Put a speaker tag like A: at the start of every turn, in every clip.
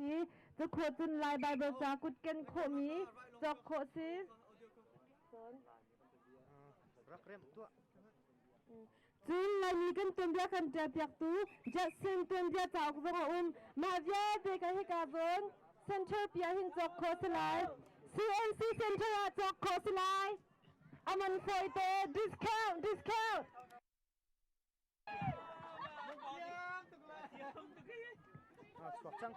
A: ซีจะโคจุนลายใบเบอร์จากุดเกนโคมีจอกโคซี
B: รักเรียมตัว
A: จุนลายมีกันตัวเดียกันจะเปียกตูจะเส้นตัวเดียจากจงมาเวียเด็กให้กาจนเซ็นเตอร์เปียหินจอกโคสลาย CNC เซ็นเตอร์จอกโคสลายอามันไฟเตอร์discount
B: สวกจัง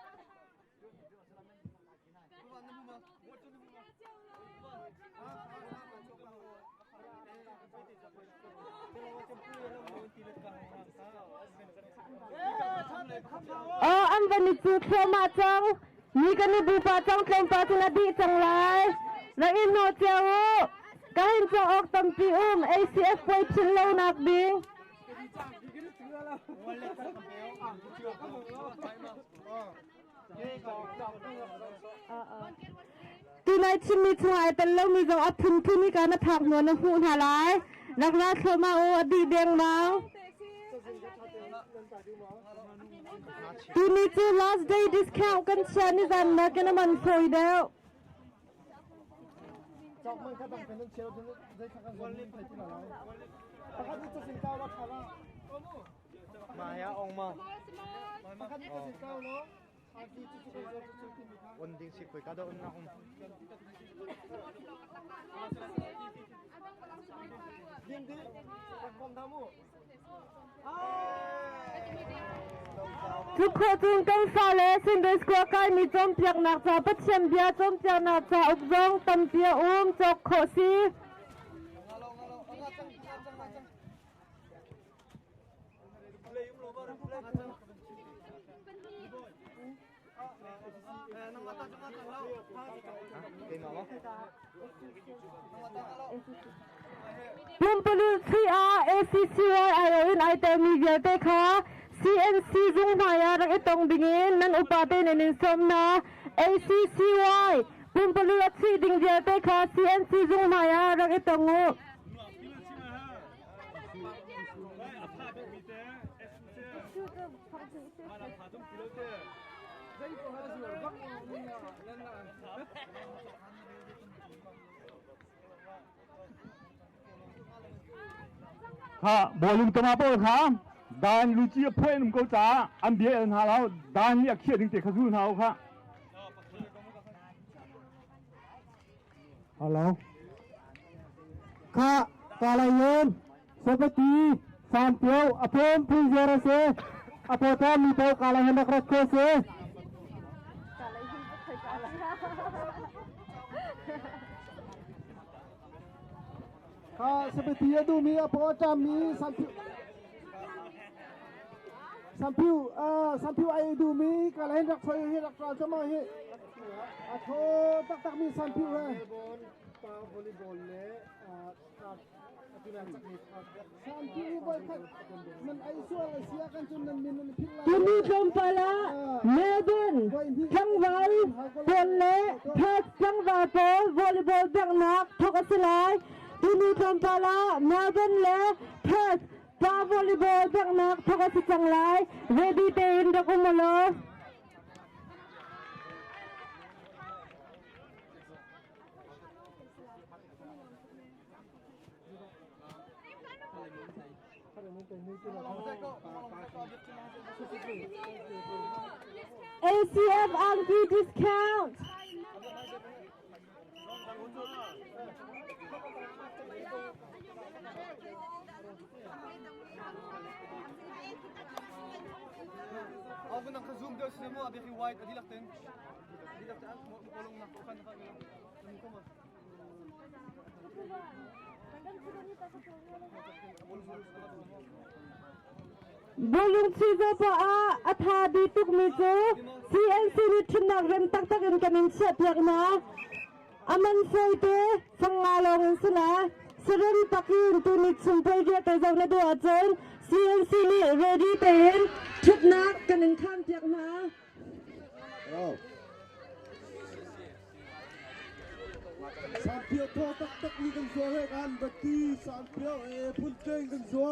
A: อันวันนี้จูเที่ยวมาจังมีกันนี่บูปาจังเต็มปาจังดีจังเลยแล้วอินโนเจ้าก็เห็นจะออกตั้งปีACF ไปพิลโลนักบิงตีนายชิมมีชายแต่เรามีจังอัดทุนที่มีการถักหนวดหูหาลายนักราชมาโอดีเดียงมาทีนี้จะ last day discount กันเช่นนี้กันนะกันมันฟอยเดียว
C: จอกมันก็ต้องเป็นเชียวถึงได้ทำกันวันนี้ไปที่ไหนปกติจะสิงเก้าแล้วค่ะ
B: มาฮะออกมา
C: ปกติจะสิงเก้าเนาะ
B: วันดิ้งสิคุยกันเดินนะคุณ
C: ยิงดีกับความทำมู
A: ทุกคนจึงกันฟาเลสินเดสกว่าการมีจอมเปียกหนักจากปัจเจียนเบียจอมเปียกหนักจากอุกจงตัมเปียจอกโคซีปุ่มปลุก 3R ACCY ไอโอไอเตมีเยอะเตค่ะ CNC จุงหายารักตรงดิ่งนั้นอุปาเตนนิสมนา ACCY ปุ่มปลุกที่ดิ่งเยอะเตค่ะ CNC จุงหายารักตรงงู
D: ค่ะบอลลุงตมาโป้ครับดานลูจีเพื่อนก็จ่าอันเดียนหาเราดานเนี่ยเขียนถึงเด็กขยุ่นเอาค่ะฮัลโหลค่ะกาลายนสวัสดีสามเปียวอภมพูเจรเซอภทามีเปียวกาลายนนักรักเซ
C: ค่ะสเปตีดูมีอภจามีสัมพิวไอดูมีกาลเห็นรักไฟเห็นรักเราจะมาเห็นอะโทตักมีสัมพิวเลยปาวอลเลย์บอลเลยสัมพิวบอลมันไอซัวเสียกันจนมันมีพิษละ
A: ทีนี้จมไปละเมเดนจังไวบอลเล่แพทจังไวบอลวอลเลย์บอลแบบนักทุกสลายทีนี้จมไปละเมเดนเล่แพทปาวอลเลย์บอลแบบนักทุกสจังไรเรดี้เตนดักอุมาโลACF anti discount
C: เอาคนนั้นขซูมเดี๋ยวซื้อมั่วเบคีไวท์อดีลักเต็นอดีลักเต็นหมดลงนักกันนะครับมันก็มา
A: บอลลูนซีโซปะอาธาดีตุกมิโซ CNC นี่ชุนักเรนตักตักกันกันเสียเพียงนะอามันไฟเตสังงาลงสนะสระดิตักินตุนิชุมไปเดียแต่จังในตัวจน CNC นี่ ready เต็นชุดนักกันข้ามเพียงนะ
C: สามเพียวโทตักมีกันซัวให้กันบัดดี้สามเพียวพุ่นเจงกันซัว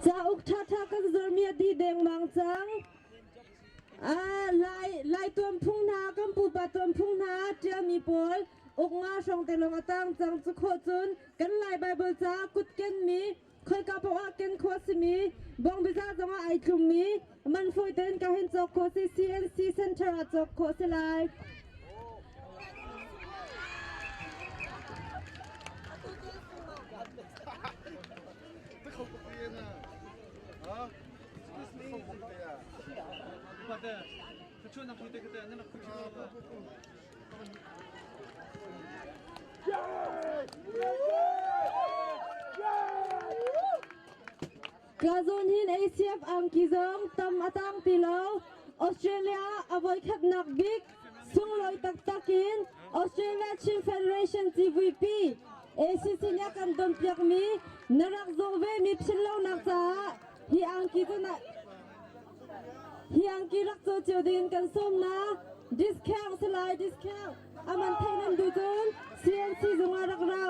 A: จะอุกทัดทักกันจะมีอดีแดงมังจังลายตัวพุ่งนากัมพูปะตัวพุ่งนาเจ้ามีปอลอุกงาช่องแต่ลงตั้งจังจะโคจุนกันลายใบเบลจากุดเกนมีเคยกับว่าเกนโคสมีบองบิซาจังว่าไอจุมมีมันฟูเต้นกับเห็นจอกโคสิ CNC Center จอกโคสิไลกาโซนหิน ACF อังกิซงตำอัตังติโลออสเตรเลียอวัยขัดนักบิ๊กซุงลอยตักตักินออสเตรเลียชิมเฟเดเรชั่น TVP ACC เนี่ยกันดมเปียกมีนรักโซเวมีพิลล์นักจ้าฮีอังกิจนะฮีอังกิรักโซเจียวดินกันส้มนะดิสแคลสไลด์ดิสแคลอามันเทนันดูจน CNC จงอารักเรา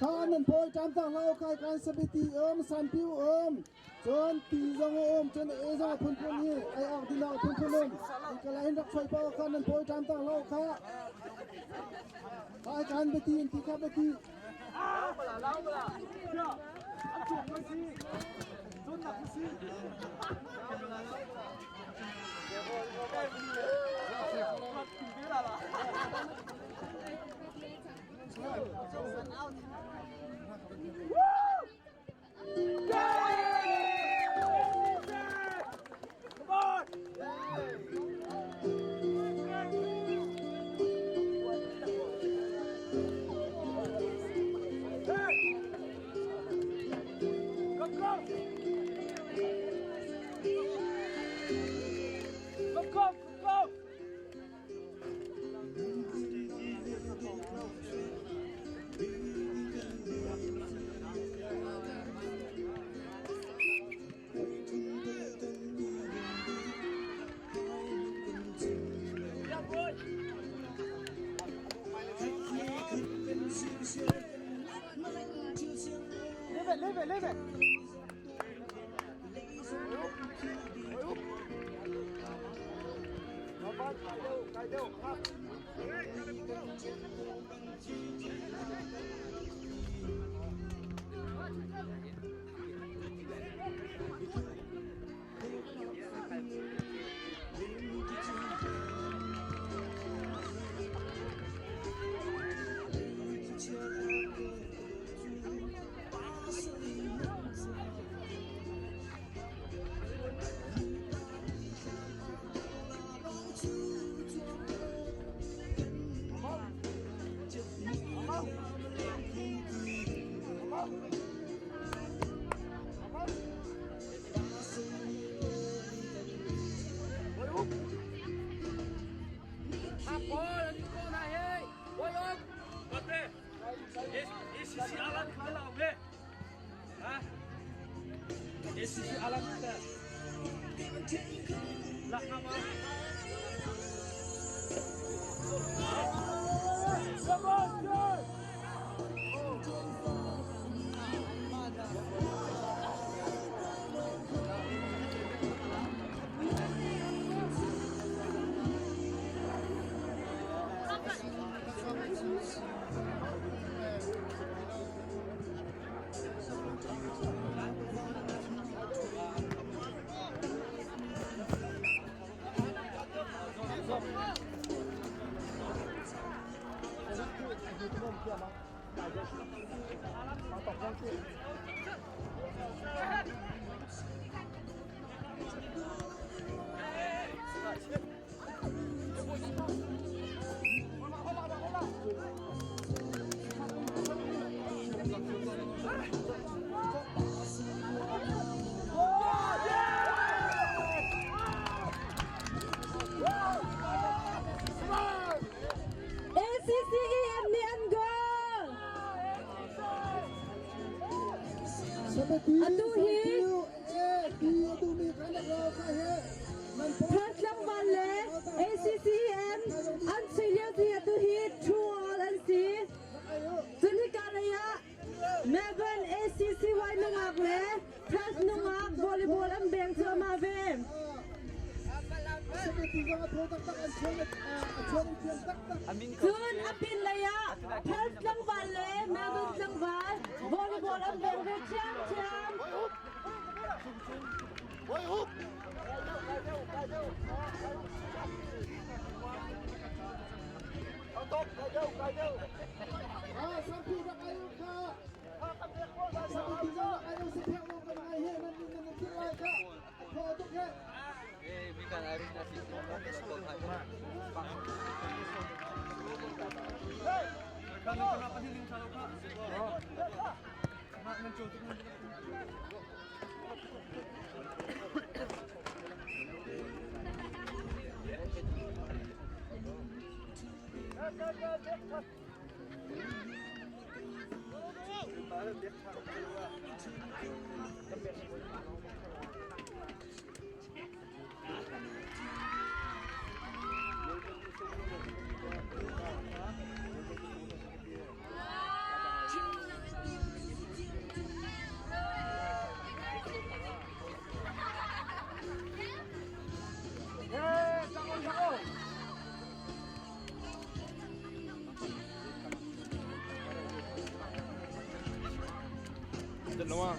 C: ข้ามันพอยจำตั้งเราใครการสบิตีสันพิวจนตีจงจนจงพุ่นนี่ไอออกที่เราพุ่นอีกอะไรรักช่วยเป้าข้ามันพอยจำตั้งเราข้าการไปตีที่ข้าไปตี
A: ACCEM ni Angol. First lang bale, ACCEM, ang silyo siya to hit through all and see. Suni karaya, Melbourne ACCY nungakle, first nungak volleyball ang beng sa mavem. Soon apin laya, first lang bale, Melbourne lang bal, volleyball ang beng sa champ.
D: Dalawa.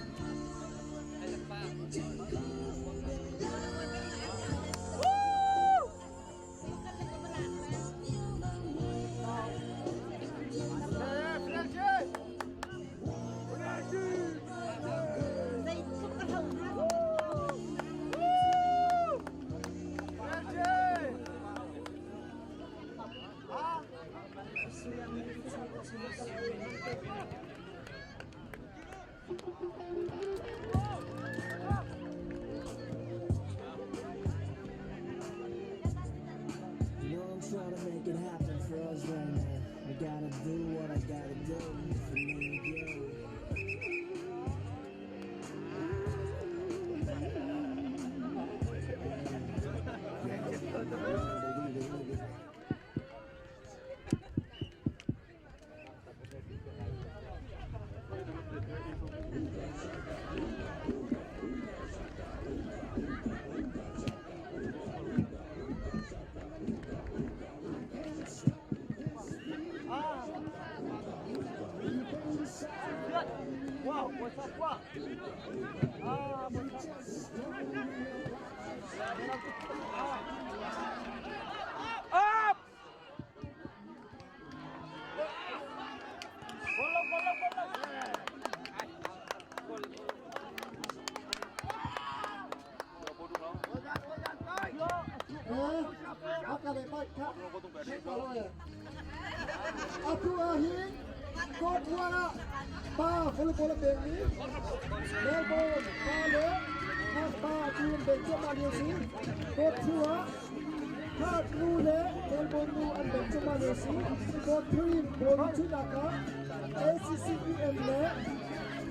E: Trying to make it happen for us right now. I gotta do what I gotta do for me and you.
B: Wow, what's up, what? Up!
C: Aku akhir kau buat ba volleyball beng ni Melbourne ba le ba team beng cuma dia si kau tua hard rule Melbourne nu an beng cuma dia si kau team bolu cunaka ACCEM le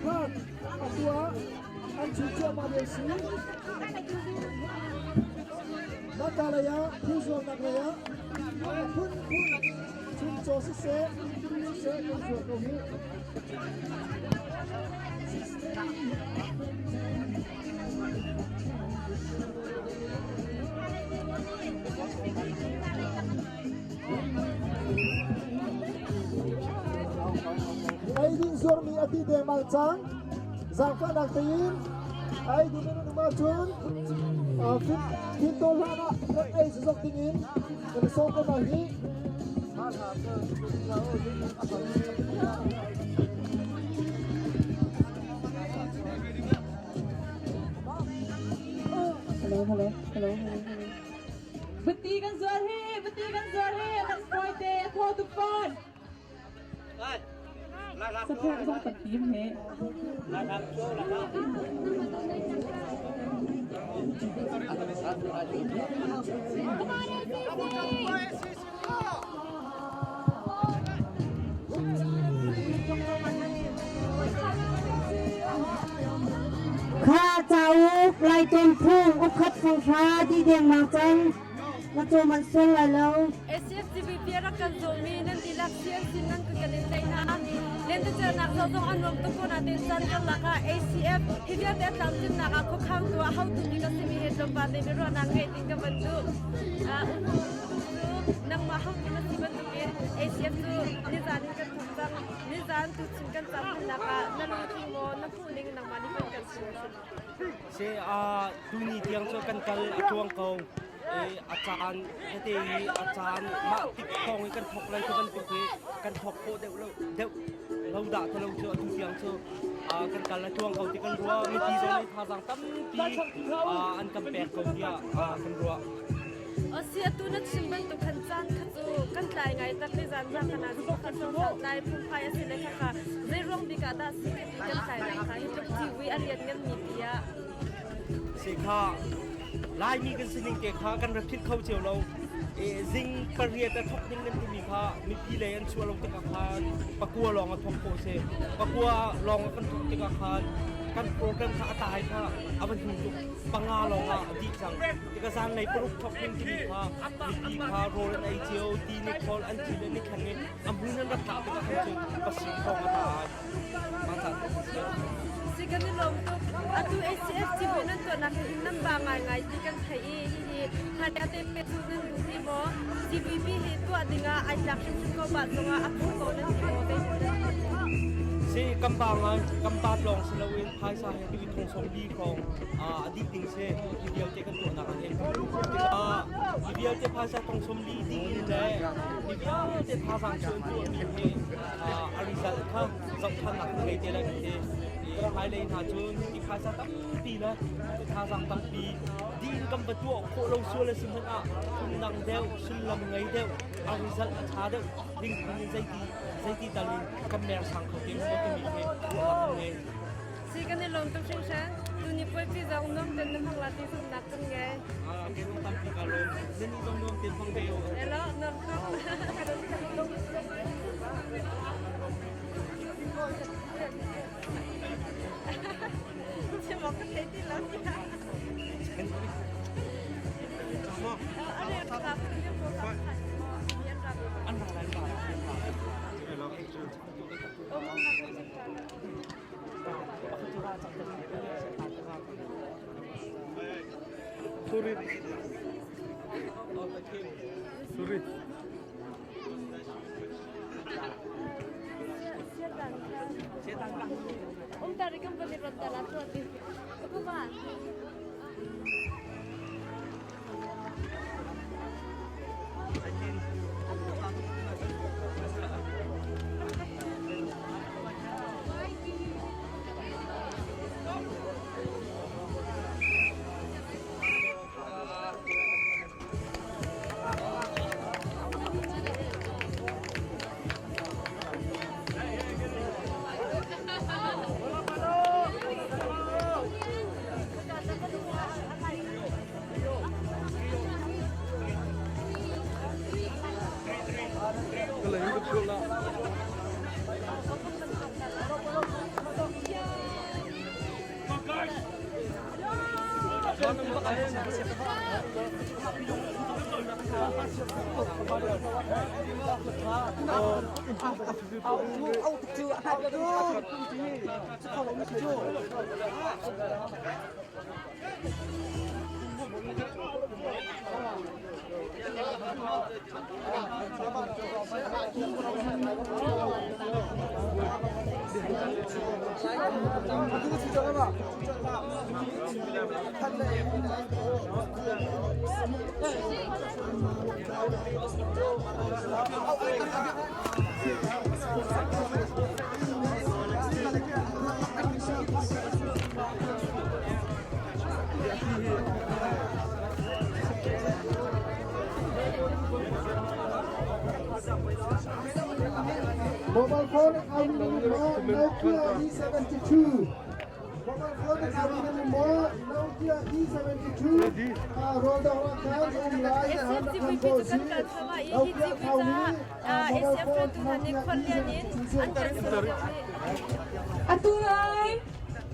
C: hard tua an cuma dia si Nakalaya, Puzo Nakalaya, Pun Cunco Sise, Sise Cunco Kohi. Aidin Zormi Ati De Malcang, Zangka Naktiin, Aidin Menu Majun, Kita lana ay susok tingin dari soko lagi.
A: Betikan Zorhi, let's fight it, hold the phone. Sắp xếp xong tập tím thế. Kha cháu lại tuần phung ốc khất phong phá đi đèn màu trắng nó cho mình xuân lại lâu.
F: SFTV ra kan zomi nan tilak sian sinan ka kanin na len ta cha nak so an rom to ko na tin san kan laka ACF hivya te tam tin na ka ko khang to how to ni ka simi he dom ba de ro na ngai ting ka bandu nang ma how ni na si bandu ke ACF tu ni zan kan thang ni zan tu chin kan tam na ka na lo ti mo na puling nang ma ni kan
B: se tu ni tiang so kan kal atuang koอาจารย์เตยอาจารย์มาติดทองกันพกอะไรทุกคนเป็นกันพกโคเดี๋ยวเราด่าทะลุเชื่อทุกอย่างเชื่อกันการละช่วงเขาที่กันรัวมีทีเลยทาสังตั้มทีอันกำแพงเขาที่กันรัว
F: เสียตัวนักชิมบันตุขันจันขันจูกันไกลไงตักในจานจางขนาดที่ขันสองไกลพุ่งพายสิเลยค่ะในร่องดีกาดาสิกันไกลนะคะที่ทุกทีวีอาเรียนกันมีเดีย
B: สิค่ะลายมีกันสิ่งเกี่ยวกับกันรับคิดเข้าเชียวเราซิงปริยแต่ทบนิ่งนั่นที่มีค่ะมีพี่เลนชัวร์ลงติกาคารปะกัวลองกับทบโคเซปะกัวลองกันทบติกาคารกันโปรแกรมท่าตายค่ะเอาเป็นหุ่นจุกปังงาลองดีจังติกาซานในปรุกทบนิ่งที่มีค่ะมีพี่ค่ะโรเลนไอเจียวดีนิคอลอันจีเลนนี่แข่งเงินอันบุญนั้นรับถามติกาคารจุดประสิทธิ์ของตายมาจาก
F: สิกันนี่ลงตุกตัว ACF ที่เป็นนั่นตัวนักหินนั่นบางไงที่กันไทยหาเต็มเป็นทุนนั่นดูที่บ่ CVP เหตุตัวดิ่งไอ้หลักชุมชนบ้านตรงอัพพุโตนั่นที่บ่ได้
B: สิกำบังลองสลาวินภายสายที่วิทงสมดีของอดีตติงเซ่ที่เดียวเจกันตัวนักเองที่เดียวเจภายสายทงสมดีดีเลยที่เดียวเจภาษาชนตัวมีเฮอาริซาข้างสำคัญหนักเลยเจแล้วเจภายเลยหาชนที่ภายสายตั้งปีนะภาษาตั้งปีดีกำบัดตัวโคเราชัวร์เลยสิมันคุณนังเดียวสุนลำไงเดียวอาริซาชาเดียวดิ้งคุณใจดีตาลินกำเนิดสังเขาเองก็มีเฮ
F: สิกันนี่ลงตุกเชิงชันตัวนี้ป่วยพี่จะน้องเดินน้ำพังลาที่สุดนักกันไง
B: เกณฑ์ตั้งปีการลงเล่นนี่ต้องน้องเต็มฟังเดียว
F: แล้วน้องครับจะบอกกันเลยที่แล้วเนี่ยอะไรครับ
B: อันไหนบ้างSorry. Sorry.
F: Dari kembali ronda lalu di rumah.
C: Mobile phone account Nokia E72. Mobile phone account Nokia E72. Roll down account online and hand account goes here. Nokia account mobile phone Nokia E72.
G: Aturai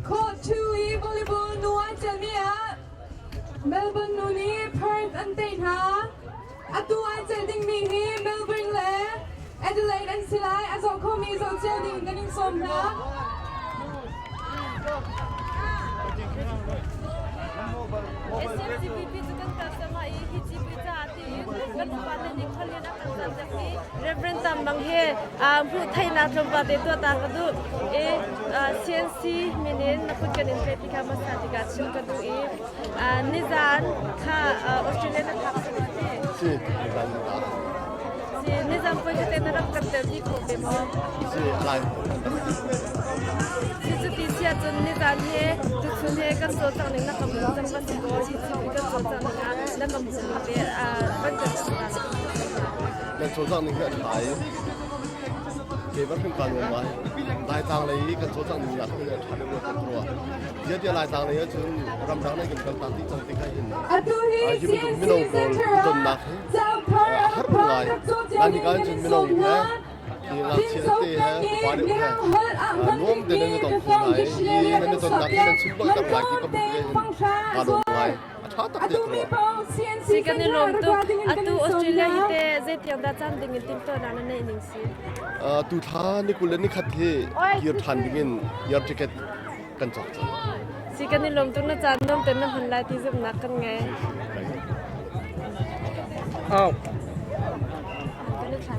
G: Coach Chuih volleyball nuan jamia Melbourne nuni Perth antain ha Atuai jading mi hi Melbourne le Adelaide and Silai as all komi so jading ganing som na
F: SMCPP juga kasama IHGP jati kan pada ni kalian akan jadi Reverend Tambang he pu Thai na trompa te to ta kadu CNC minin na putkan infeti ka masati ka chil kadu nizan kha Australia na khap sakate
H: si
F: nizam poi te na rap katte ji ko be mo
H: si alai
F: si ti sia chun nizan he tu chun he kan so chang ning na kam chang ba si ko si kan so chang na mam hu be ban ka chang
H: nên số rằng những cái thái cái vẫn không còn mà lại tăng lấy cái số rằng những cái cái thái được mộtตัวgiờ thì lại tăng lấy chúng rằm rằm này cái tăng tí trong tí cái hình chỉ một chút minâu của tuần nạc hết một ngày đang những cái chúng minâu như thế thì là chia tê hết quá được hết nuông từ nên tổng khu này nên tuần nạc nên chúng tôi tập lại cái công việc cả đồng ngày thoát tập được rồi
F: si kan ni lom tu atu Australia hite je tiang da chan ding tim to na na nei ning si
H: tu tha ni kulen ni khat he yir than dingin yar ticket kan chok
F: si kan ni lom tu na chan dom ten na han lai ti zum na kan nge
B: Ao
F: kan ni chan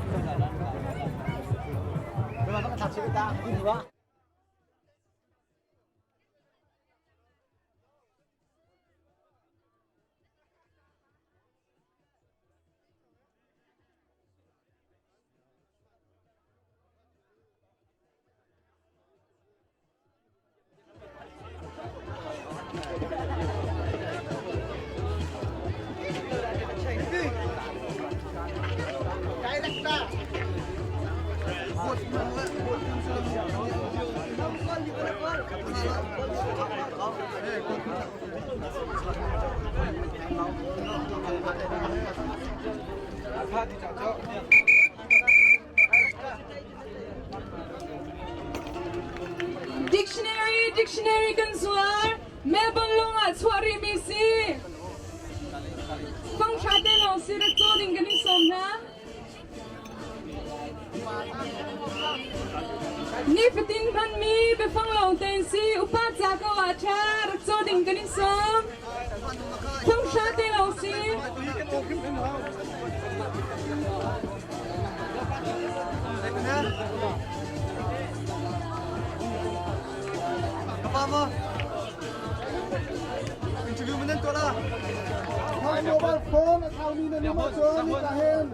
G: Dictionary kan suar Melbourne lunga chwari mi si Fang chate lo si ra cho ding ganing som na Ni fitin pan mi be fang lo ten si upa cha ka wa cha ra cho ding ganing som Fang chate lo si
C: Mobile phone account ni na mo so ni kahen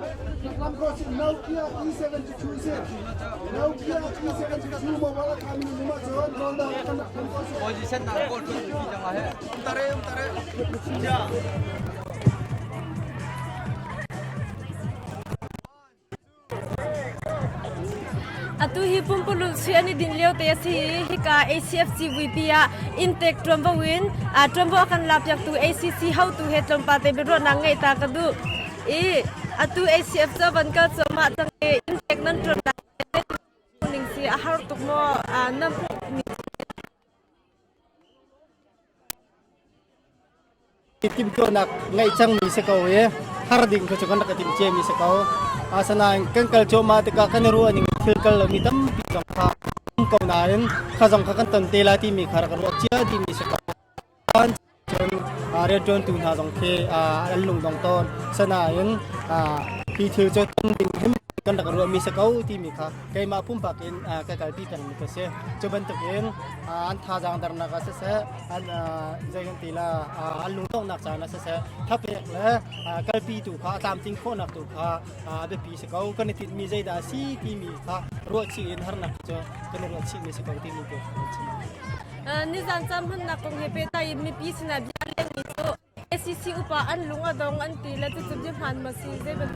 C: naklam ko si Nokia E72 se Nokia E72 mobile account ni mo so roll down naklam ko si
B: position na ko tu ki jang hai tare ja
F: atu hi pumpulu siani din leo te si hi ka ACFC VP ya intake tromba win tromba kan lap yak tu ACC how to he trompa te biro na ngai ta ka du atu ACF sa ban ka choma chang e intake nan trompa ning si a har tuk mo nam
I: tim to nak ngai chang mi se ko e har ding ko chon nak tim che mi se ko asana kan kal choma te ka kan ru aning thil kal mi tam pi jong kha ko nain kha jong kha kan tan te la ti mi khar kan ro chia ti mi se ko an chen re ton tu na jong ke al lung dong ton sana yin pi thil cho tan ding him kan dak ro mi se ko ti mi kha kai ma pum pak in ka kal pi kan mi ko se cho ban to ken an tha jang dar na ka se an jeng ti la al lung tong nak cha na se tha pe le kal pi tu kha tam ting kho nak tu kha be pi se ko kan ti mi jai da si ti mi kha ro chi in har nak cho kan ro chi mi se ko ti mi ko
F: ni zan cham han na kong he pe ta mi pi sina bia leng mi to ACC upa an lunga dong an ti la tu chu je phan ma si je ban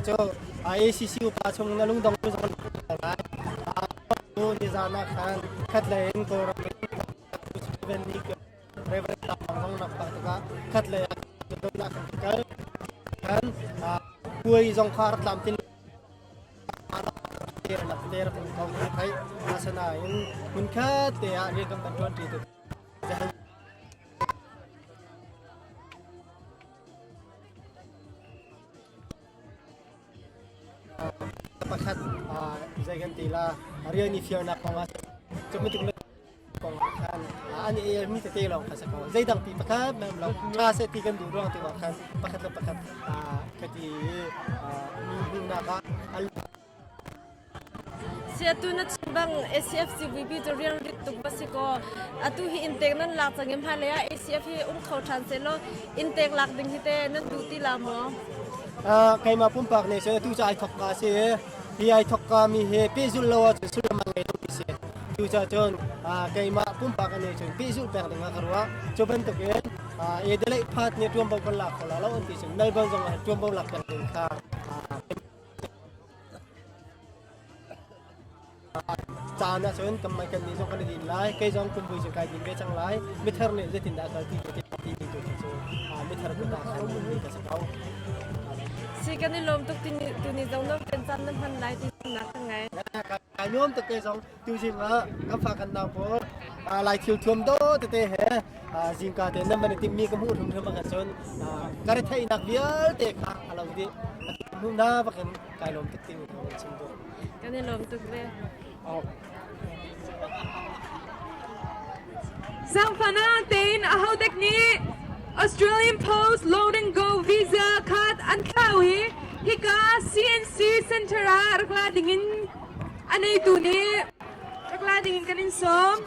I: cho ACC pa chung na lung dong zon la tu ni zana khan khat lain ko ben ni ko reverend ta ngong na pa ta khat le do na kal kan kuai zong khar lam tin ter na ter ko kai asana in mun kha te a ri kam kan ti tu pakat zagan tila ariya ni fiar na pangas cumitik na pangkan ani mi te telong kasako zaidang pi pakat mem lo trase ti kan duro ti wakan pakat lo pakat kati mi na ka
F: Siya tu na bang ACF CVP to riang rit tuk basiko atu hi intek nan lak changem halaya ACF hi khau than selo intek lak ding hite nan duty la mo
I: kai ma pum pak ne se tu cha ai thok ka se hi ai thok ka mi he pe zul lo chu su ma ngai tu se tu cha chon kai ma pum pak ne chu pe zul pek ding karwa choban to gen e dele phat ne tuam ba lak la lo ti se nal bang jong tuam ba lak ding kha cha na chon kam mai kan ni jong kan din lai kai jong kum bu se kai din be chang lai mi thar ne je tin da ka ti ti tu chu mi thar ko da kan ni ka sa kau
F: si kan ni lom tuk tin tu ni jong no pen chan nan han lai ti na ka ngai
I: ka nyom to ke jong tu jing la ka fa kan na ko lai thil thuam do te te he jing ka te nam ban ti mi ka mu thum thum ka chon ka re thai nak bial te kha alo di mu na ba kan kai lom tik ting ko chim do
F: kan ni lom tuk ve
G: Sang Fanatin, how technique Australian Post Load and Go Visa Card and Chuih Hika CNC Center Rakladingin Anay Tuni Rakladingin Kanin Som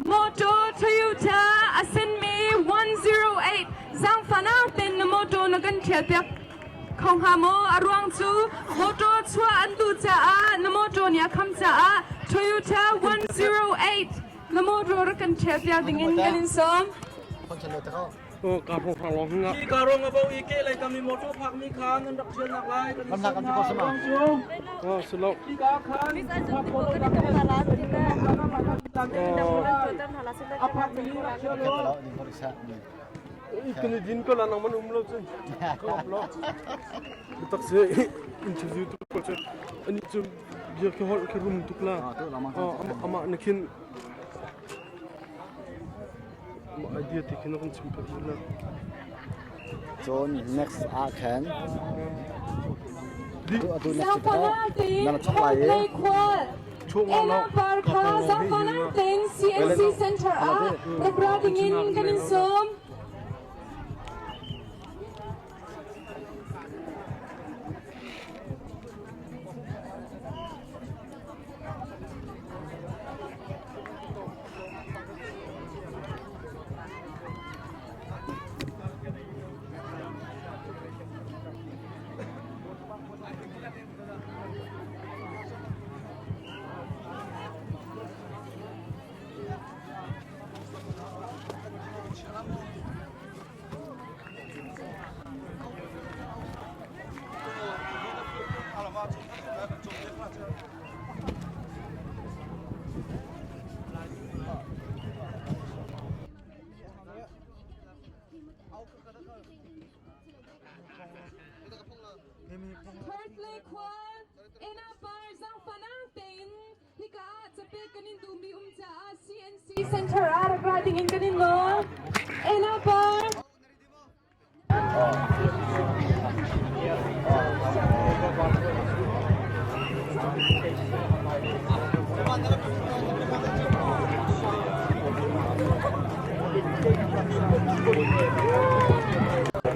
G: Moto Toyota Asenmi 108 Sang Fanatin na moto nagan tiyapiak Kong hamo arwang chu moto chua andu cha a na moto nya kham cha a Toyota 108 na moto rakan chepya dingin ganin som
I: function lo ta ko
B: ka phong phang long nga ki ka rong abo ike lai kami moto phak mi khan nan dak chen nak lai kan
I: nak kan ko sama
B: sulo
F: mi sa jong ti ko kan ta hala ti ka na mo ta hala se la ka ni
I: lo ni ko risa
B: ikani din ko la naman umlo chen lo tak se interview tu ko chen ani chu dia ke hol ke rum tukla ama nakin idea tikin kon simple la
C: John next can do
G: Sang Fanatin play quad Ena Parka Sang Fanatin CNC Center a rakladingin ganin som Firstly, quad in a bar Sang Fanatin Hika Chape Kanin Dumi Umcha CNC Center rakladingin kanin lo in a bar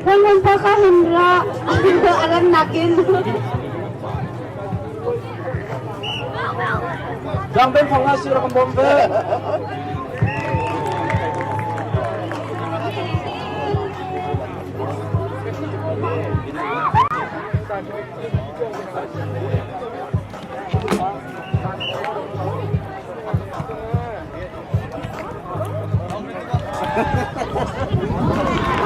A: Ngayon pa ka hindra, alam nakin.
B: Jang ben phong asir kan bombe
C: Ha ha ha.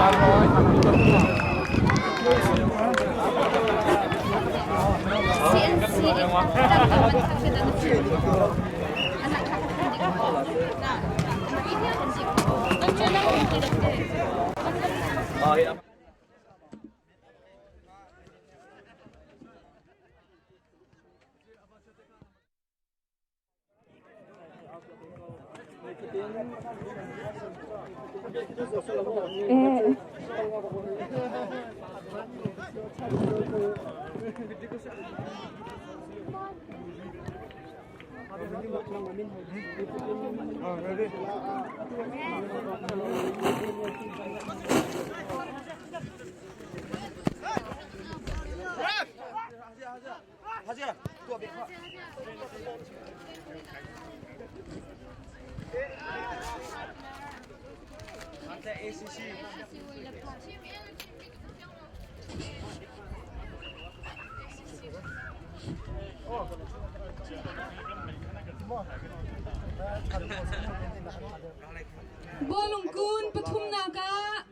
G: Bawlung kun pathum naka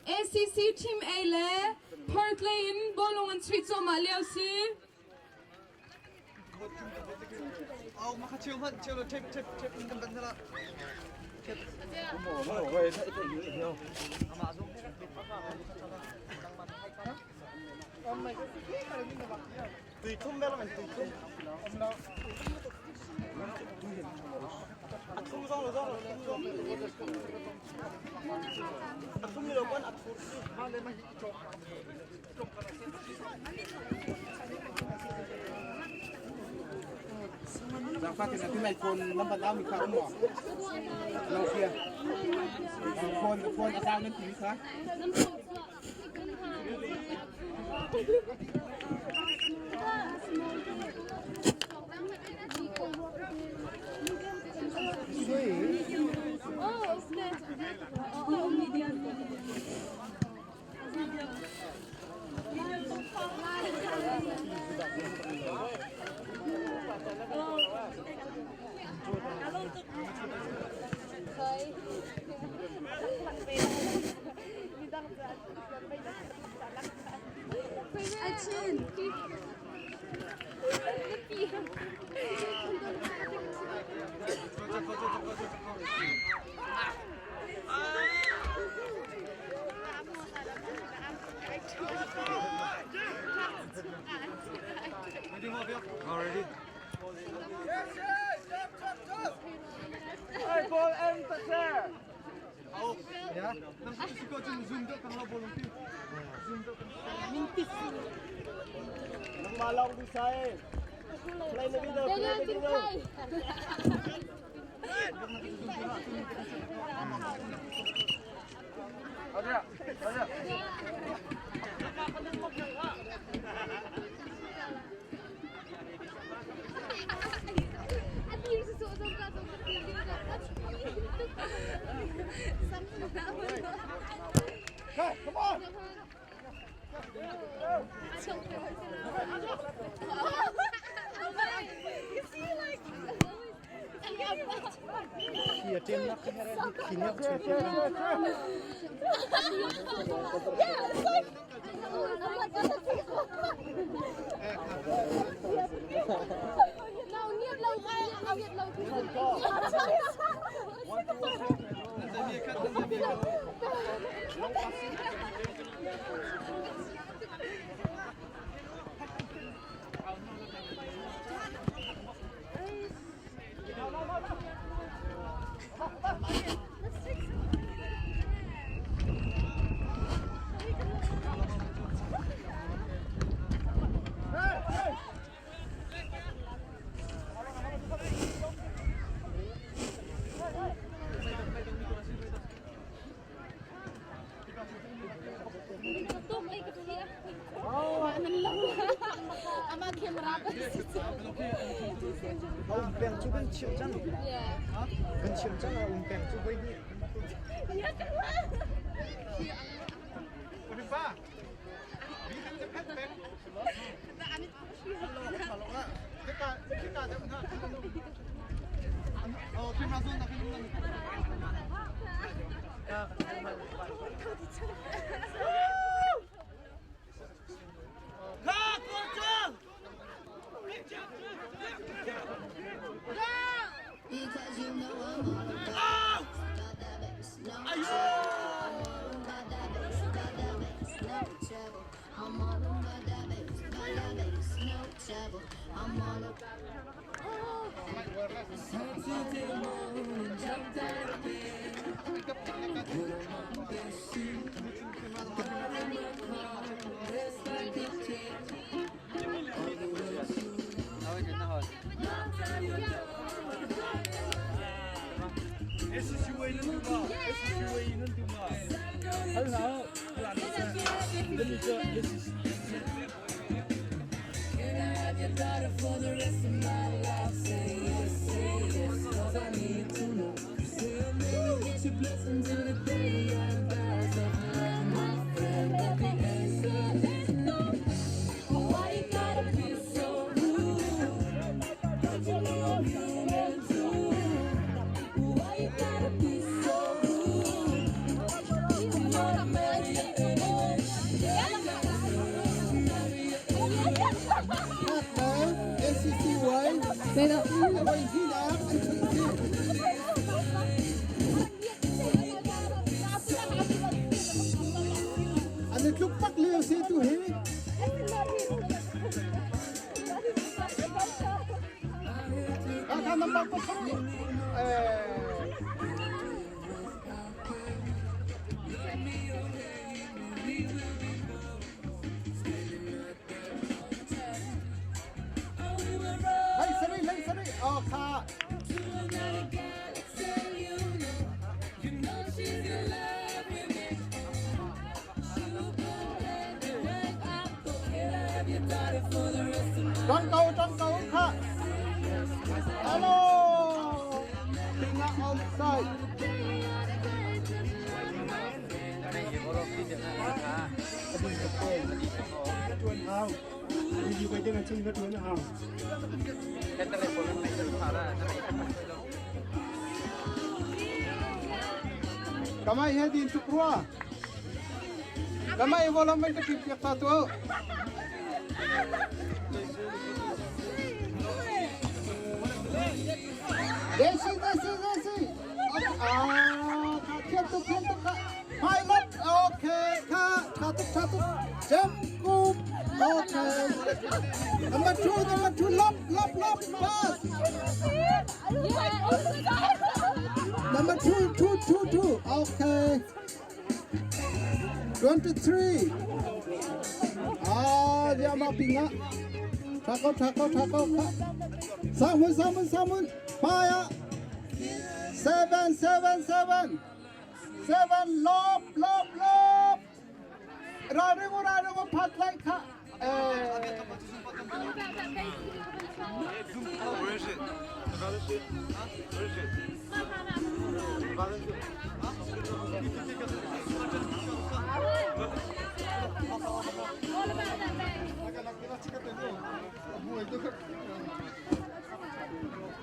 G: ACC Team A le Perth Lane Bawlung and Street so ma liao si
C: Dapat natin may phone number daw mi ka mo. Nokia. Phone asaw ng TV ka. NCC ไว้เอาไว้ที่นะอันนี้ทุกปักเลี้ยวสิตัวเฮ้ทำน้ำมันก็ต้องเลยสริออกค่ะจังเก่าค่ะฮัลโหลทิ้งออนไซด์อยู่ไปเจอกันชิงกระตุ้นเอาKamay hedin tukwa. Kamay wala man takip yak tato. Desi. Kento ka. Pilot. Okay. Katuk. Jump. Okay. Number two. Lop. Pass. Number two. Okay. 23. Dia mau pinga. Takau. Samun. Fire. 7. ลบ. Rado. พัดไล่ค่ะ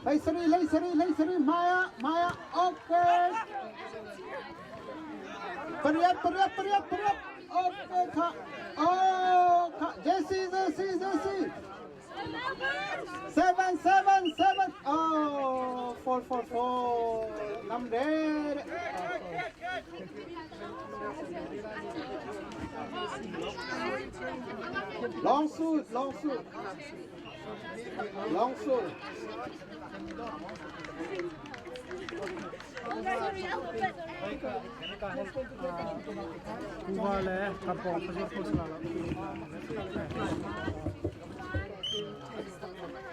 C: Hey Sari, Maya, okay. Periat. Okay, ka. Oh, ka. Jesse. 7. Oh, 4. Number. Long suit.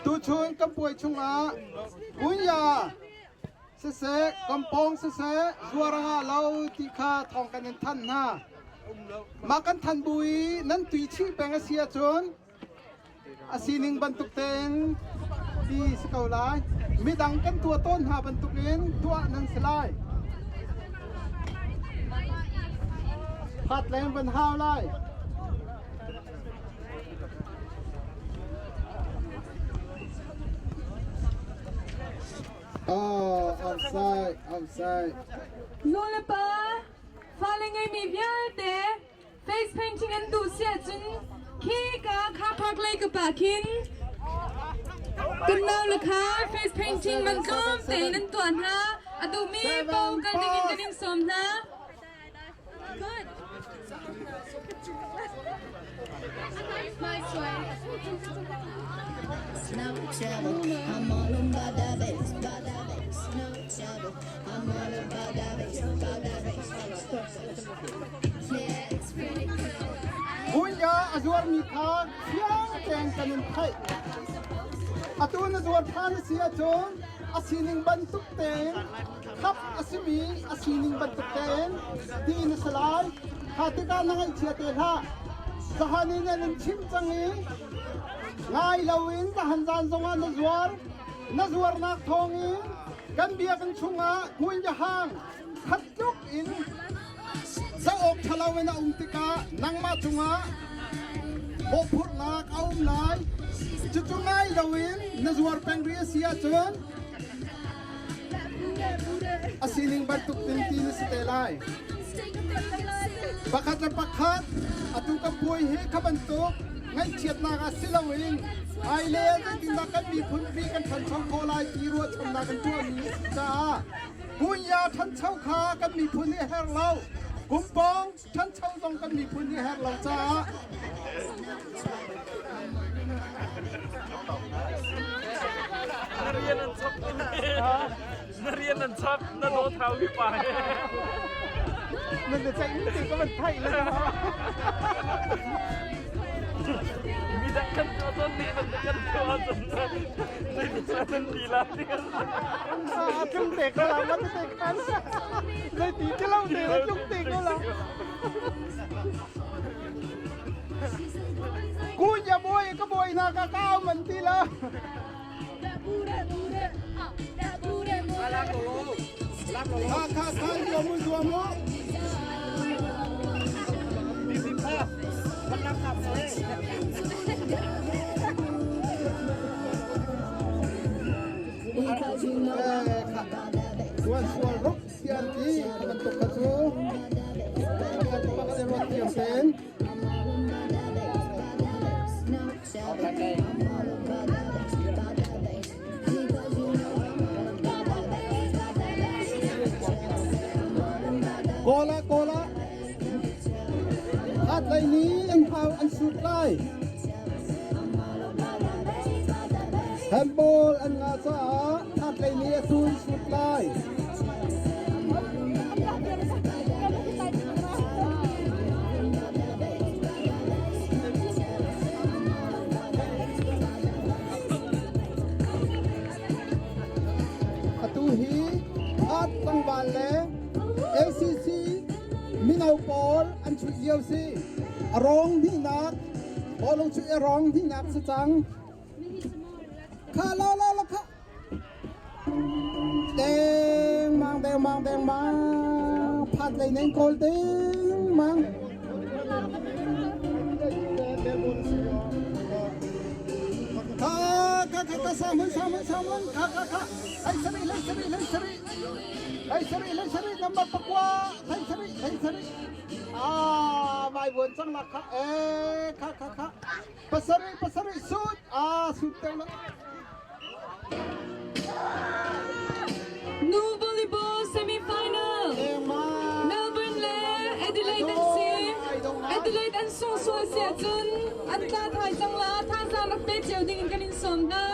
C: Tu chuin kampoi chunga bunya se kampong se zuaranga lau tikha thong kanin than na makan than bui nan tui chi penga sia chun asining bantuk teng di sekolah midang kan tua ton ha bantukin tua nan selai phat leng ban hao lai outside.
G: Lola pa, falling ay mi viarte, face painting and do siya kika kapak like a bakin. Kunaw la ka, face painting man som, tay nan tuan ha, adu mi bow ganing som na. Good. Nice way.
E: No trouble, I'm all about that bass. No trouble, I'm all about that bass. Yeah, it's pretty cool.
C: Bunya azwar mikha siang teng kanun khai. Atun azwar phan sia chon asining bantuk ten kap asimi asining bantuk ten di nasalay hatika nangai chiate ha sahanina nin chim changi ngai lawin sahanjan zonga nazwar nak thongi kan bia kan chunga kuin jahang khatuk in sa ok thalawena umtika nangma chunga bopur nak aum nai chuchungai lawin nazwar pengria sia chon asining bantuk tinti ni stelai bakat na bakat atong kapoy he kabantuk ngai chiat na ka silawin ai le tin na kan mi phun pi kan than chau ko lai ti ro chon na kan tu ni cha kun ya than chau kha kan mi phun ni her lau kumpong than chau dong kan mi phun ni her lau cha
D: Nariyan ang chap na do thawi pa mình chạy những gì có mình thay lên mình đã cân cho tôi đi mình đã cân cho tôi mình đi làm đi chung tiền nó làm mất tiền ăn đây tí cái lâu tiền nó chung tiền nó làm cúi nhà bôi cái bôi nào cả cao mình đi là kha yo mu zo mo tuan sual rok sianti bentuk kacu pakai roti sen Kola at lai ni ang hau ang suklay handball ang nga sa at lai ni asun suklay atuhi at pangbale ACC Minau Paul and Chuih si arong di nak Bawlung Chuih arong di nak sejang kala la ka deng mang phat lai neng kol deng mang ka samun ka ai sari number pakwa ai sari mai buồn sang là ka pasari shoot shoot teng
G: No volleyball semi-final. Melbourne le Adelaide and Song sia chun an ta thai chang la tha sa rak pe cheu ding in kanin som na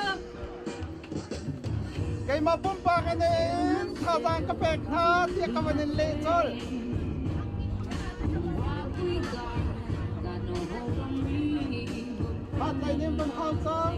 C: kay mapumpa kanin khabang kapek ha tia kamanin le chol hat lai nim ban khau sang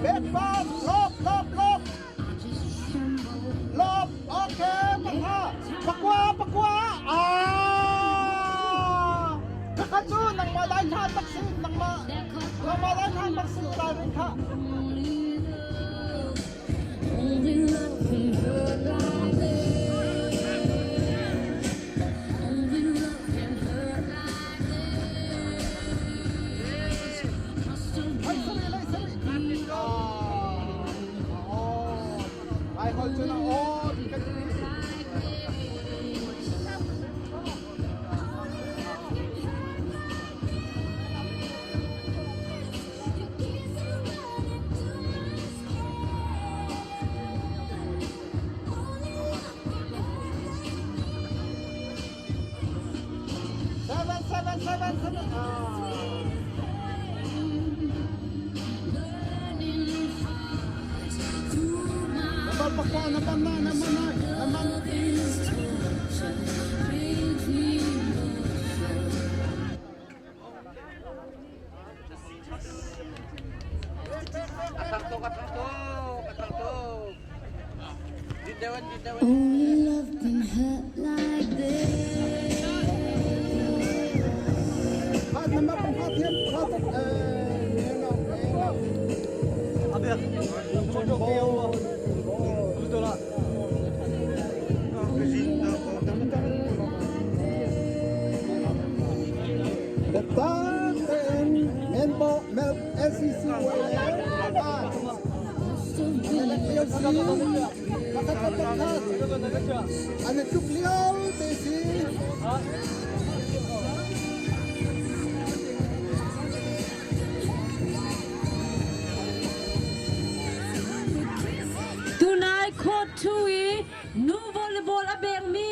C: back pass lob okay pakwa kakaju nang malay ha taksin nang malay ha taksin tarin ka
E: Only love can hurt like this.
C: อันนี้จุกเลี้ยวเตซี
F: Tonight, Court Chuih, new volleyball abeng mi,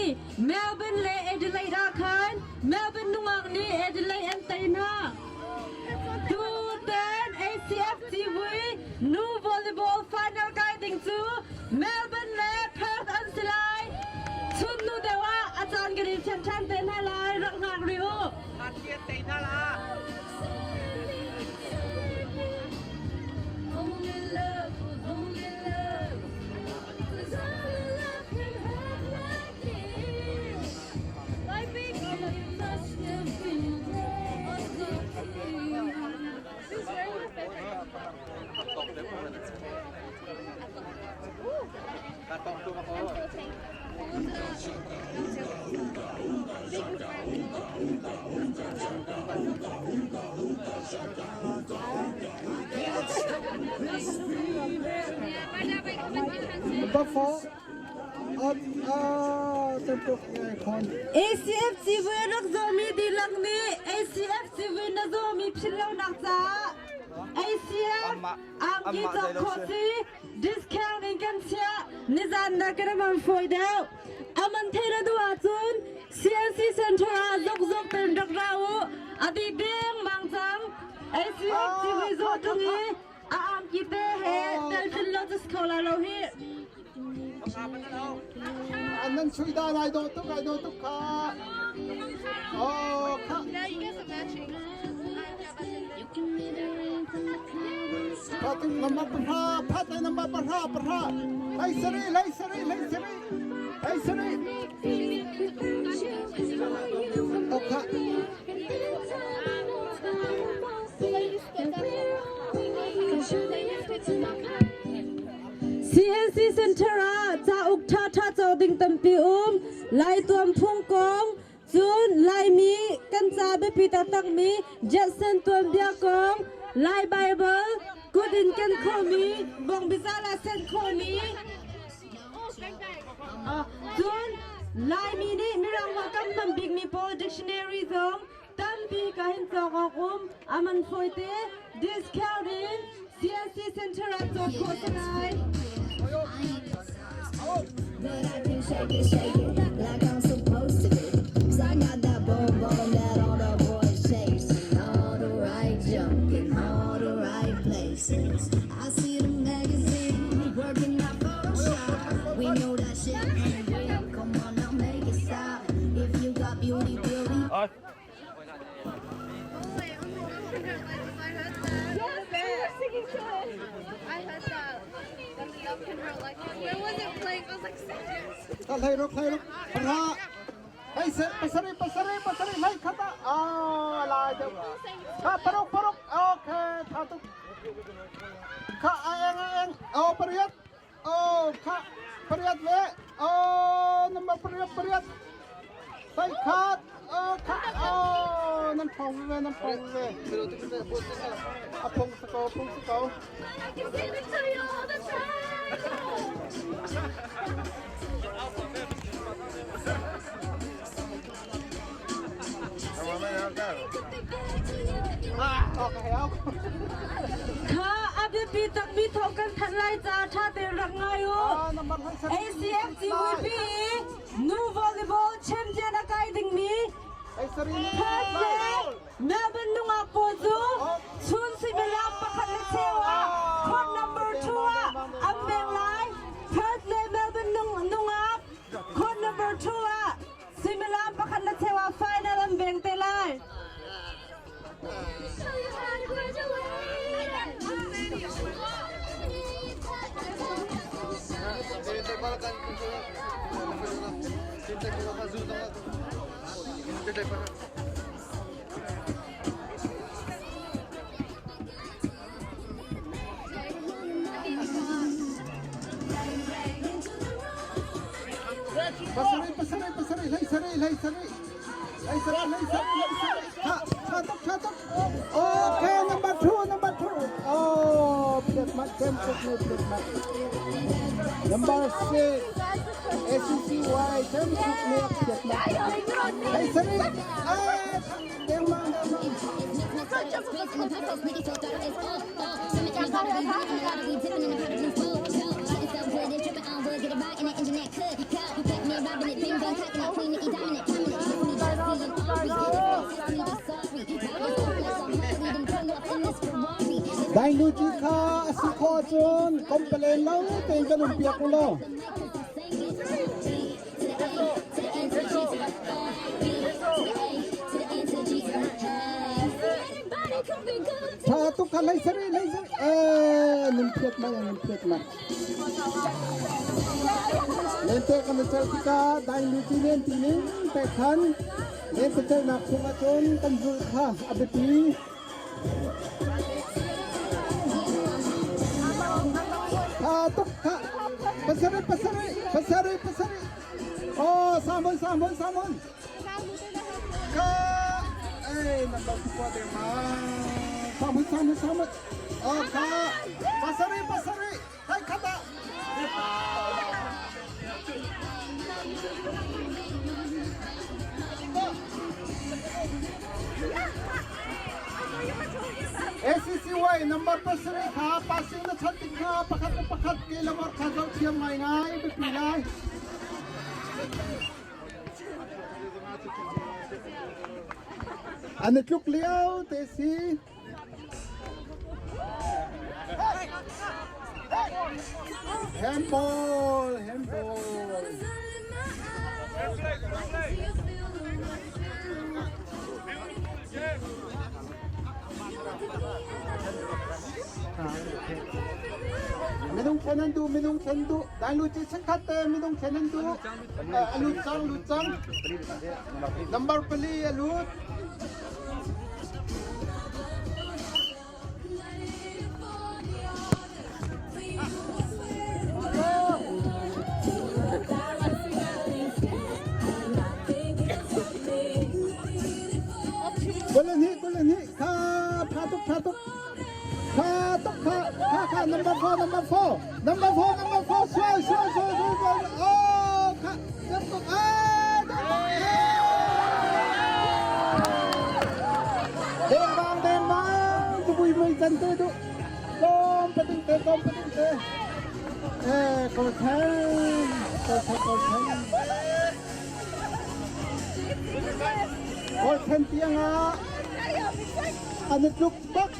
F: Melbourne le Adelaide akan, Melbourne nuang ni Adelaide antena. Today, ACF TV, new volleyball final guiding to Melbourne le Perth Ansilai. Chun nu dewa ajan gari chan chan ten halai rang hang riu.
C: Before, tempo con.
A: ACF TV nak zomi di lang ni ACF TV na zomi pilau nak za ACF ang kita kosi discount ingkan sia nizan na kena mamfoy daw aman thera dua chun CNC Center zok zok ten dak rawo adik ding mangchang ACF TV zo tungi ang kita he dal pilau discount la lo hi
C: อันนั้นช่วยได้ไอ้โดตุกค่ะอ๋อค่ะถ้าถึงน้ำมันปลาพัดในน้ำมันปลาไล่สรีโอเค
A: CNC Center จะอุกท่าโจดิงตัมปีไล่ตัวพุ่งกองจูนไล่มีกันจาเบปีตักมีเจ็ดเซนตัวเบียกองไล่ไบเบิลกูดินกันโคมีบองบิซาลาเซนโคมีจูนไล่มีนี่มีรางวัลกันตัมบิกมีโปรดิกชันนารีซองตัมปีกันเห็นจอกอามันฟอยเต้ดิสคาวดิน CNC Center จบโฆษณา
E: But I can shake it like I'm supposed to. 'Cause I got that boom that all the boys chase. All the right junk in all the right places. I see the magazine working out Photoshop. We know that shit ain't real. Come on now, make it stop. If you got beauty.
F: I heard that. Where was it playing? I was like,
C: ถ้าไล่รกปลาไล่เสปัสรีไล่ขัดอ๋อลายเดียวข้าปรกโอเคข้าตุกข้าเองโอ้ปริยัดโอ้ข้าปริยัดเวโอ้น้ำมันปริยัดใส่ขาดโอ้ข้าโอ้น้ำพองเวอะพงสกอ
F: I can sing it to you all the time.
A: ข้าอาเบปีตักมีทองกันทันไล่จ่าชาเตรักไงอยู่ ACF GVP New Volleyball Champion อากาศดิ่งมี Thursday Melbourne nunga pozu Chun Similam Pakhat Sewa Code number 2 Ambeng Lai Thursday Melbourne nunga Code number 2 Similam Pakhat Sewa final Ambeng Telai
C: Okay, number two. Oh, plate match, Number 6, SCCY, plate match. Hey, sorry. Dai nuji ka asiko chon komplain lau ten kanum piak lo. Satu kali seri numpiat ma. Lente kan certika dai nuji tini tekan lente nak sunga chon kanjul kha abeti. Pasari. Oh, samun. Number 4 tema. Samun. Oh, pasari. Hai kata. SCCY number pasari ka passing na chanting ka pakat ke lamar khajau thiam ngai bepilai anitluk liao tesi handball Minung Chenandu, Daluchi Sakate, Minung Chenandu, Lutang, number Pali, Alut. Golani, Patuk. Number 4. Oh, Dembang, tubui muy cante tu. Kompetente. Kolten. Kolten tianga. Anitluk bak.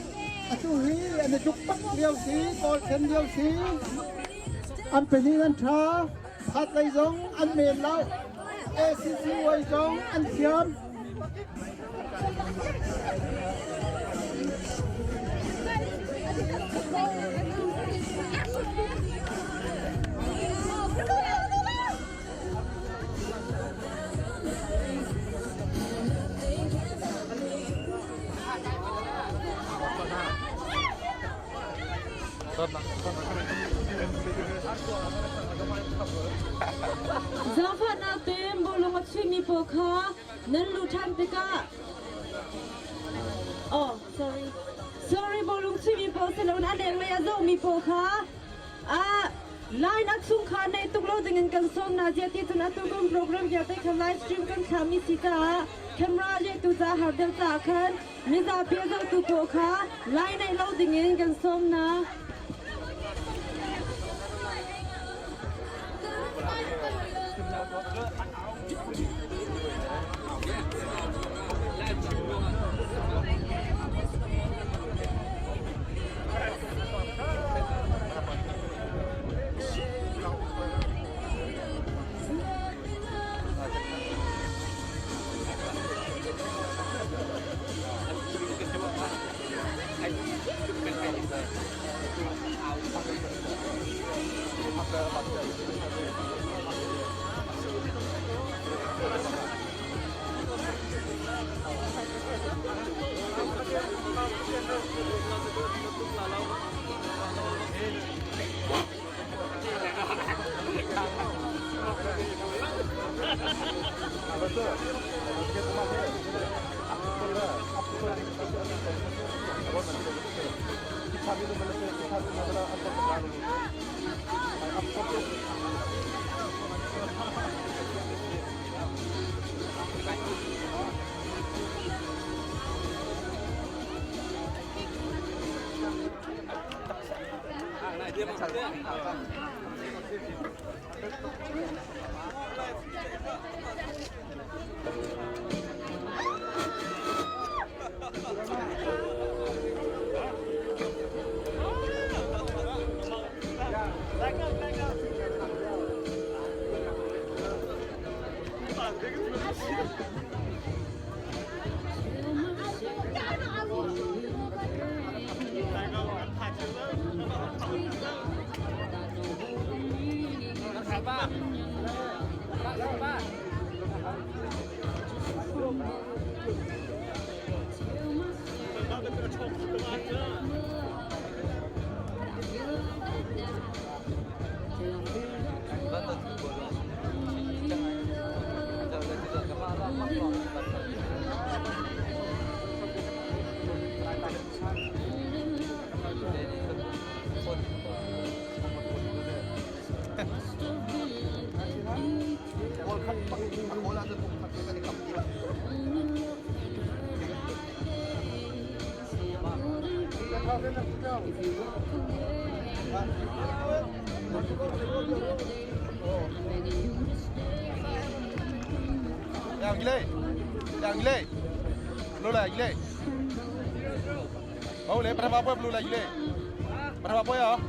C: Chuih, anitluk bak liao si, kolten liao si. An peninan cha, pat lai zong, an men lau. SCCY zong, an siam.
A: Zafa natin Bawlung at Chuih po ka nanlutan tika. Oh, sorry Bawlung Chuih po sa laon adeng may azo mi po ka. Line at sungka na ituglo dengan kansong na jati tun atugong program jati kan live stream kan kami sika. Camera jatu za hardel za kan miza piazo tu po ka. Line ay lo dengan kansong na.
J: Yang gile, lu lah gile. Mau le, berapa apa belum lah gile? Berapa apa ya?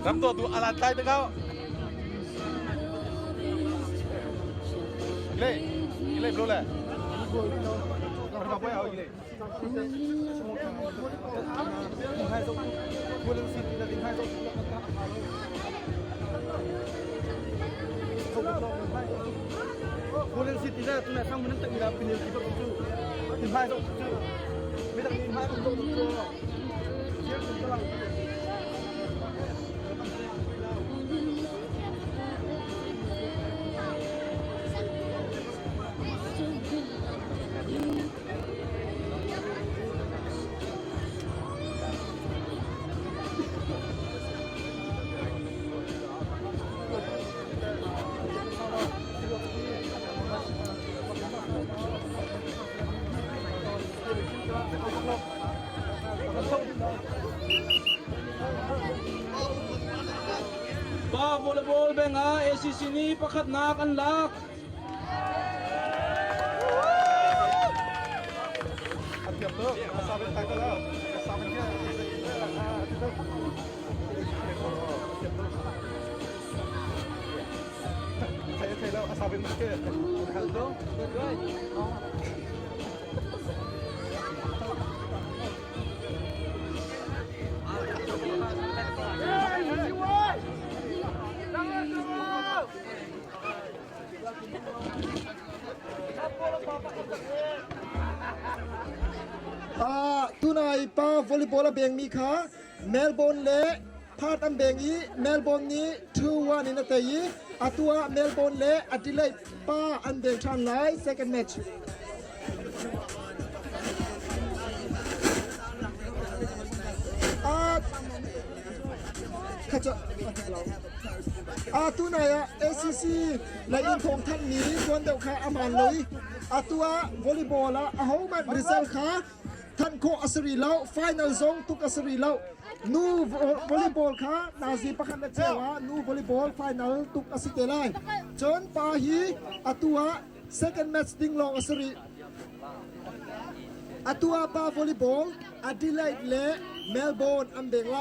J: Ram tu alantai tu kau. Gile belum lah. Berapa ya gile? Bawlung City dah tinggal tu. Bawlung City dah tu nak sang mana tak mila pilih kita tu. Tinggal tu. Mila tinggal tu tu. Siap sekarang.
D: Ba volleyball benga ACC ni pakat nak anlak.
J: Tiap tu, asal tak tahu. Asal dia. Saya tahu asal dia. Hal tu, betul.
C: tunai pa volleyball beng mi kha Melbourne le phat am beng yi Melbourne ni 2-1 in the yi atua Melbourne le Adelaide pa an beng than lai second match ขจรตัวไหนอะ ACC ในอินของท่านนี้ควรเดาค่ะอามันเลยตัววอลเลย์บอลละเอามันริซัลค่ะท่านโคอัสรีแล้วไฟนอลซงตุกอัสรีแล้วนูวอลเลย์บอลค่ะนาซีประคันเจ้านูวอลเลย์บอลไฟนอลตุกอัสเตลัยจนปาฮีตัว second match ดิ้งลองอัสรีตัวปาวอลเลย์บอลอดิเลดเล่เมลเบิร์นอัมเดงไล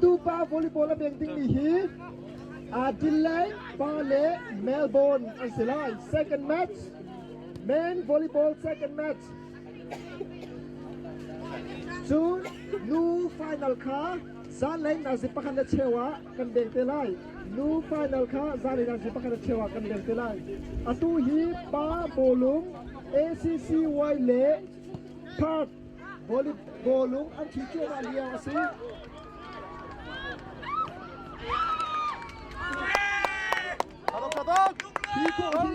C: ตูปาวอลเลย์บอลเบงติงมีฮีดิเลย์บาเล่เมลเบิร์นอันเซลัย second match men volleyball second match จูนนูfinal ค่ะซาเลนนาซิปะคันเชวะกันเบงเตลัยนูfinal ค่ะซาเลนนาซิปะคันเชวะกันเบงเตลัยตูฮีปาโบลุง ACC ไวเล่พาร์ทวอลเลย์บอลลุงอันที่ชัวมาเลียสิฮีโคอิน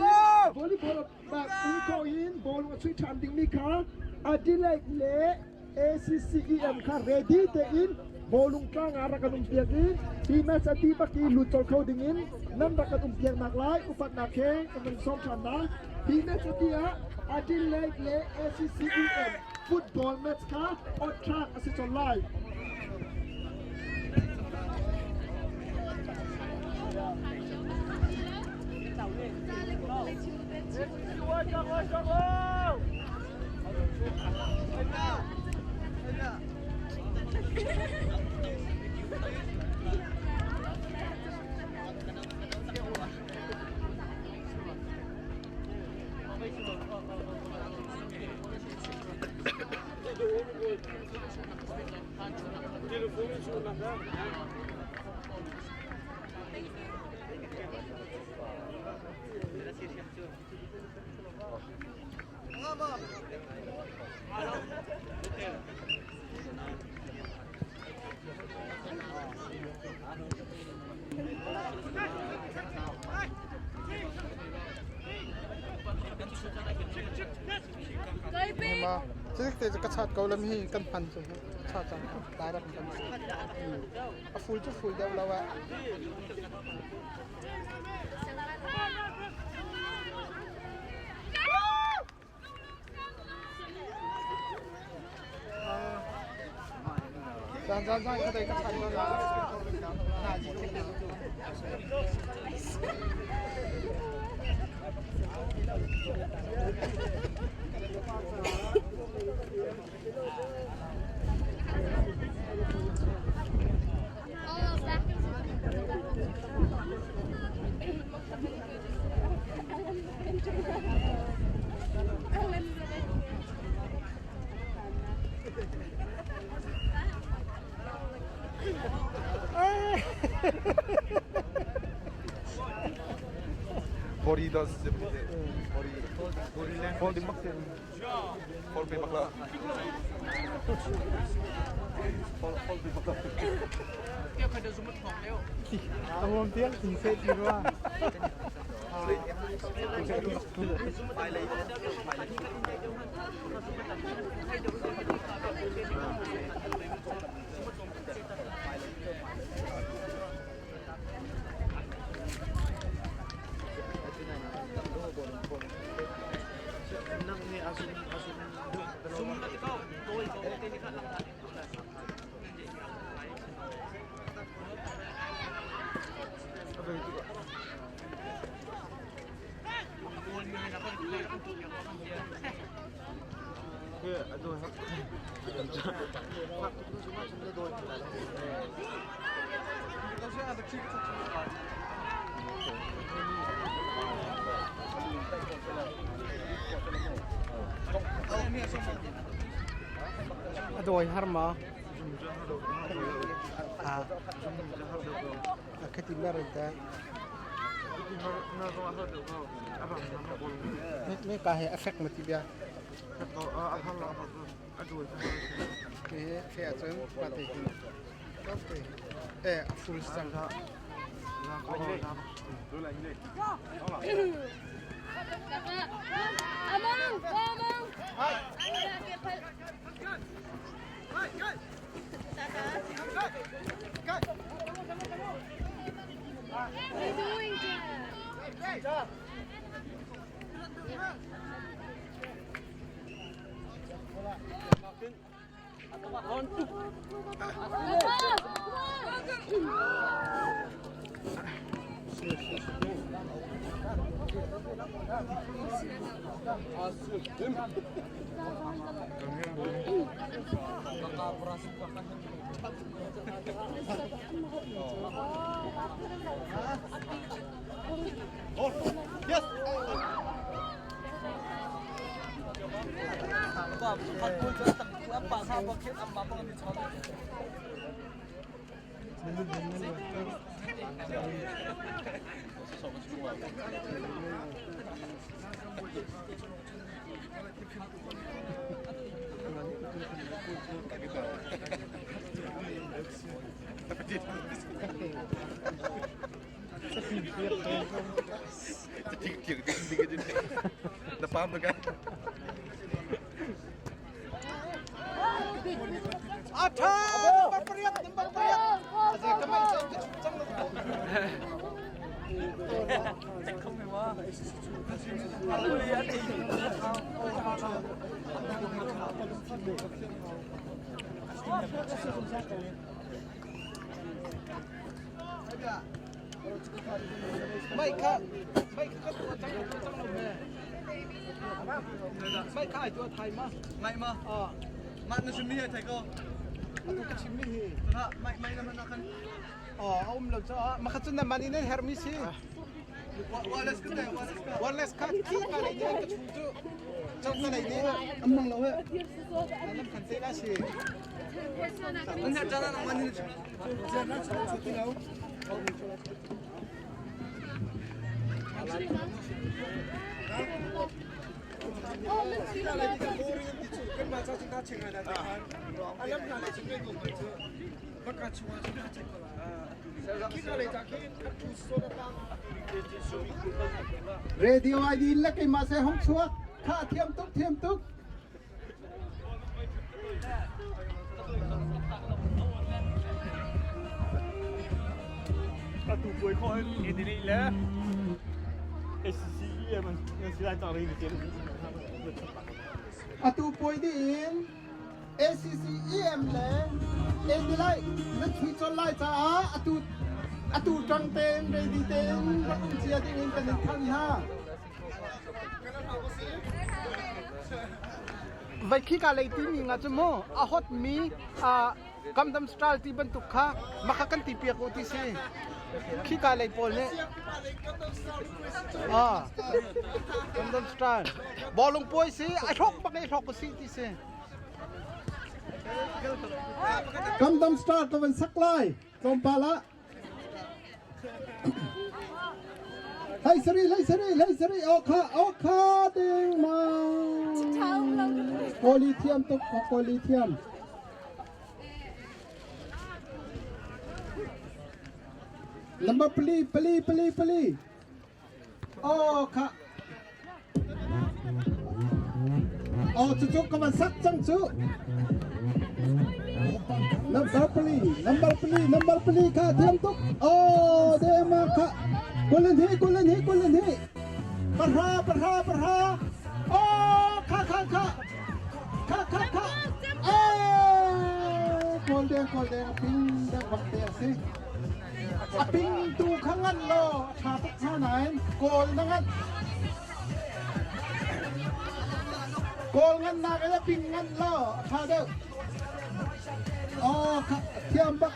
C: วอลเลย์บอลแบบฮีโคอินบอลมาช่วยทำดิ้งมีค่ะอดีเลกเล่ ACCEM ค่ะ ready เตอินบอลลุงกลางอารักนุ่มเตียงอินทีแมสตีปักกีลุดจอลเขาดิ้งอินนั่นรักนุ่มเตียงหนักหลายอุปัตนาเคงกำลังซ้อมชันนะทีแมสตีอะอดีเลกเล่ ACCEM ฟุตบอลแมตช์ค่ะออดทรัคอสิจอลไล
D: มาซึ่งแต่จะกระชัดเกาแล้วมีกันพันสุดชาติจังตายแล้วกันฟูลจะฟูลเดียวแล้ววะจานเขาได้กระชัดเกาแล้วน่าจริง
J: Body does body mak dia ball pe bakla ball pe bakla
D: เอาผมเตี้ยถึงเซตดีว่า โดยฮาร์มาแค่ที่ไม่รู้แต่ไม่กล้าให้เอฟเฟกต์มาที่เดียวแค่จนมาตีกินก็ไปฟูลสตังค์Depan tu kan. Ada berperiak. Saya kemarin cang. Cek không mày quá. Mày kháตัวจังลงเลยไม่ขายตัวไทยมาไม่มามันน่าจะมีอะไรก็ตัวก็ชิมมีนะไม่นั่นมันกันเอาเราจะมาขัดจนมันนี่เฮอร์มิซีวันเลสคัทที่อะไรเนี่ยก็ชูจุดอะไรเนี่ยอันนั้นเราเหรออันนั้นคันเซ่ละสิอันนี้จะนั่งมันนี่จะนั่งสุดที่เราเรดิโอไอดีเล็กมาเสียห้องชัวข้าเทียมตุกประตูป่วยคอยเอ็นดีแล้วSCE มันสิได้ต่อเลยจริงๆตูป่วยดีอิน SCE เลยเอ็นดีไลนักที่จนไล่จ้าตูจังเต็มเรดีเต็มรักเชียร์ที่อินเทอร์เน็ตทันฮะไว้ขี้กาเลยที่มีงาจมูกอาฮอตมีกำดำสไตล์ที่บรรทุกข้ามาขักันที่เปียกอุติซีขี้กาเลยโพลเนี่ยกำดำสไตล์บอลลงป่วยสิไอ้ทอกปักไอ้ทอกก็สิที่สิกำดำสไตล์ตัวเป็นสักลายตรงปาละไล่สรีโอคาเด้งมาโพลิเทียมตุกโพลิเทียมลำบากปลีโอค่ะจุกๆก็มันสักจังจุลำบากปลีค่ะเทียมตุกเดมาค่ะกุลนีปัญหาค่ะโกลเด้งปิ้งได้บักเตียสิปิ้งตูข้างนั้นโลชาตุกชาไหนโกลนั่นโกลงั้นนาก็จะปิ้งงั้นโลชาเด้อ
C: อ๋อเทียมบัก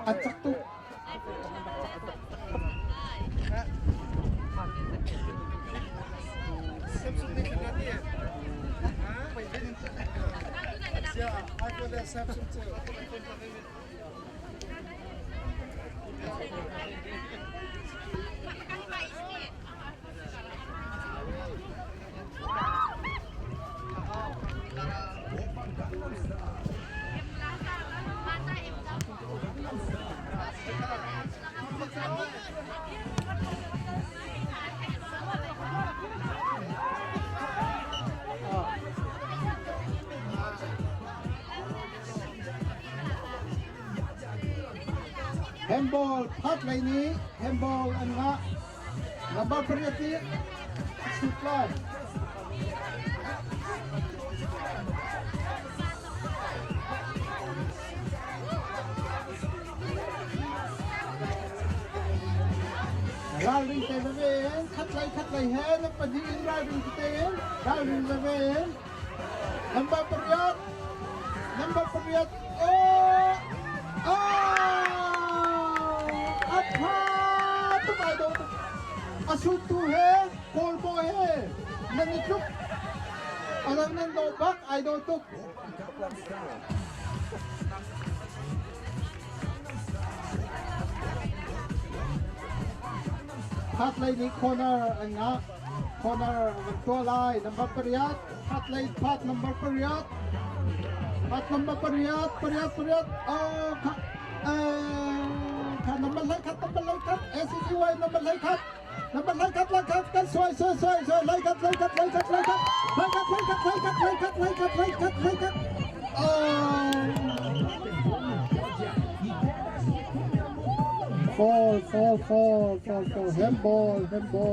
C: อัดจักตุกแฮมบอลพัดเลยนี้แฮมบอลอันละระบาดประยัดนี้สุดยอดราลิงเตเวนคัดเลยแฮนปฏิอินราลิงเตนราลิงเตเวนนัมบาประยัดโอ้อัดพาตุกไอโดตุอาสุตุเฮโคลโบเฮนันนิทุกอะไรนั่นโดบักไอโดตุกพัดเลยนี่คอร์เนอร์อันนะคอร์เนอร์ตัวลายนัมบาประยัดพัดเลยพัดนัมบาประยัดพัดนัมบาประยัดค่ะนัมบาเลยคัดSCCไว้นัมบาเลยคัดกันสวยเลยคัดฟอลแฮมบอลนัมเบอ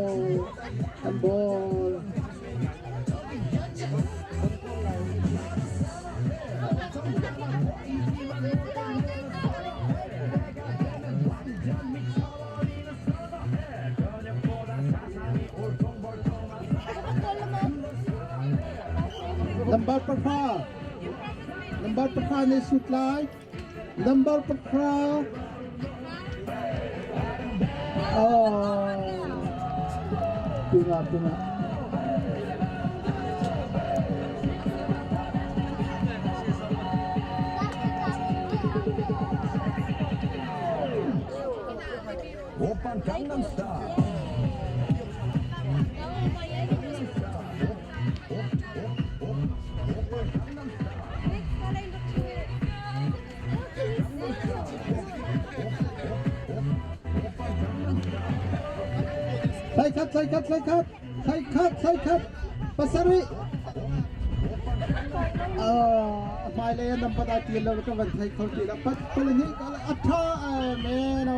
C: ร์ประพาในสุดลายนัมเบอร์ประพาTuna.
K: Oppan Gangnam Style.
C: Say cut. Pasari. My land number that you love to take country. But pulling it, Atta, man,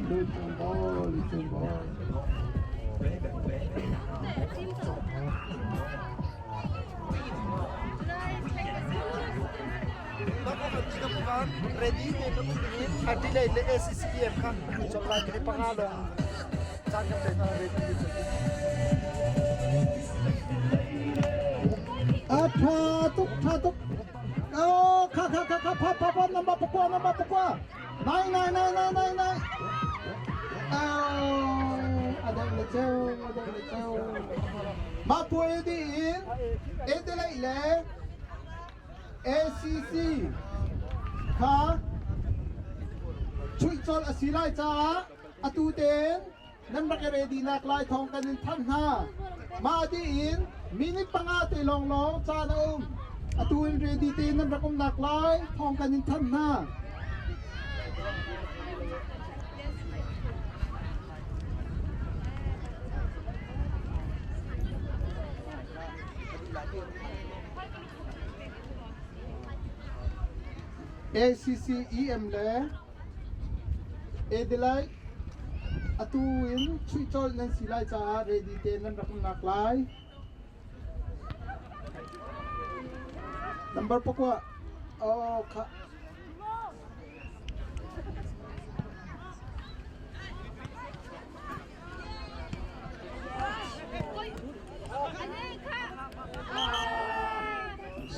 C: little ball.
J: Ready na tingin at delay le CNC Team kan so like ni pangalong saan ka na ready dito
C: Tatuk ka number papa nine ada lecau mapuedin edelai ACC ka Chuih chol asilai cha atuten nan ba ready na klai thong kanin than ha ma diin minit pangate long cha na atun ready tin nan ba kum na klai thong kanin than ha ACC EM le Adelaide atuin chui chol nan silai cha ready te nan rakum nak lai number pakwa oh kha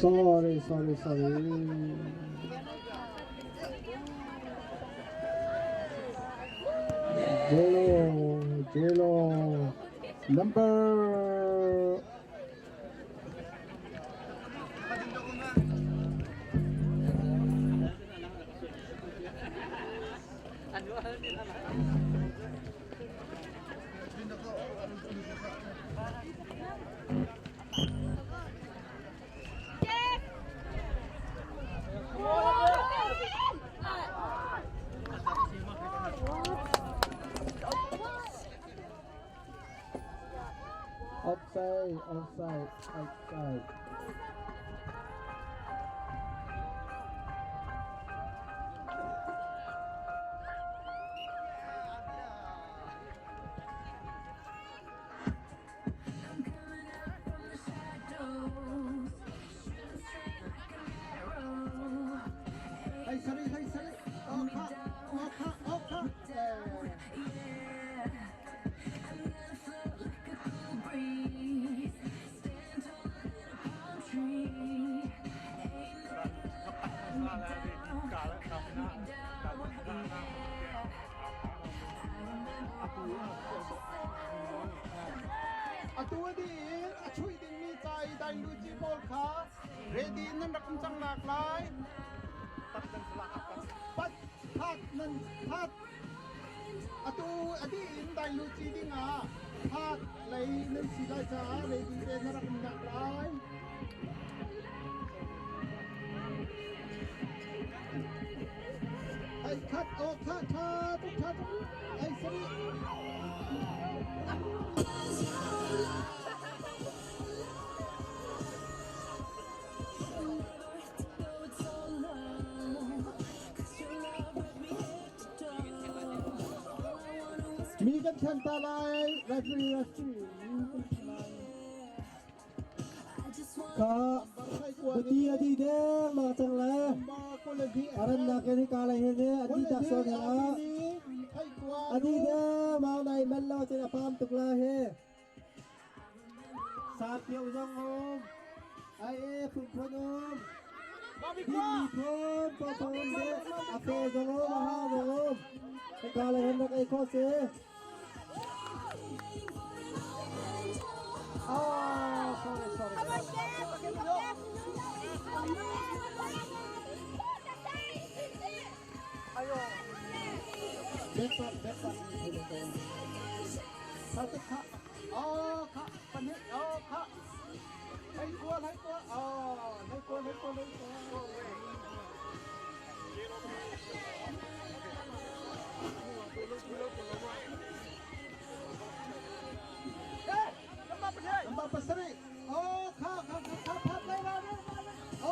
C: sorry Jelo number outside sorry okayตัวดีช่วยดิ้งมีใจได้ลูจีบอลขาเรดีนั่นรักจังหลากหลายตัดกันสลักปัดพัดนั่นพัดตัวอดีอินได้ลูจีดิ้งอ่ะพัดเลยนั่นสีได้จ้าเรดีเรนรักหลากหลายไอ้คัดออกคัดไอ้สิมีกันแข่งตาลายเรฟรีก็บดีอดีเด้มาจังเลยอารันนักนี่กาลเฮเดอดีตักโซนเหรออดีเด้มาในมันเราจะพามตุกลาเฮสาเปียวจังโอมไอฝุ่นพนมดิมีพรมปะพรมเดอาเฟจังโอมหาจังโอมกาลเฮนักไอโคเซsorry. Ayo. Bepat. Satu kak. Oh kak, panik. Oh kak. Hai kuat. Oh, hai kuat. Nampak peseri. Oh, kak, pat lagi. Oh.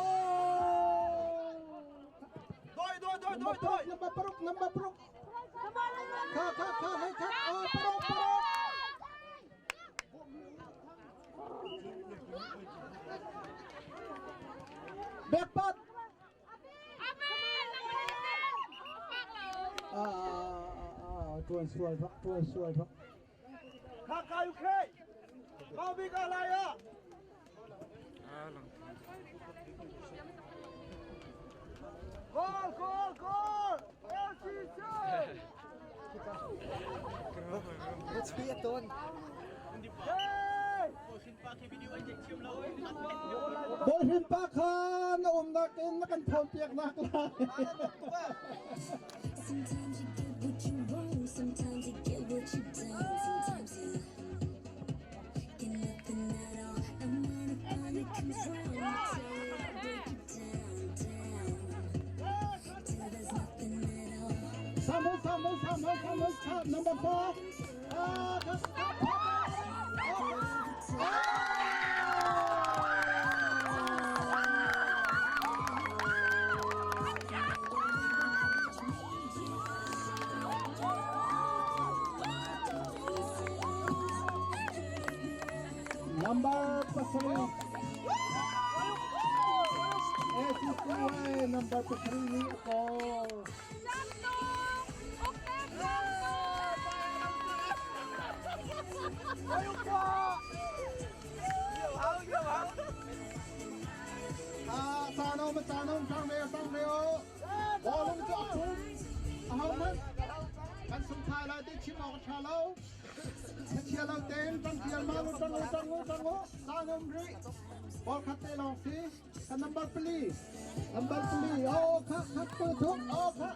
C: Doi. Nampak peruk. Kak, hai kak. Oh, peruk. Bepat. Tuan suai pak. Kakak UK. Kau bikin layak. Gol. Boleh pakai nak phone piak nak lah.
E: Sometimes you get what you want, sometimes you get what you don't, sometimes you get nothing at all. And when it finally comes round, you tell it, I'll break it down, till there's nothing at all.
C: Sambung, number 4. number 3. ACCY number 3 ni ako. Tanong sang leo Bawlung cho chung hao mất kan sum thai la di chim ok chalo chia lao ten tang chia ma lu tang sanam ri ball khatte long si kan number 3 khắc tu thuk khắc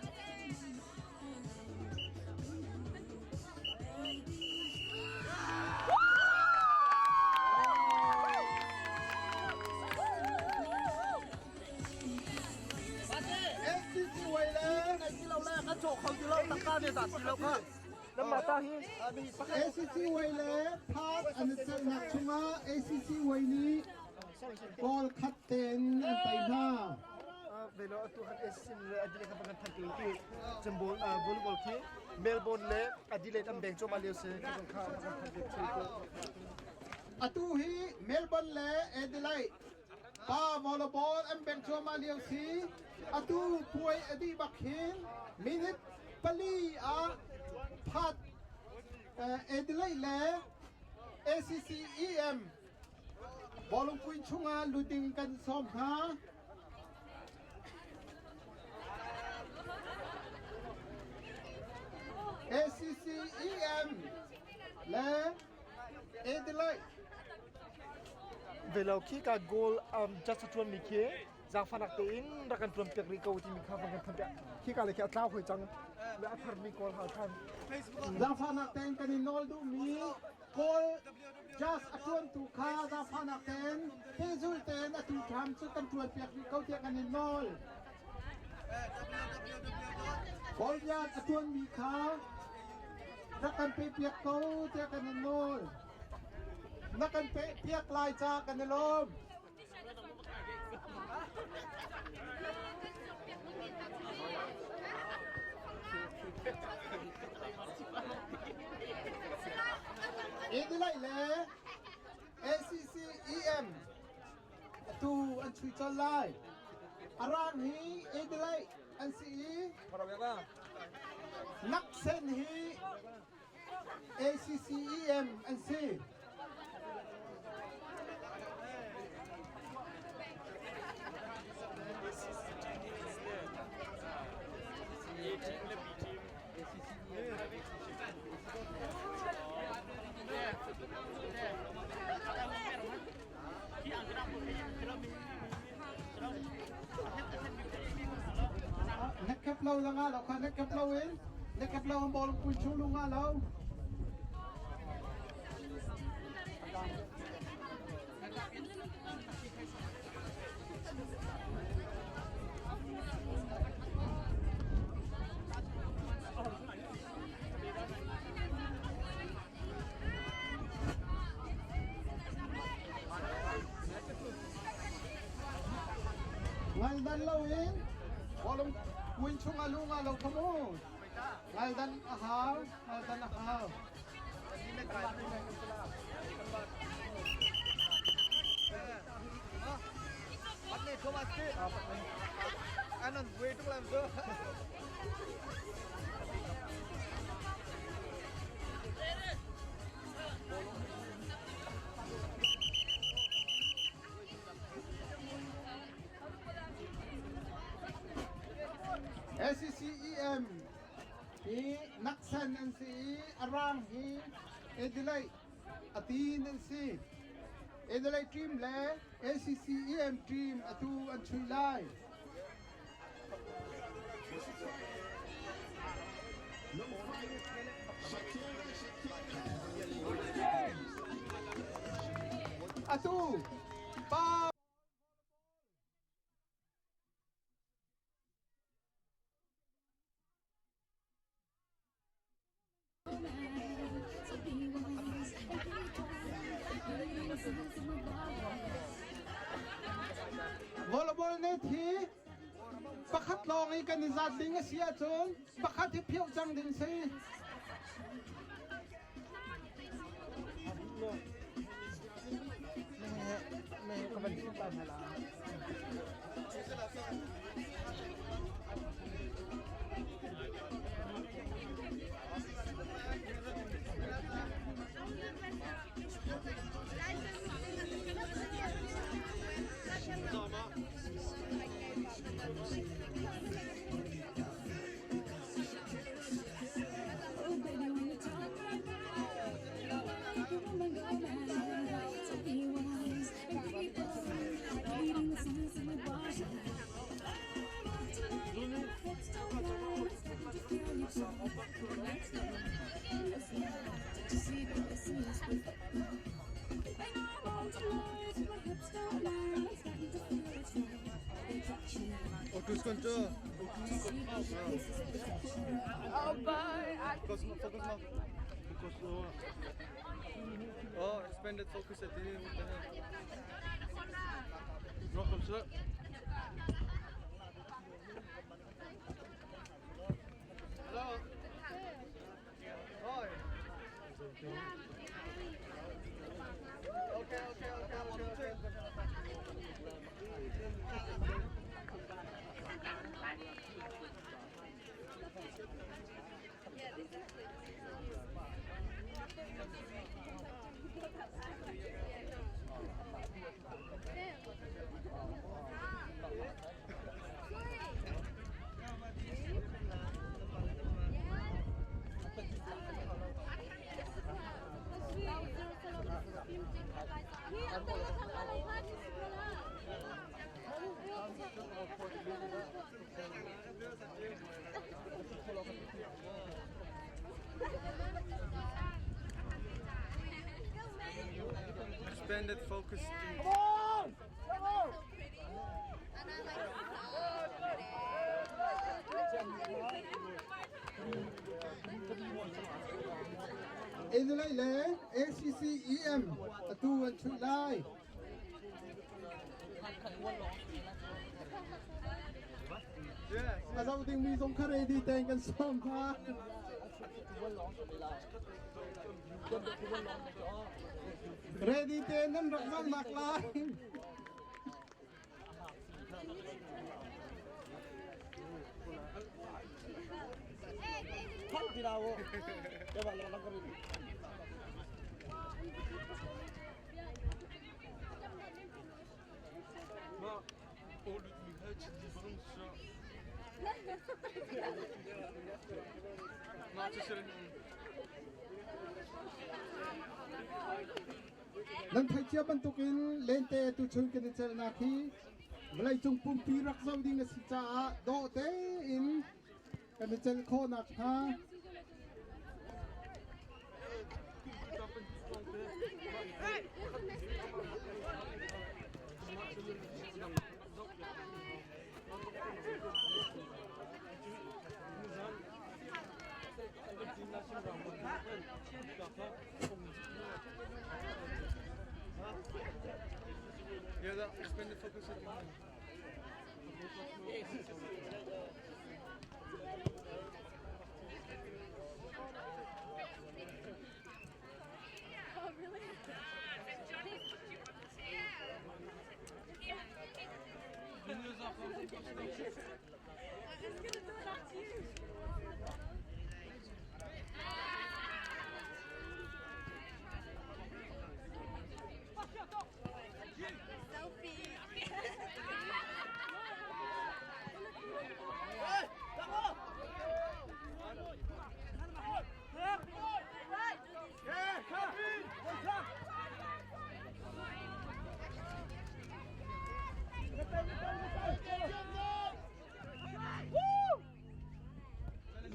C: ACC ไว้แล้วพาดอันนี้หนักชุงACC ไว้นี้บอลคัดเต็นไปหน้า
J: Velo tu kan esin adile kan pangan thakil ki jembol volleyball ki Melbourne le adile am beng cho malio se kan kha kan thakil ki
C: atu hi Melbourne le Adelaide pa volleyball am beng cho malio si atu puai adi bakhin minute pali a phat Adelaide le ACC EM Bawlung kuin chunga luding kan som ha ACC EM le Adelaide
J: Velo ki ka goal just tuan mi ki jang fanak te in rakan tuan pek ri ko ti mi kha pangan thak ki ka le ki atlaw hoi chang le athar mi kol ha than
C: Zafanak ten kaninol du mi kol just atun tu kha zafanak ten hezul ten atu tham chu kan tuan piak ni kau tia kaninol kol yat atun mi kha rakan pe piak kau tia kaninol nakan pe piak lai cha kanilom Adelaide le ACC EM tu an chui chon lai arang hi Adelaide an si nak sen hi ACC EM an siนักแคปเราละง่าเราค่ะนักแคปเราเองนักแคปเราบอลคุยชูลุงง่าเราNgaldan lawin, walang win chung alunga law kamo. Ngaldan ahaw.
J: Patne Thomas ke Anand wait to lam so
C: ACC EM hi naksan an si arang hi Adelaide atin an si Adelaide team le ACC EM team atu an chui lai atu pa volleyball net hi pakhat long hi kan zat ding sia chon pakhat hi phiau chang ding se
E: Oh, baby, when you talk like that, make a woman go mad. Tell me wise, people, reading the signs in the bars. I'm on tonight, my hips don't lie. I'm starting to feel you too. Let's go. Listen, did you see that this is perfect? And I'm on tonight, my hips don't lie. I'm starting to feel it's right. Attraction.
D: Oh, expanded focus at the end. What the hell? No, come sir. Hello. Hi. Okay. Expanded focus. Come on! Come on!
C: In the line, ACCEM, a 2 and 3 line. Sao tình mi giống khare đi tênกันซ่อมค่ะ Ready tên năm rộng rộng mạc lại. Không thì đâu. Để bạn làm cái gì?
D: Ma, old me hurt the bone shot. Not just
C: Lần thay chia ban tukin lên tê tu chung cái chân na khi lại chung pum pi rak sau đi nga si cha do te in cái chân kho na ha.
D: Yeah, that expanded focus at the end.
F: Oh, really?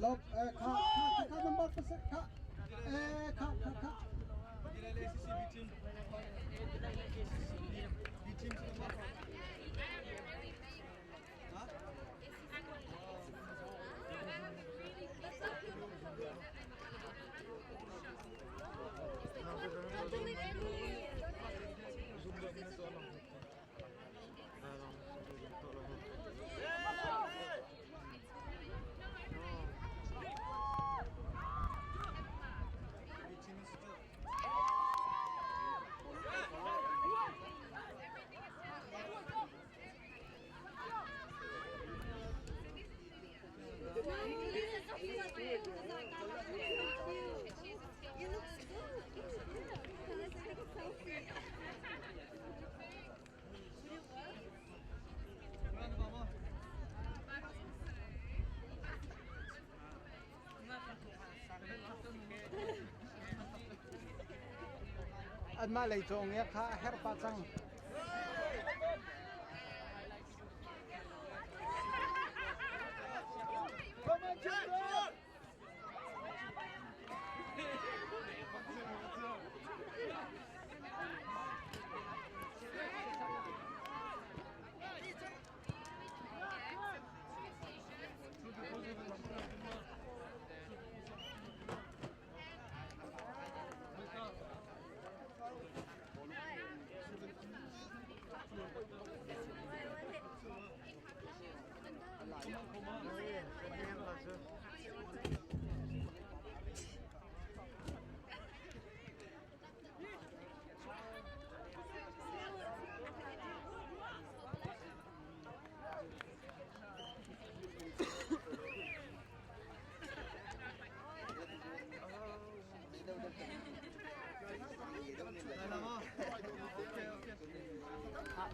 C: Lộc khá number per set khá khá
J: นมาเลยจงเนี้ยค่ะเฮร์ปาจัง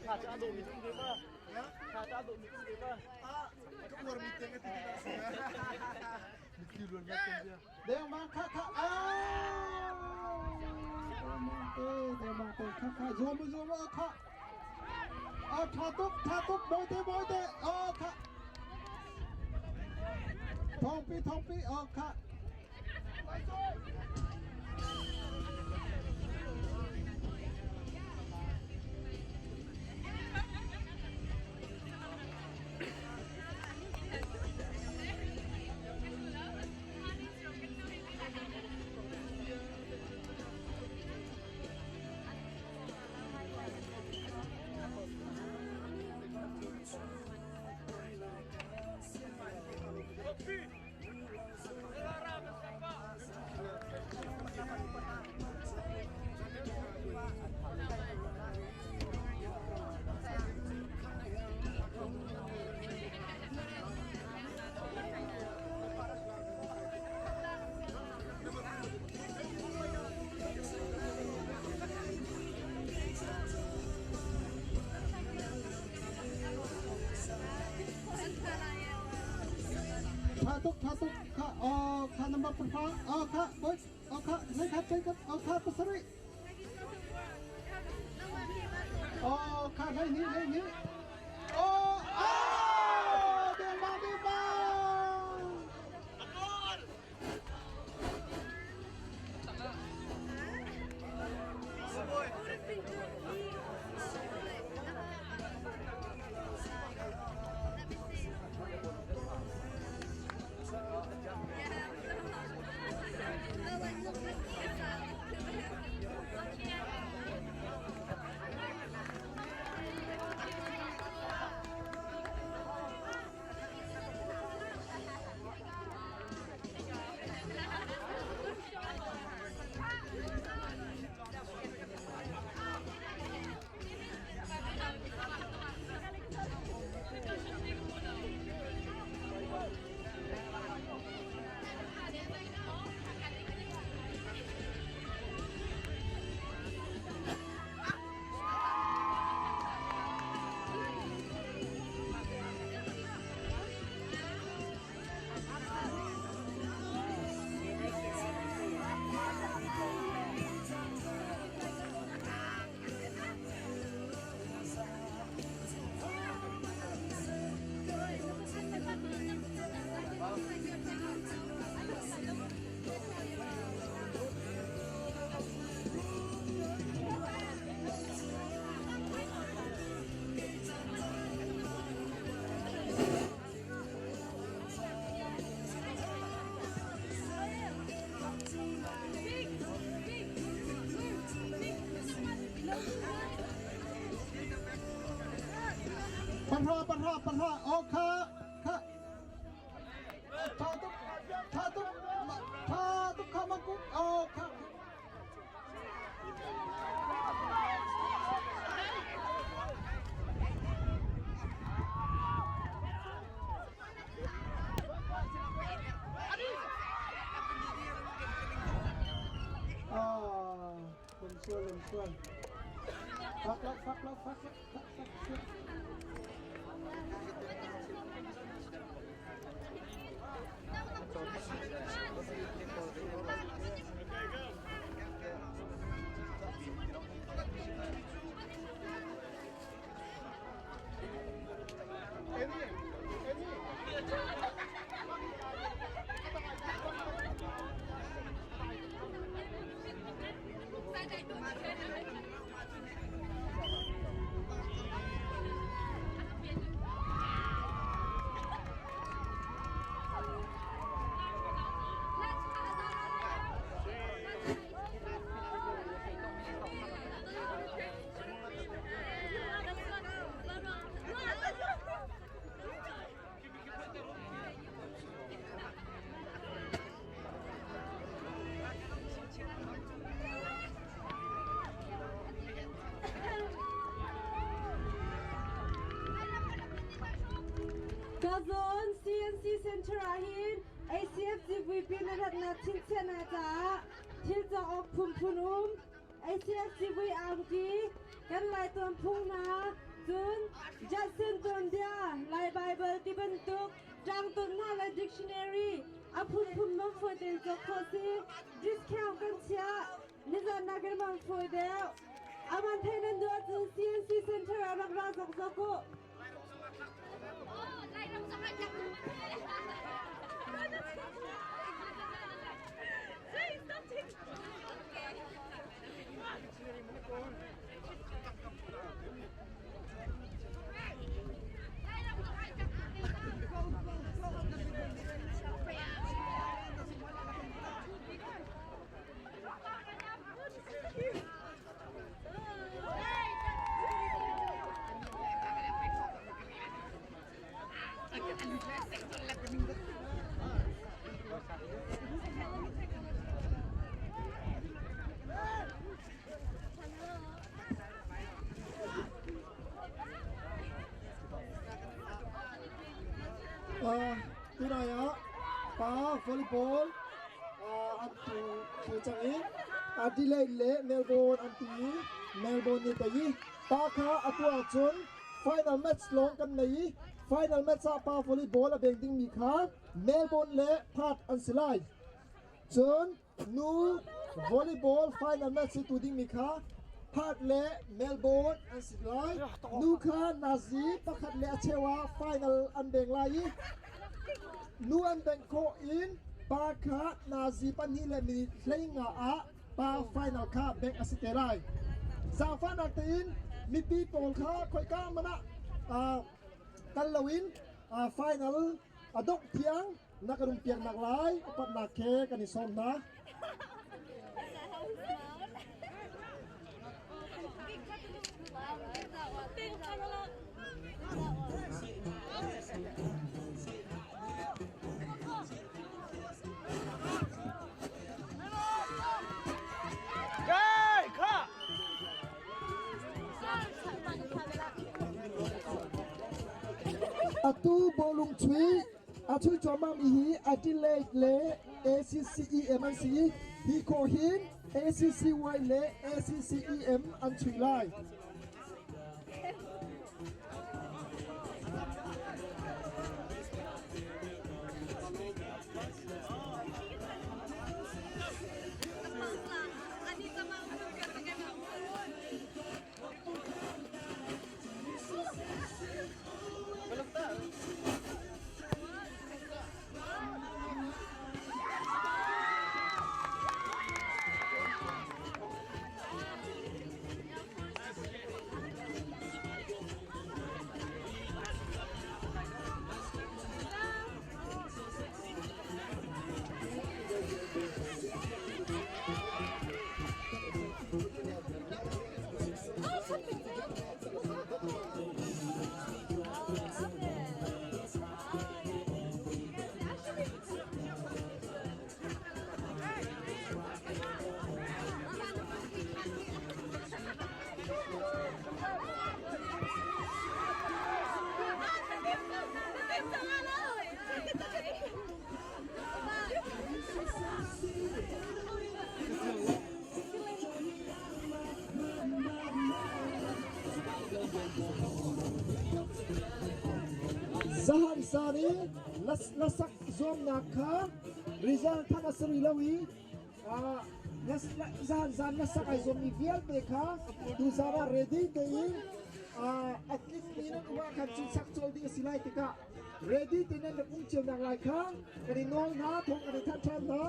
J: Kaca aduk meeting dia apa? Kaca aduk meeting dia apa?
C: keluar meeting itu tidak sih meeting luar meeting dia dia mang kak kak jom kak thatuk boy te kak thongpi kak Thatuk kak kak nombor pertama kak boy kak naik kak peseri kak ini demangปัญหาkak Thatuk kak mangkuk kak Lemsuan Fak
A: Gazon CNC Center ahin ACF GVP narat na chinchena cha thilja ok phun ACF GV amki kan lai ton phung na chun Jackson ton dia lai Bible ti bentuk jang ton na lai dictionary aphun mam foi den jok khosi discount kan chia nizan na kan mam foi deu aman thainan do chu CNC Center arak ra jok joko
C: ที่ไหนอ่ะป้าวอลเลย์บอลอันที่จังอีอันที่เล่เมลเบิร์นอันที่เมลเบิร์นนี่แต่ยี่ป้าข้าอัตัวจนไฟนอลแมตช์ลงกันเลยไฟนอลแมตช์ซาป้าวอลเลย์บอลและเบงดิ้งมีข้าเมลเบิร์นเล่พาดอันสไลด์จนนูวอลเลย์บอลไฟนอลแมตช์ตัวดิ้งมีข้าพาดเล่เมลเบิร์นอันสไลด์นูข้านาซีประคัดเล่เชวาไฟนอลอันเบงไลนูอันเบงโคอินปาคานาซีปันนี่เลมิเลงอาปาไฟนอลคาเบงอสิเตไลซาฟานักตีนมีปีโปลคาคอยก้ามันนะกันลวินไฟนอลดกเพียงนักรุมเพียงนักไล่ปัดนักเคกันนิสมนะตูโบลุงชุยชุยจอมมีฮีดิเลเล ACCEM ฮีโคหิน ACCY เล ACCEM อันชุยไลZahan Sani lasak zom nakha Rizal Thana Sri Lawi Zahan Zan lasak ay zom ni Vial Dekha Du Zara ready day at least minute wa kan chin sak chol ding silai tika ready tinan na kung chiam nang lai khang kani nol na thong kani than than na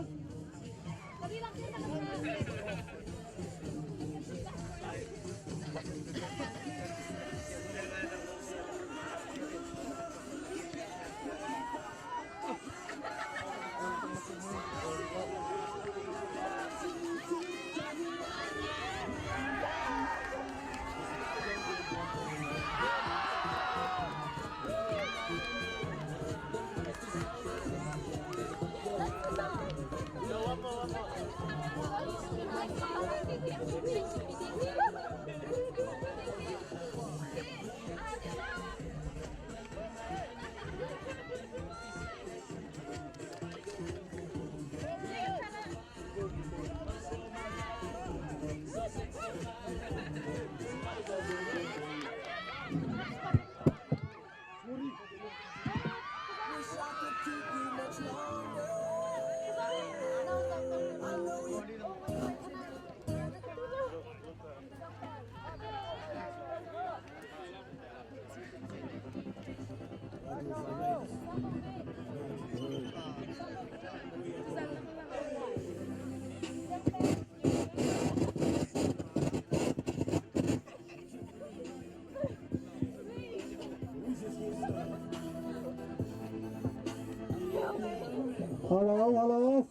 C: Hello.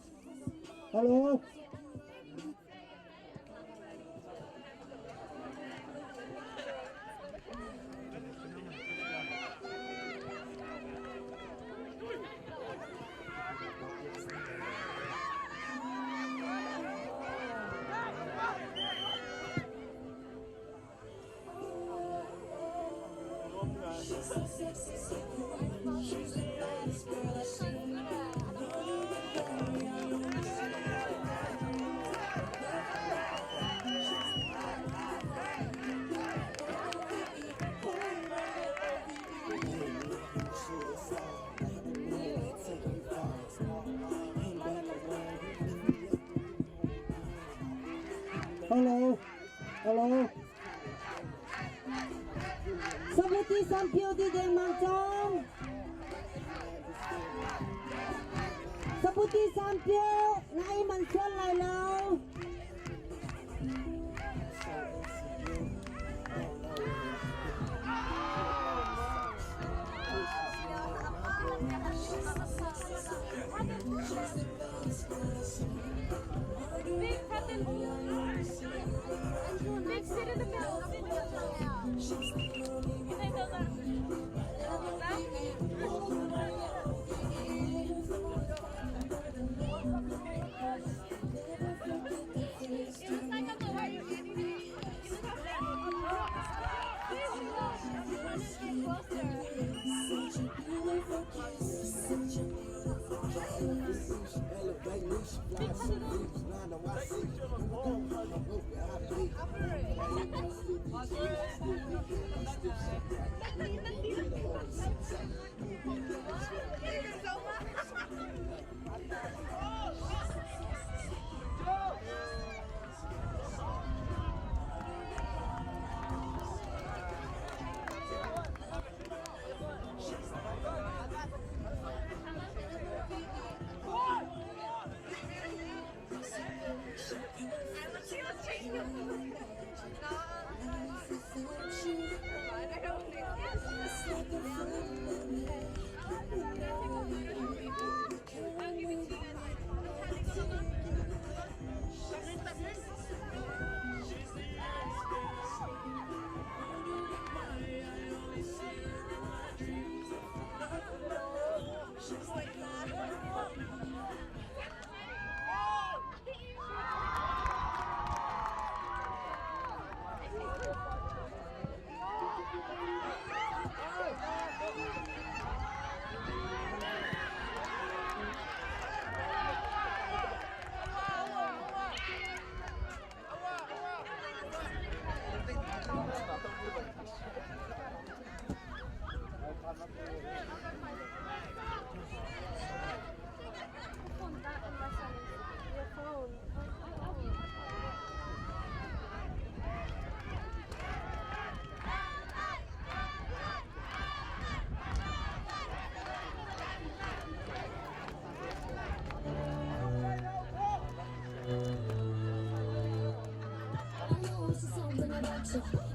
C: Hello. Hello.
A: Sabuti sampio di deng mangcong. Sabuti sampio ngai mansuan lai lau.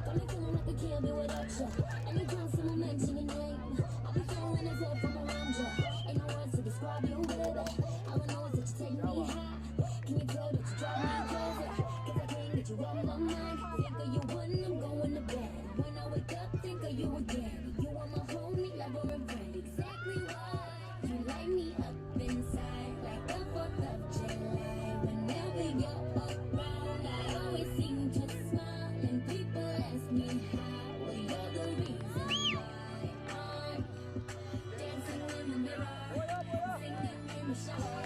E: Got me feeling like I can't be without you. Anytime someone mention your name, I be feeling as if I'm around you. Ain't no words to describe you, baby. All I know is that you take me high. Can you tell that you drive me crazy? 'Cause I can't get you off my mind. Think of you when I'm going to bed. When I wake up, think of you again. You want my homie, like a friend. Exactly why you light me up inside like the 4th of July. Whenever you're around, I always seem to smile. And people ask me how, well, you're the reason why I'm dancing in the mirror, singing in the shower.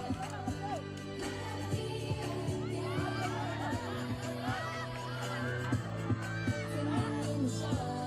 E: Singing in the shower.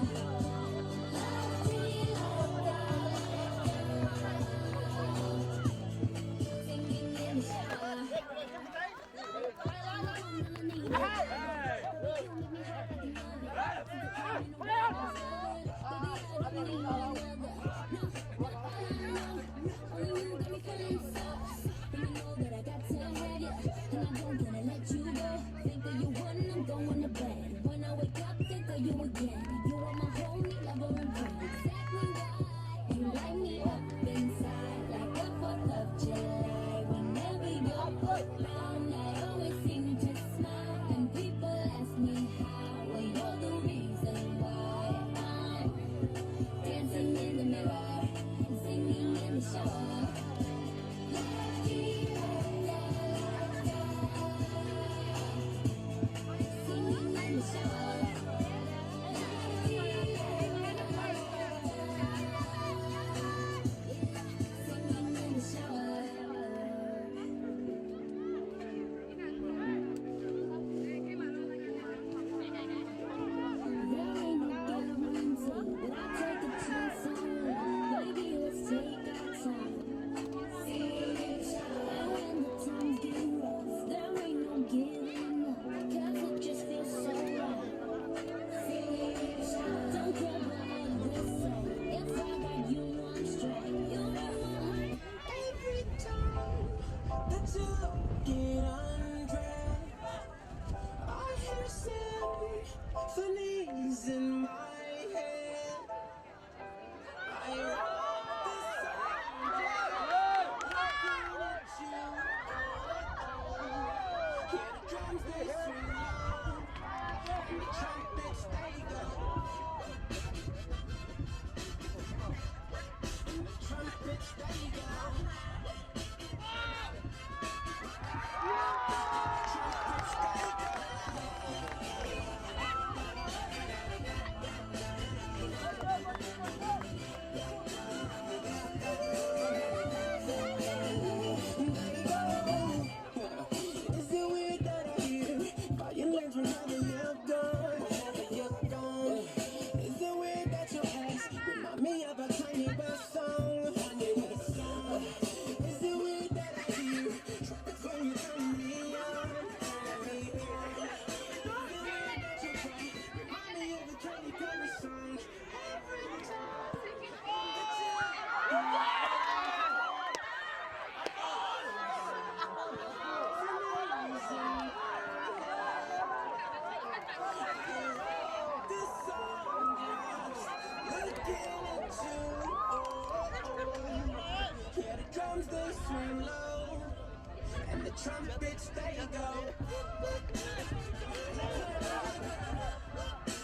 K: the trumpets they go.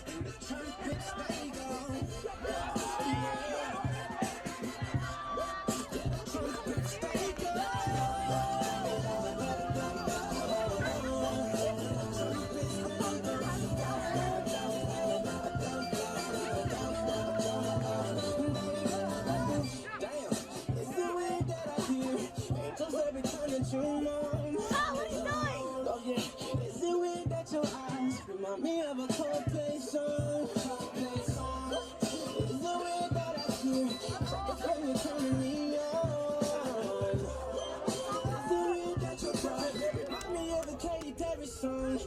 K: And the trumpets they go. Trumpets they go. Remind me of a Coldplay song. Is the way that I feel. It's like a flame you're turning me on. Is the way that you cry. Remind me of a Katy Perry song.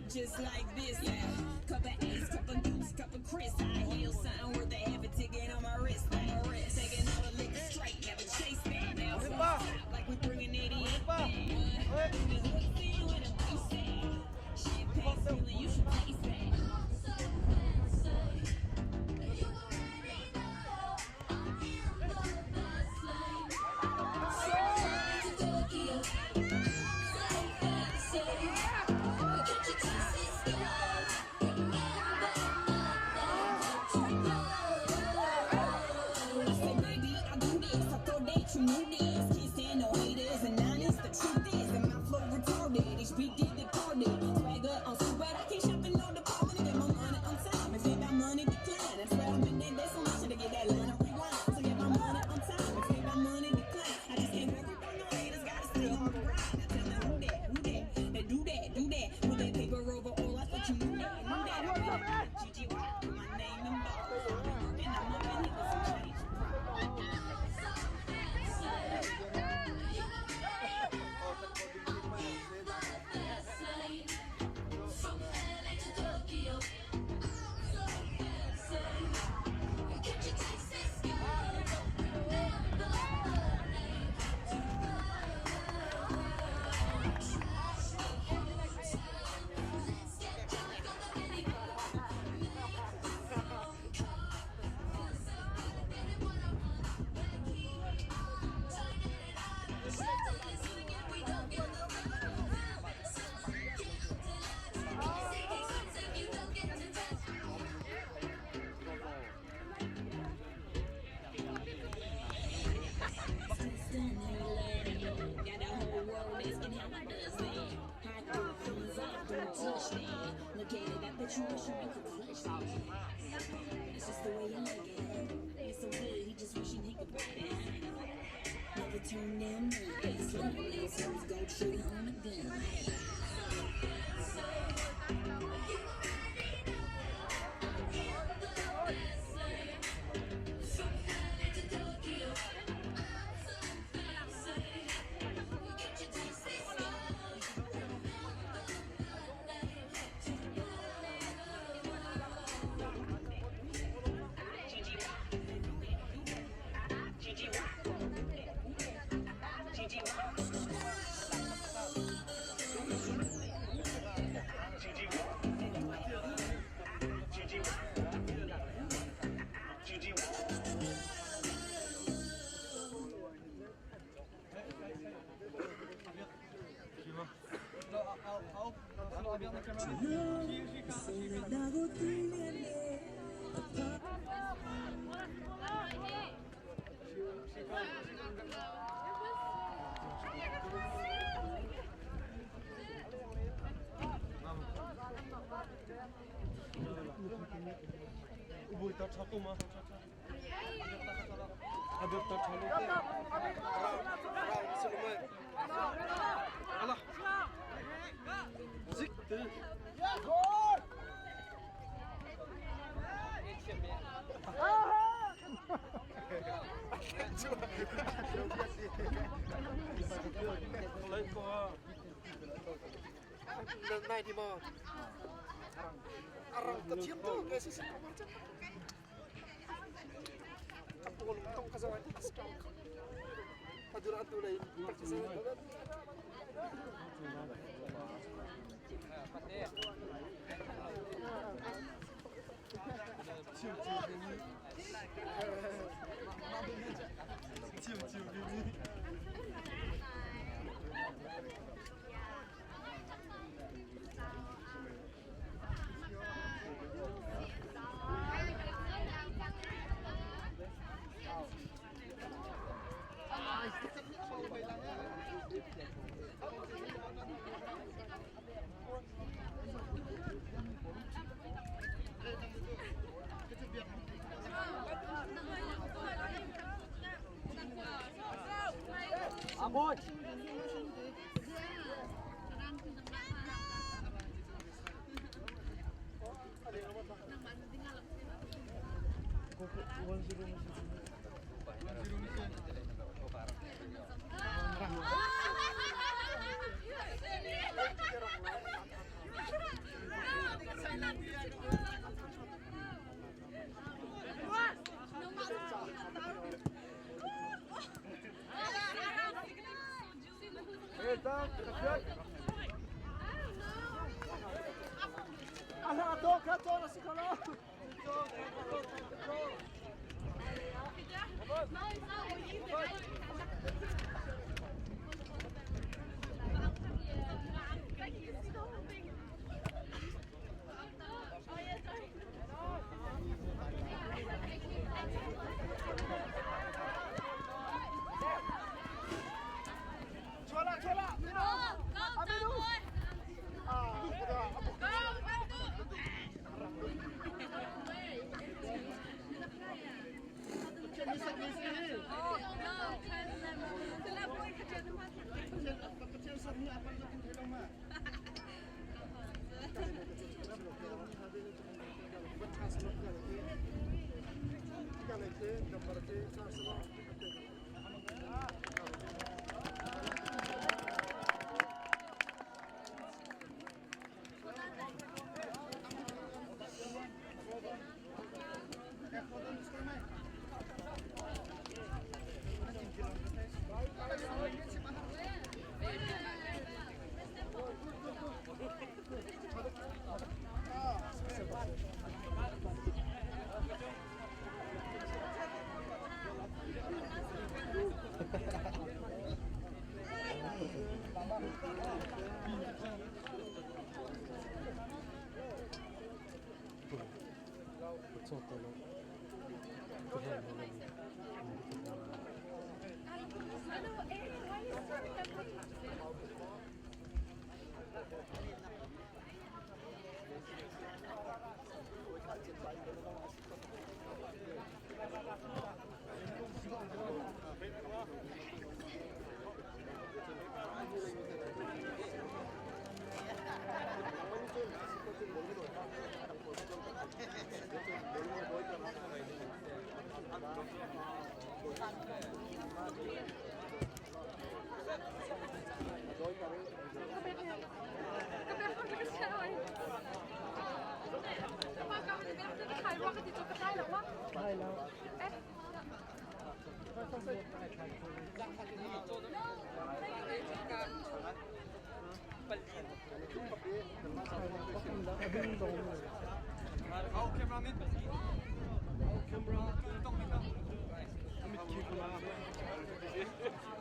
L: Just like this, yeah. Cup of Ace, cup of Deuce, cup of Chris. I heal something worth a half a ticket on my wrist. Taking all the liquor straight, never chase that. Now it's stop like we bringing it in. Champagne feeling, you should taste that.
E: you wish you could touch me. It's just the way you like it. It's so good, he just wishing he could ride it. Never turn down money. Slow legs, always go trigger on the gun.
D: Ubu tar chatu ma adur tar chalo ala zik tu
J: Nay di mo. Arang kecil tuh kayak sisi kamar cepat. Kapul tong kasawan di stok. Aduran tuh lain.
D: Abot.
J: Ala toka toka si kalo. Chola chola. Aminu.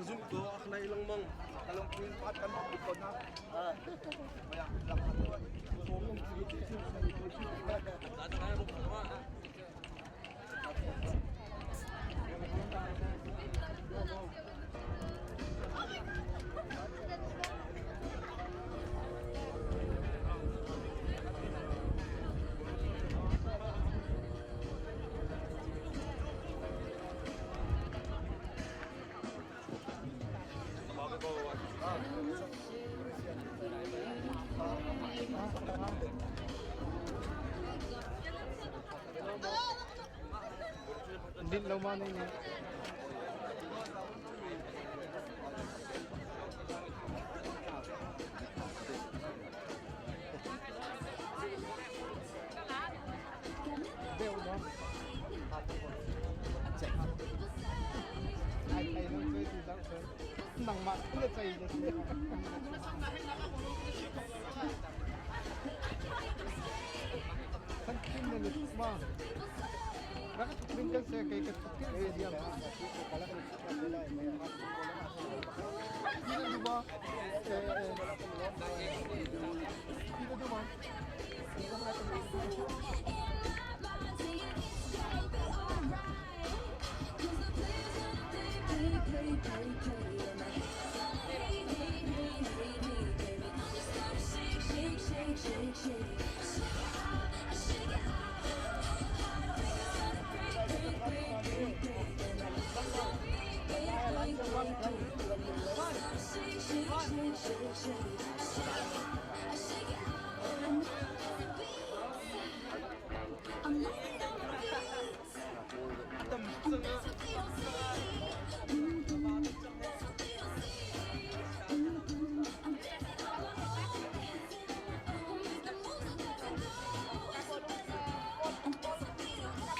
J: Zoom to akna ilang mang talong pin pat kan mo ko na. Bayak lang
D: Hindi lumanay niya. Ai nó chơi thì sao chơi nặng mặt cũng là chơi được. Thân kinh là được mà. Nó có bên chân xe cái cái gì đó. Ini di bawah. Ini di bawah.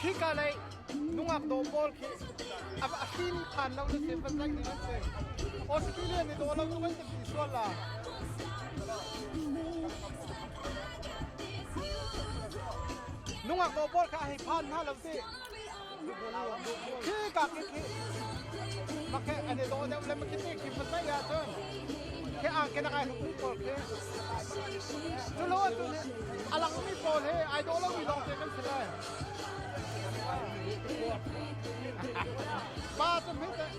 D: Khi cả này nung áp đồ ball khi áp asin than lâu được xem phân danh như thế. Australia này đồ lâu cũng vẫn bị xóa là. Nung áp đồ ball cả hay phan ha lâu thế. Khi cả khi mà cái anh ấy đồ đang làm cái gì khi phân danh à chứ. Khi ăn cái này không ball khi. Chú lâu chú alang mi ball he, ai đồ lâu bị lòng thế kan sila. Ba trăm hết đấy.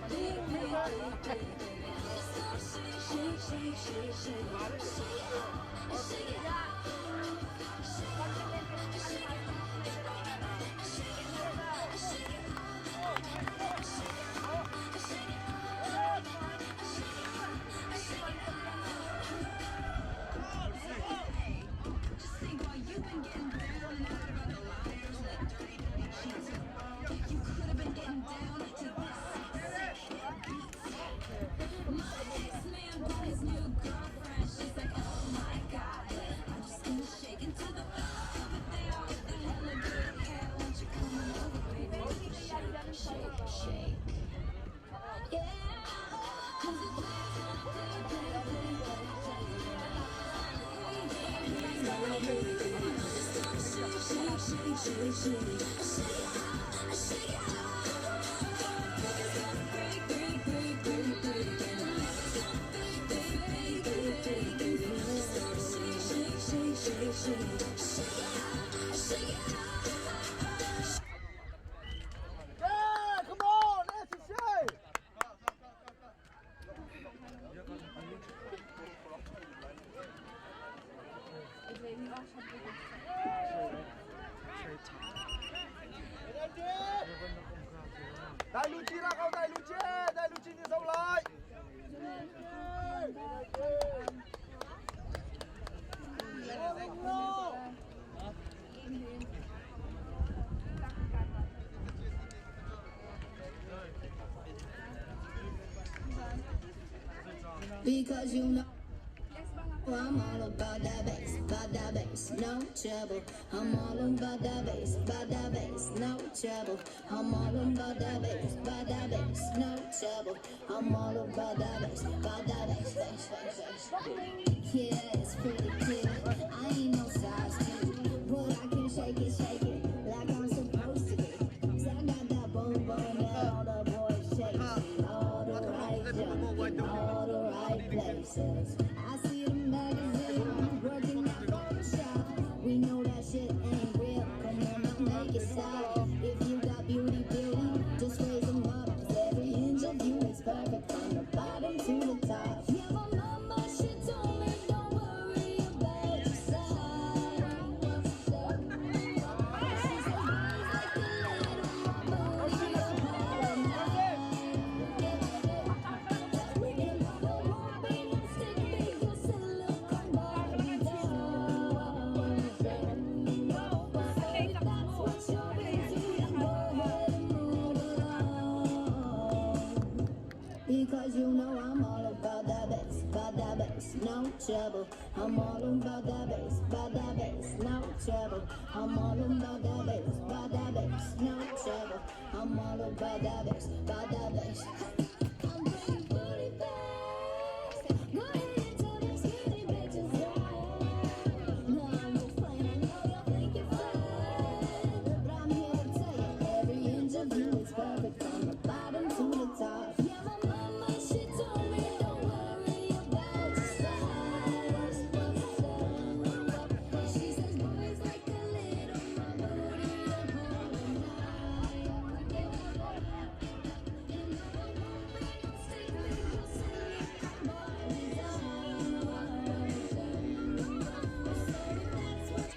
J: Đại Luchi ra không Đại Luchi đi sâu lại.
E: Because you know I'm all about that bass, no trouble. I'm all about that bass, no trouble. I'm all about that bass, no trouble. I'm all about that bass, bass. Yeah, it's pretty clear. I ain't no size 2, but I can shake it like I'm supposed to be. 'Cause I got that boom that all the boys shake. All the right jump, all the right places. I see the magazine, working at the shop. Cause you know I'm all about that bass, no trouble. I'm all about that bass, no trouble. I'm all about that bass, no trouble. I'm all about that bass, I'm bringing booty back. Go ahead and tell those skinny bitches that. No, I'm just playing, I know y'all think you're fun. But I'm here to tell you, every inch of you is perfect from the bottom to the top. Yeah, my mama, she told me don't worry about your size. She says boys like a little more booty the whole night. And no, I won't make no statement, 'cause silly boys are. So if that's what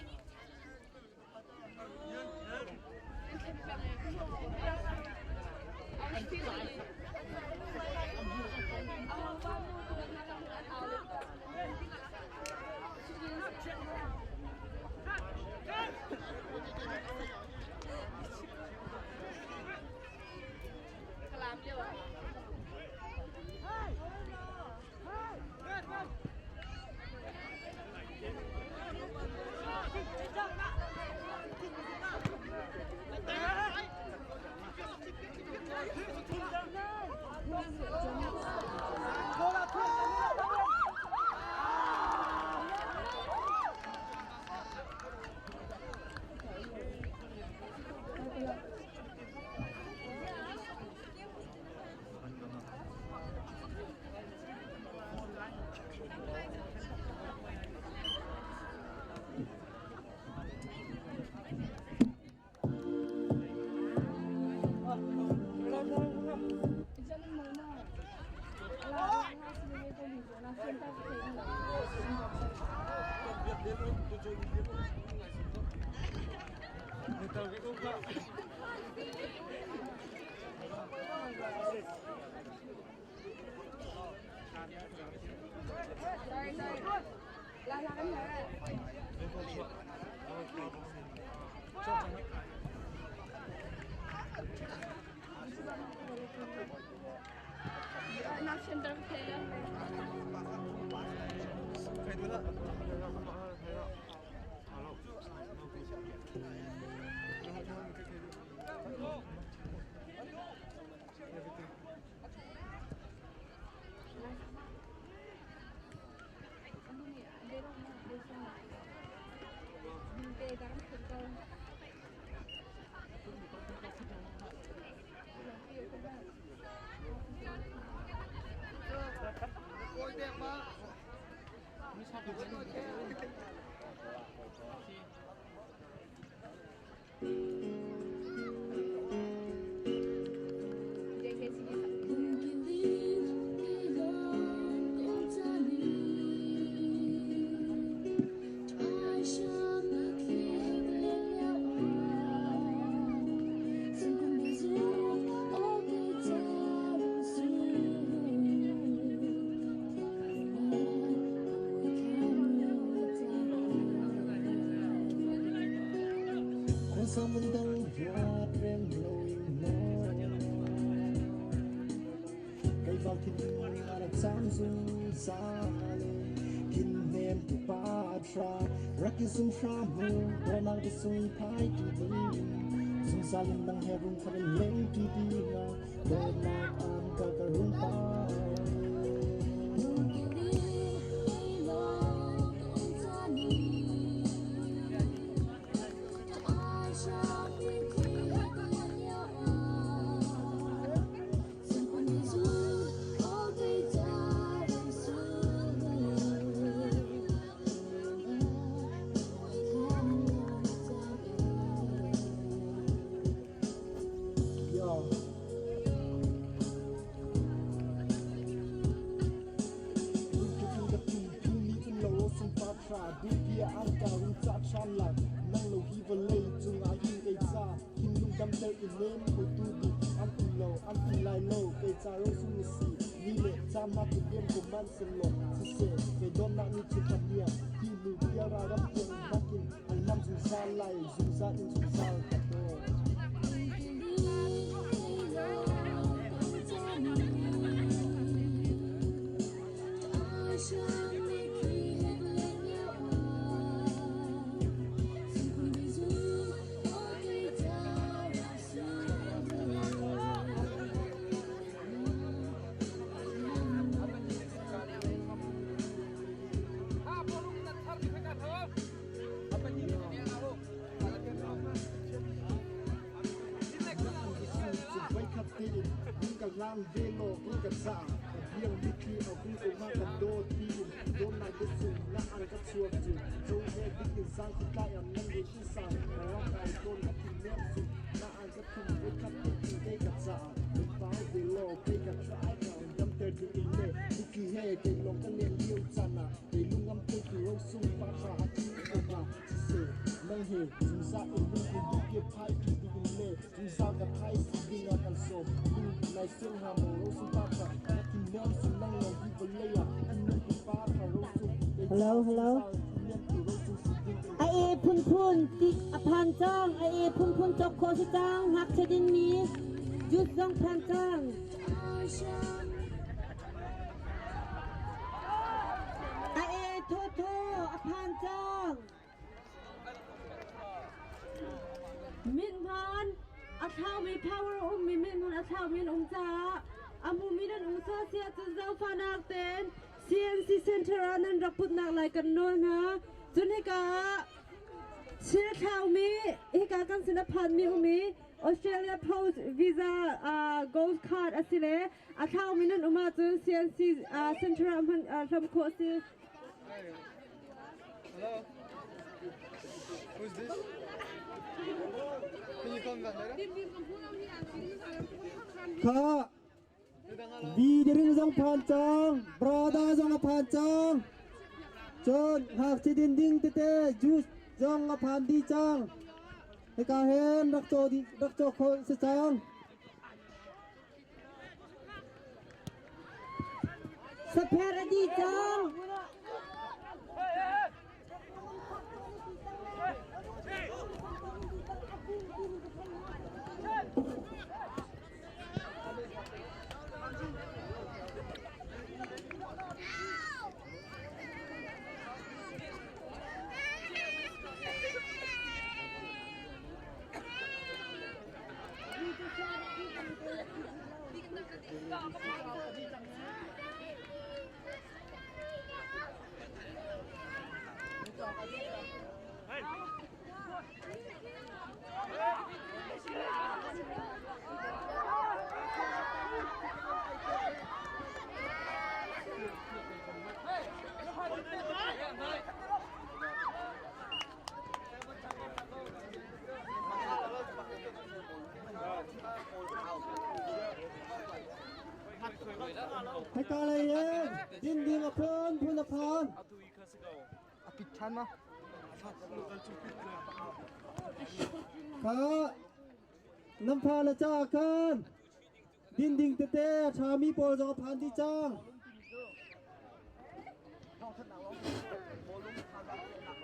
C: Someone don't want them blowing more. Kay bakit at Samsung sale kin nem tu patra rakisum shamu donang disung pai tu di sung salim nang herum karen leng tu di na donang am kakarung pa. Dia angka ucap shanlat nang lo hivalay chung ayin kay cha hinung damdal inem ko tubi ang ulo ang ilay lo kay cha ro sumisi nile chama kibem ko man selo sise kay don na ni chikania hilu dia rarap yung makin ang nam sung salay zungza in zungzal kato. เวโลกุกะซาเบียงดิคีเอากุกมากันโดทีโดนนายก็สูงนะอันก็ชัวร์จูโจเฮดิกินซังที่ใต้อันนั้นอยู่ที่สั่งร้องไห้โดนนักกินเลี้ยงสุดนะอันก็ทุ่มไว้คัดติดได้กับซาฟ้าเวโลไปกับทรายเขายำเตอร์ดูอินเล่ดิคีเฮเก่งลงกันเลี้ยงเลี้ยวจันนะเดี๋ยวลุงยำเตอร์คือเราสู้ฟ้าขาที่ออกมาที่เสือไม่เห็นจุงซาอินลุงคือดิคีพายที่ดิอินเล่จุงซากับไทยสิบิงกันโซลุงในเสียงฮาโมเราสู้ฟ้าขาที่เลี้ยงสุดนั่งลงที่บนเลี้ยอันนั้นคือฟ้าขาเราสู้
A: Hello Hello ไอเอพุนพุนติอพันจ้องไอเอพุนพุนจบโคสิจ้องหักเชดินมียุดจ้องพันจ้องไอเอโทโทอพันจ้องมินพันอาเท้ามี power มีมินพันอาเท้ามีจ้าอามูมีนันซาเสียจะเจ้าฟานักเต้น CNC Center นั้นรับพูดนักลายกันโน่นนะจนให้กาเชื่อข่าวมีให้กากันสินพันธ์มีออสเตรเลีย Post Visa Gold Card อะไรอาข่าวมีนั่นมาจน CNC Center มันทำโค้ด
J: Hello. Who's this? Can you come back later?
C: ข้าวีเดริงจงผ่านจองบราดาจงผ่านจองจนหากที่ดินดิ้งเตะจูจงผ่านดีจองให้กาเห็นรักโจดีรักโจโคสจอง
A: สเปรดีจังให้กาเลยเองดินดินอภรพุนพรปิดชั้นนะข้าน้ำพาละจ้ากันดินดิงเตเตชามีโปรจอพันที่จ้าง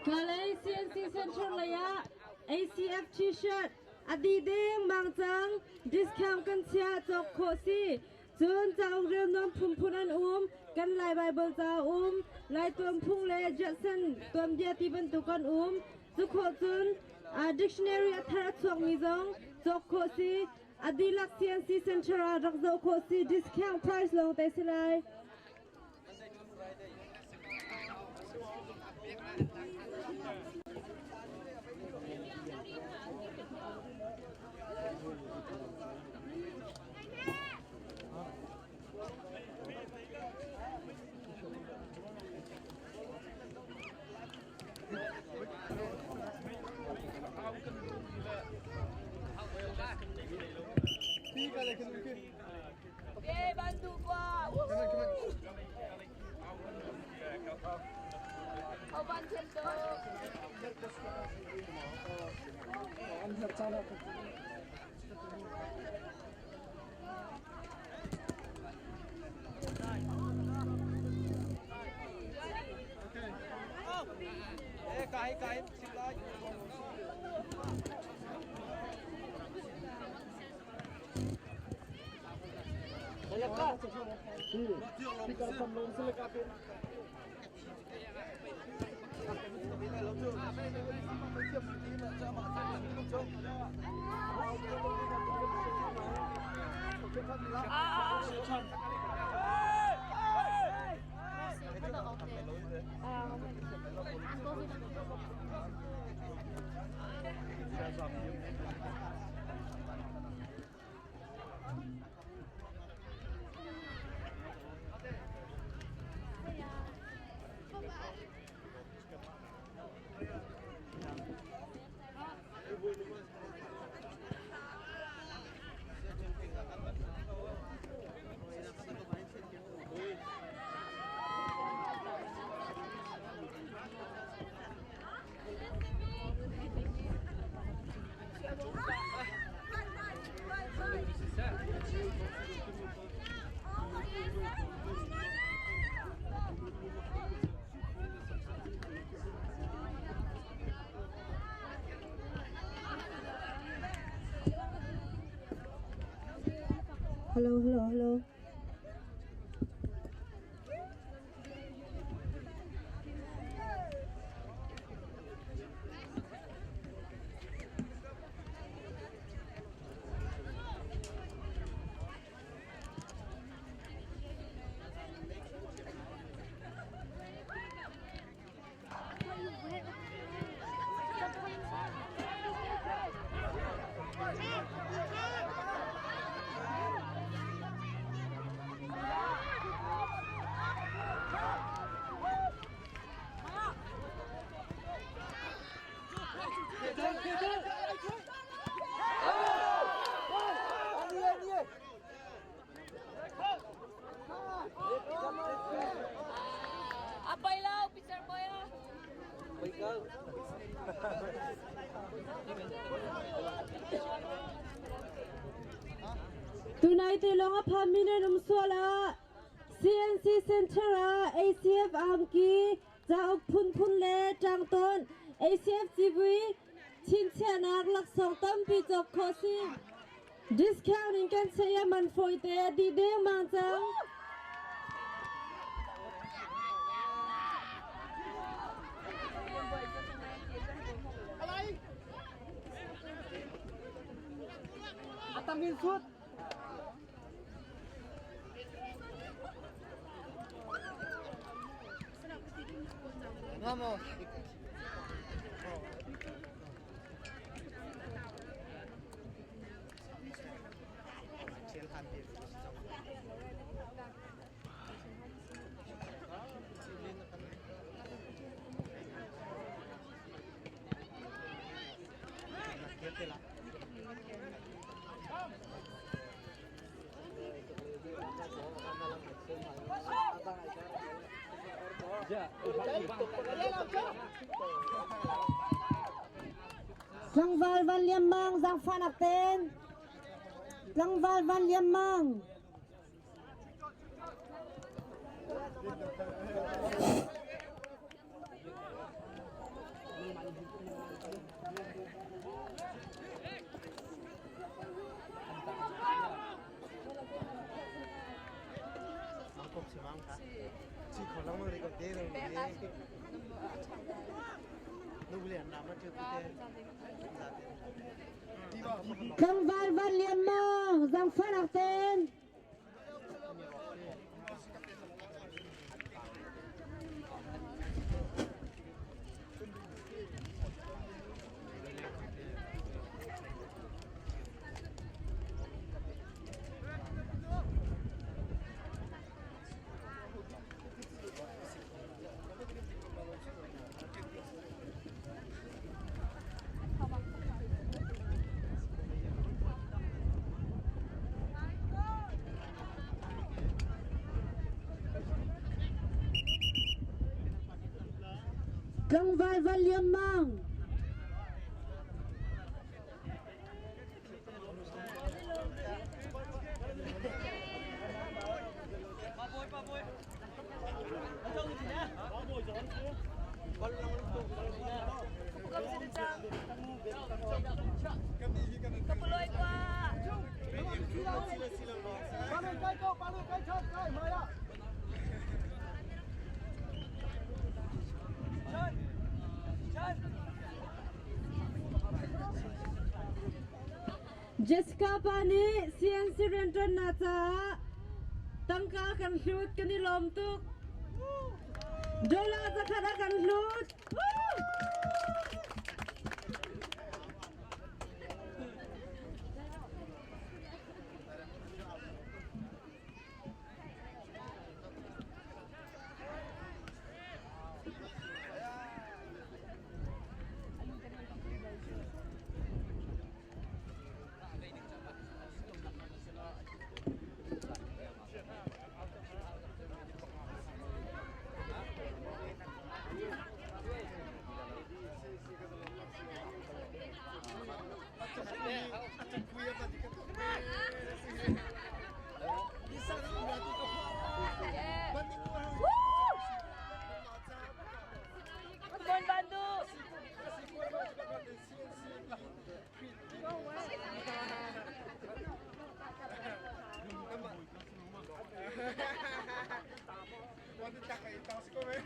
A: กาเลย CNC Center ระยะ ACF T-shirt อดีเด้งบางจัง discount กันเชียจกโคซี่จนเจ้าเรื่องน้ำพุ่มพุนันกันลายใบเบลจ้าลายตัวพุ่งเลเจสันตัวเดียตีบรรทุกันจุกโคจุนdictionary อัธรัตสวงมีจงจกโคซี่อดีลัก CNC Center รักจกโคซี่ discount price ลงแต่สิไล
F: bantu gua. Oh, bantu
J: cái xin lỗi. Silakan. Kita sambung silakan.
A: hello.
F: Abay lang, picture boy ah.
A: Tonight ilong a pamina sola CNC Center ACF Angki Jaok Pun Le Jangton ACF TV Chinchanak Lak Song Tampi Jok Kosi Discount in kan saya man foite di deng manjang
D: Atangin sud. Vamos.
A: Langval Van Liamang Zang Fanak Ten Langval Van Liamang Langval Van Liamang Zang Fanak Ten Langval Van Liamang
F: Kapuloy pa.
A: Jessica Pani CNC Renton Nata Tangka kan hlut kan ni lom tuk Dola zakada kan hlut
J: What the heck? Tahu sih kau meh.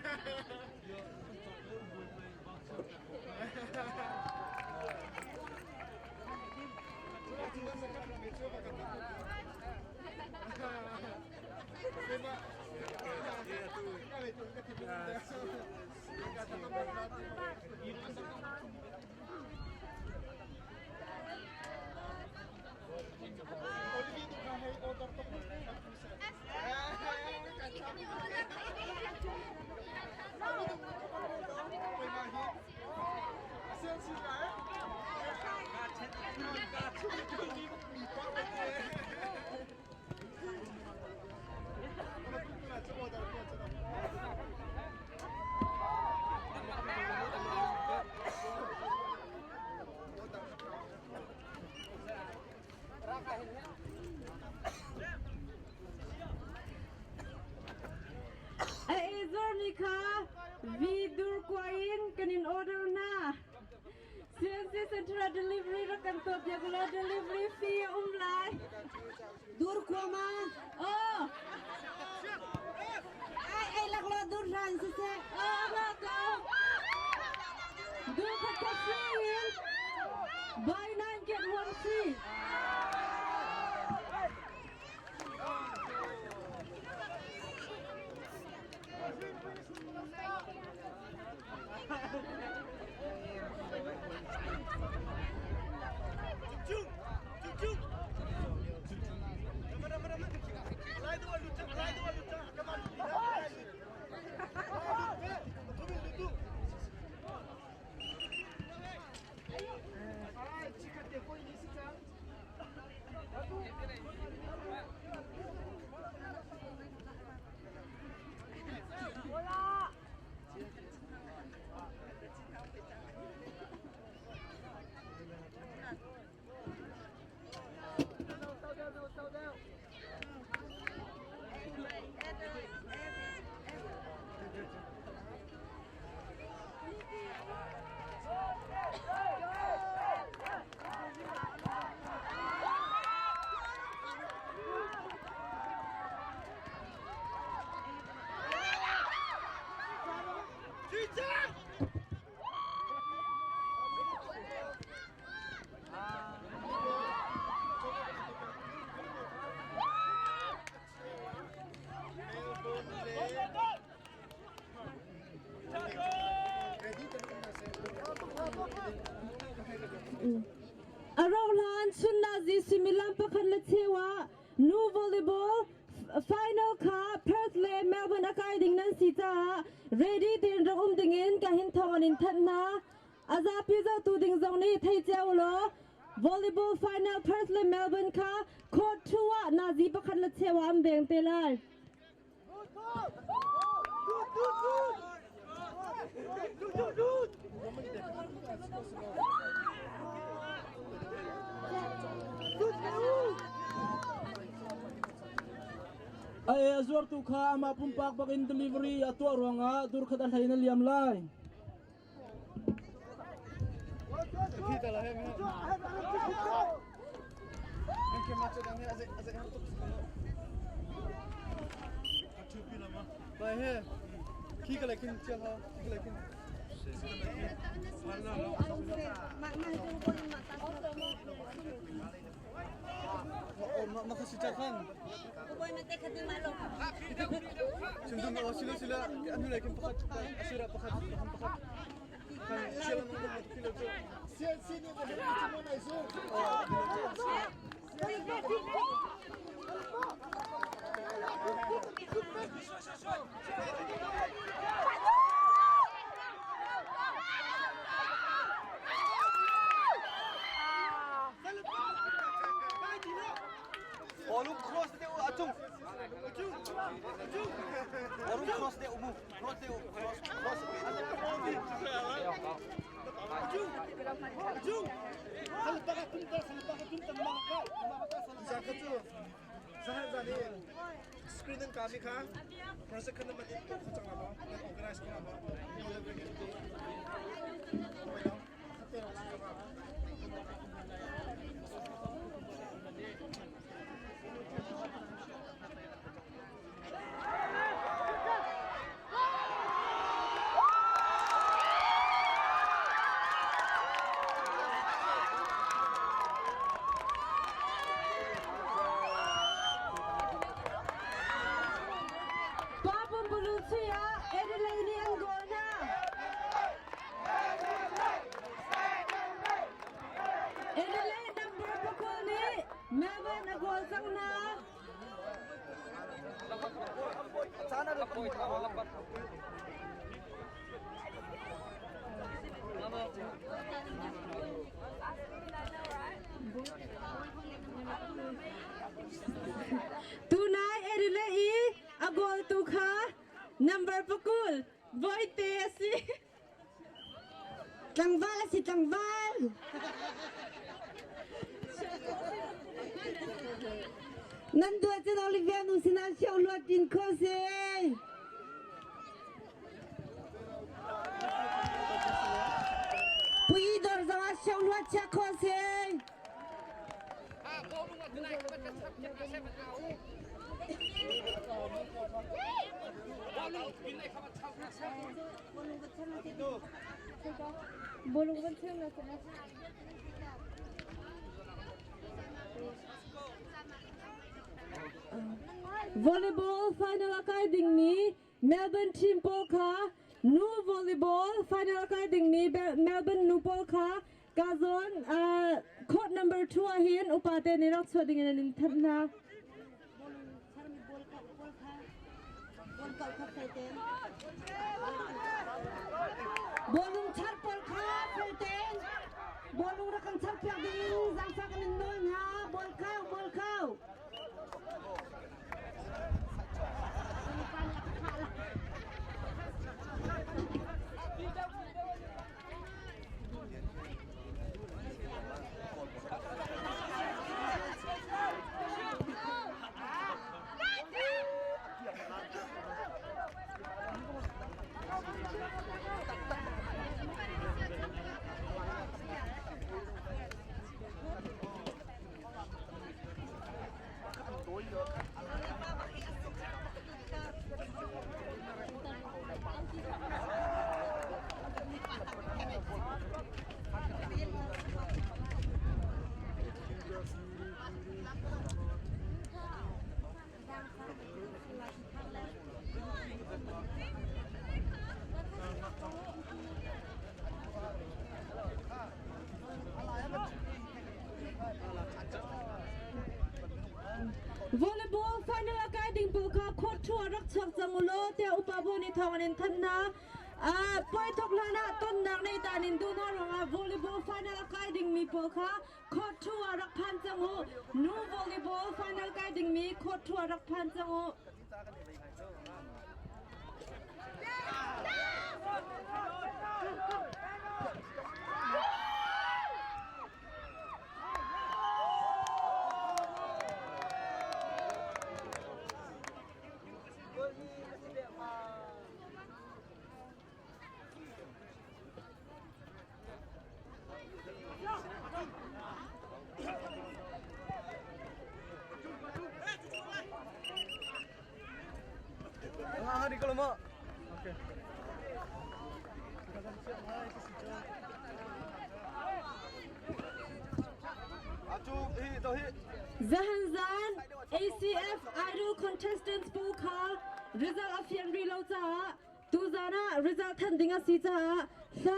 A: Azornika vidur kwain kanin order na CNC Central Delivery rakan top jagula delivery fee umlai dur kwama oh ai laklo dur ran se oh lako dur kata free buy 9 get 1 free Around Sunnazi similar pakhatlewa new volleyball final ka Perth le Melbourne akaiding nan sita ready din rong dingin kahin thon in thanna aza pizza tu ding zong ni thai chawlo volleyball final Perth le Melbourne ka court 2 nazi pakhatlewa am beng te lai
D: Ay azwar tu kha ama pumpak bakin delivery atu arwanga dur khada thaina liam lai
J: Kita lah hem. Mungkin macam ni azek harus. Acupi nama. Baik he. Kita lekin cakap, kita lekin. Oh, makasih cakap.
F: Boy nanti kati malok.
J: Sundung kalau sila anu lekin pakat asira pakat. Sila nunggu kilo tu. Sini boleh cuma naisu.
B: Bawlung cross dia acung. Bawlung cross dia umum. Cross.
J: Acung. Selepas tuntas maka. Jangan tu. Saya jadi screen dan kami kah. Proses kena mati tu kacang apa. Dan organize kau apa.
A: Tunai edilei agol tukha number pakul voite si tangval si tangval nandua chen Olivia nu sinan xiao luat din ko se pui dor zanga xiao luat cha ko se Bawlung ban cheng na sana volleyball final akai ding ni Melbourne team polka nu volleyball final akai ding ni Melbourne nu polka kazon court number 2 ahin upate ni rak choding in thanna Bawlung char polka felten Bawlung rakan char pyak ding zang sa kan noin ha bol kau Volleyball final akai ding polka court chua rak chak changulo te upaboni thanganin thanna poi thok lana ton nang nei tanin duna ranga volleyball final akai ding mi polka court chua rak phan changu nu volleyball final akai ding mi court chua rak phan changu
J: Di kalau mau. Oke. Zahanzan ACF Idol Contestants polka result afian reload cha tuzana result thandinga si cha sa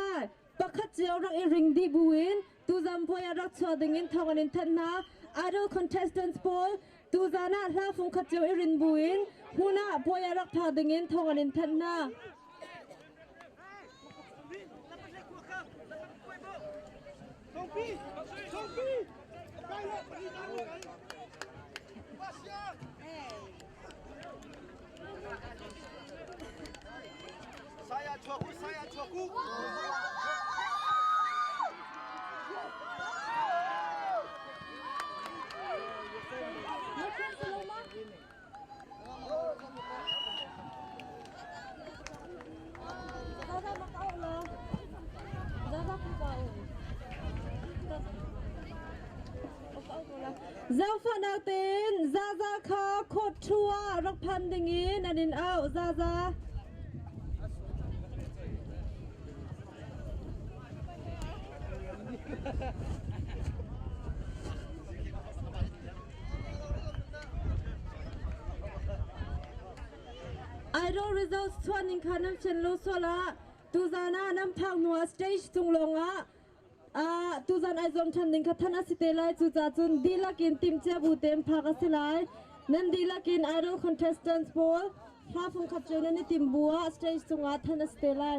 J: pakhat chiao rak e ring di buin tuzam poya rak chodingin thonganin thanna Idol Contestants poll tuzana la phung khat chiao e rin buin huna poya rak thadingin thonganin thanna Saya cuaku.
A: Zalfa natin Zaza ka khot chua rak phan dingin anin au Zaza Idol results chuanin khanam chenlo sola tuzana nam thang nuwa stage tunglonga tuzan aizom thanding khathana sitelai chucha chun dilakin timcha butem phaga silai nan dilakin Idol Contestants poll ถ้าฟังขัดใจนั้นในติมบัวสเตย์สุงาทันสเตลาย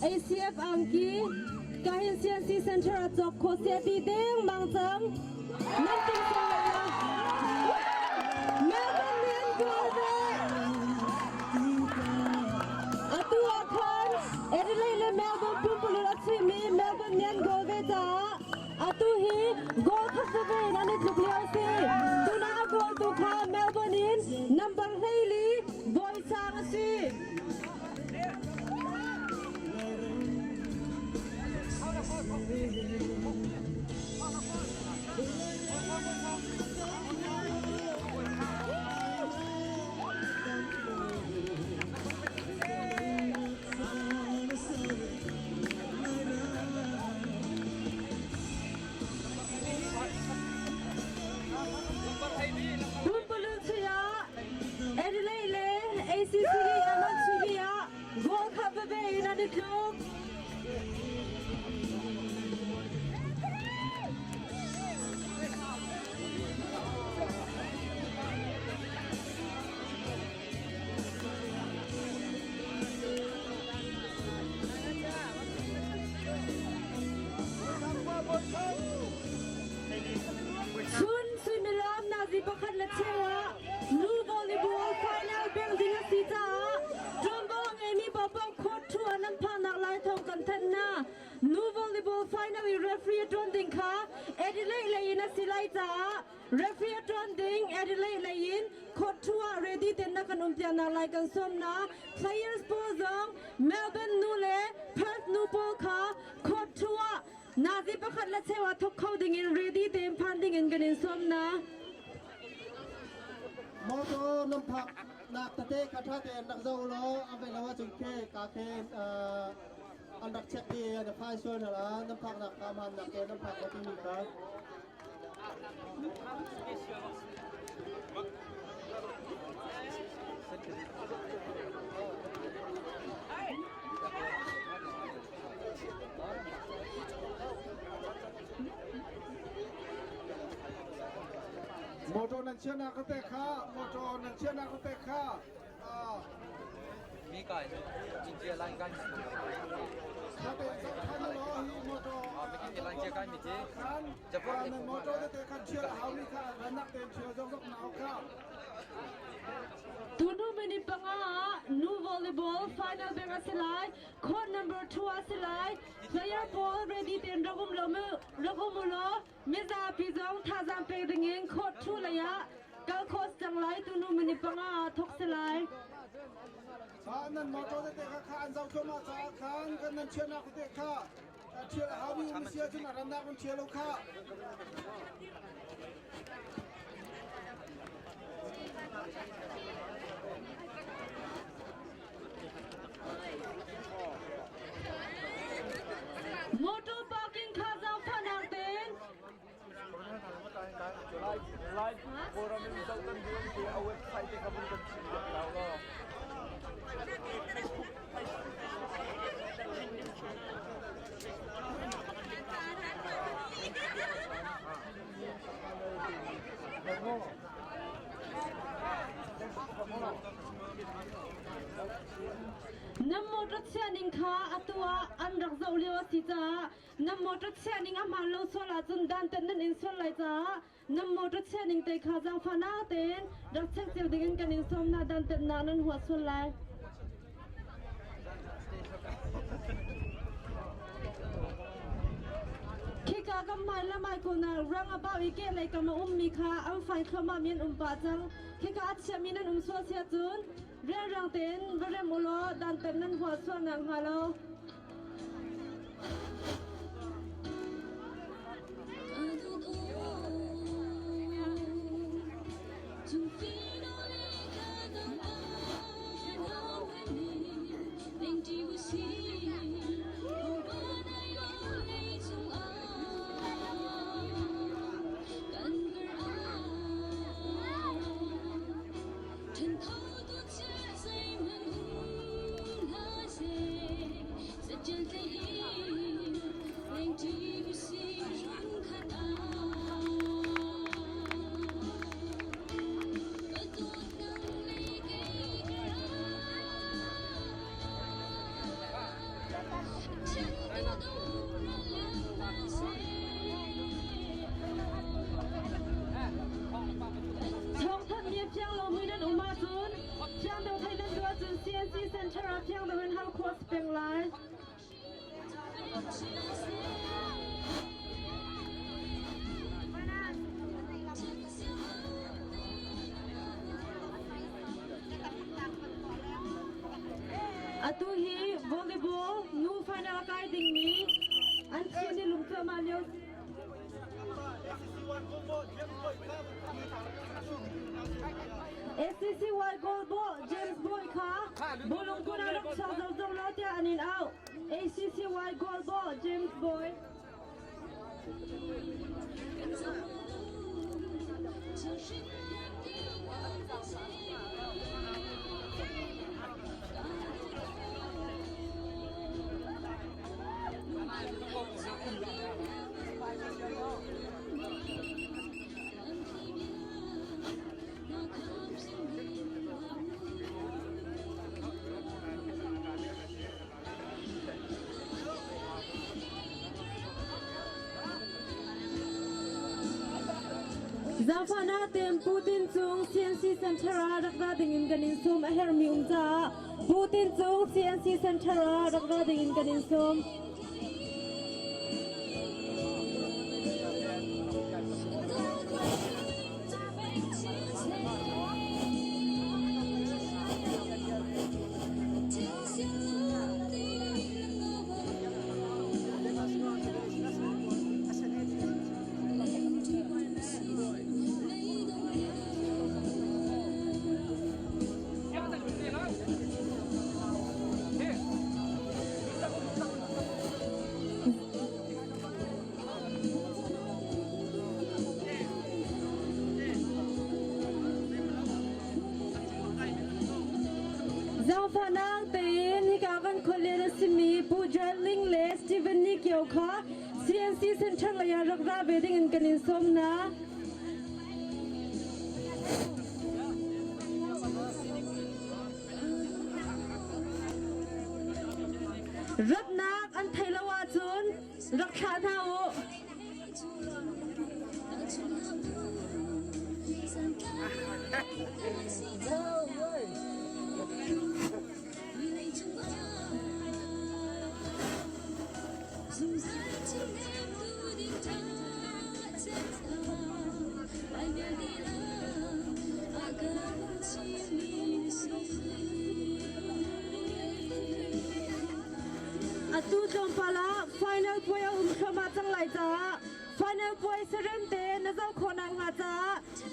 A: ACF Angki kahin CNC Center Jok Khosia Ti Ding Mang Chang Nam Ting Sala Melbourne Mian Golde Atu Akhan Adelaide Melbourne Pumpulu Achimi Melbourne Mian Golde Ja Atu Hi Gol Khasave Nani Tukliao Si Tuna Gol Tukha Melbourne in Number Hailey Boy Sang Si ACC Aman Chivia Gold Cup Bay in the club Sun Similam Nazi Bakat Lachewa New Volleyball Final Building Sita Drumbong Amy Babang Court to Anampanak Lighthong Contentna New Volleyball Final Referee Dronding Ka Adelaide Layin Silaita Referee Dronding Adelaide Layin Court to Ready Tenakanumpiana like and Somna Players Pozong Melbourne Nule Perth Nupolka Court to Nazi Bakat Lachewa Top Coding in Ready Tem Panding in Ganin Somna
C: Moto nampak nak tate kata te nak jauh lo ambil lawa jengke kakek andak cek di ada fashion lah nampak nak kaman nak ke nampak lagi ni kan. Moto nan chen nak kata kha, moto nan chen nak kata kha.
B: Mi kai, jinjia lain kan.
C: Kata khan lo hi moto.
B: Bikin lain je kan mi je.
C: Jepun nan moto te khan chen hau ni kha, anak tem chen jong jong nau kha.
A: Tunu minute panga nu volleyball final beng asilai court number 2 asilai player ball ready ten ragum lo meza pizong thazam pe dingin court 2 laya kal coach janglai tu nu minute panga thok silai
C: Kanan motor de ka khan zau choma cha khan kanan chena ku de kha chela hawi umsia chuna randa kun chelo kha
A: motor parking khaza phanang ten
D: live forum in Southern Duan ke website ka pun kan sila
A: nam motor chaning kha atwa an rak zau lewa si cha nam motor chaning ama lo sola chun dan ten nan in sol lai cha nam motor chaning te kha jang phana ten rak chek chel dingin kan in som na dan ten na nan huwa sol lai Kika kam mai la mai ko na rang about ike lai kam mi kha am fai khama min pa chang Kika achya min an so sia chun rang ten re mulo dan ten nan huwa sol nang halo CNC Center เพียงแต่เป็นเฮาโค้ชเป็นไลฟ์อะตุฮีวอลเลย์บอลนูไฟนอลไกดิ้งนี้อันเชียนี่ลุงเจอมาเลียวSCCY Gold Ball James Boy ค่ะบอลลงกุนลูกชาวเจ้าแล้วที่อันนี้เอา ACCY Gold Ball James Boy Zafana tem Putin chung CNC Center rakda dingin kanin sum aher mium cha Putin chung CNC Center rakda dingin kanin sum Zafana ten hikakan kolera simi pujaling le Steven Nikyo kha CNC Center la ya rakra wedding in kanin somna Ratnak an thailawa chun rakha thao atu jom pala final boy khama changlai cha final boy serente na zau khona nga cha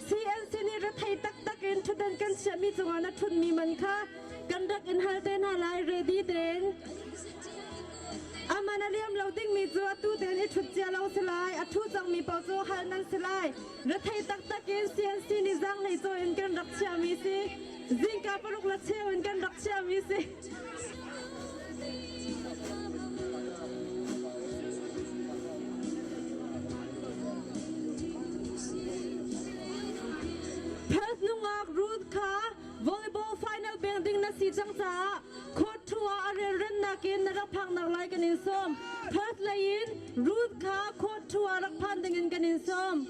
A: CNC ni ra thai tak tak in thudan kan chami chunga na thun mi man kha kan dak in halte na lai ready den amana liam loading mi chu atu den i thut chia lo slai athu chang mi pau chu hal nan slai ra thai tak tak in CNC ni jang nei cho in kan rak chami si zinka paruk la cheu in kan rak chami si Perth nungak root ka volleyball final building na si chang cha court thua aren nakin narak phang nak lai kanin som Perth lain root ka court thua rak phan dingin kanin som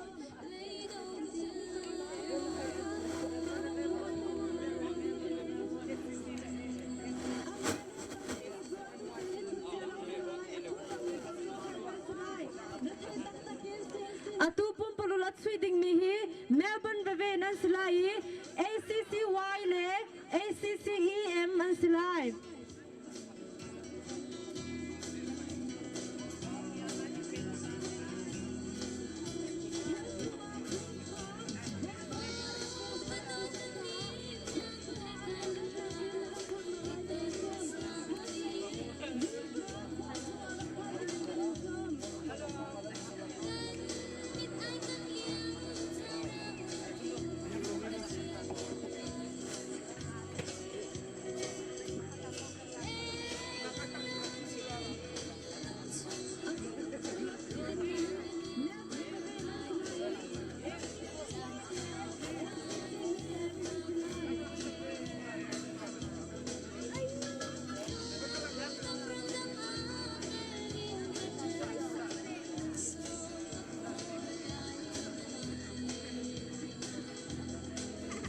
A: atu pum palulat swiding mi hi Melbourne beve nan silai ACCY le ACCEM an silai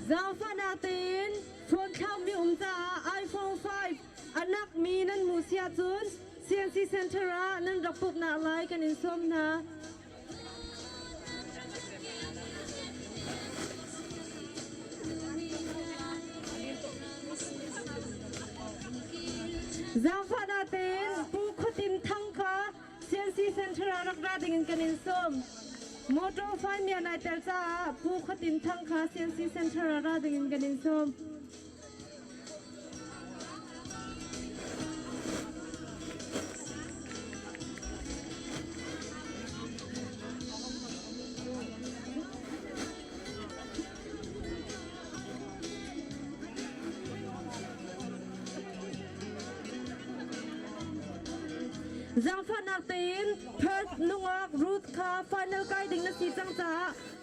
A: Zafanatin phone kham mi umza iPhone 5 anak mi nan musia chun CNC Center a nan rakpup na lai kanin som na Zafanatin pu khotin thangka CNC Center a rak ra dingin kanin som Motor find me and I tell sa pu khatin thang kha CNC Center ra dingin kanin som Zafanatin Perth nungak root ka final guiding na si chang cha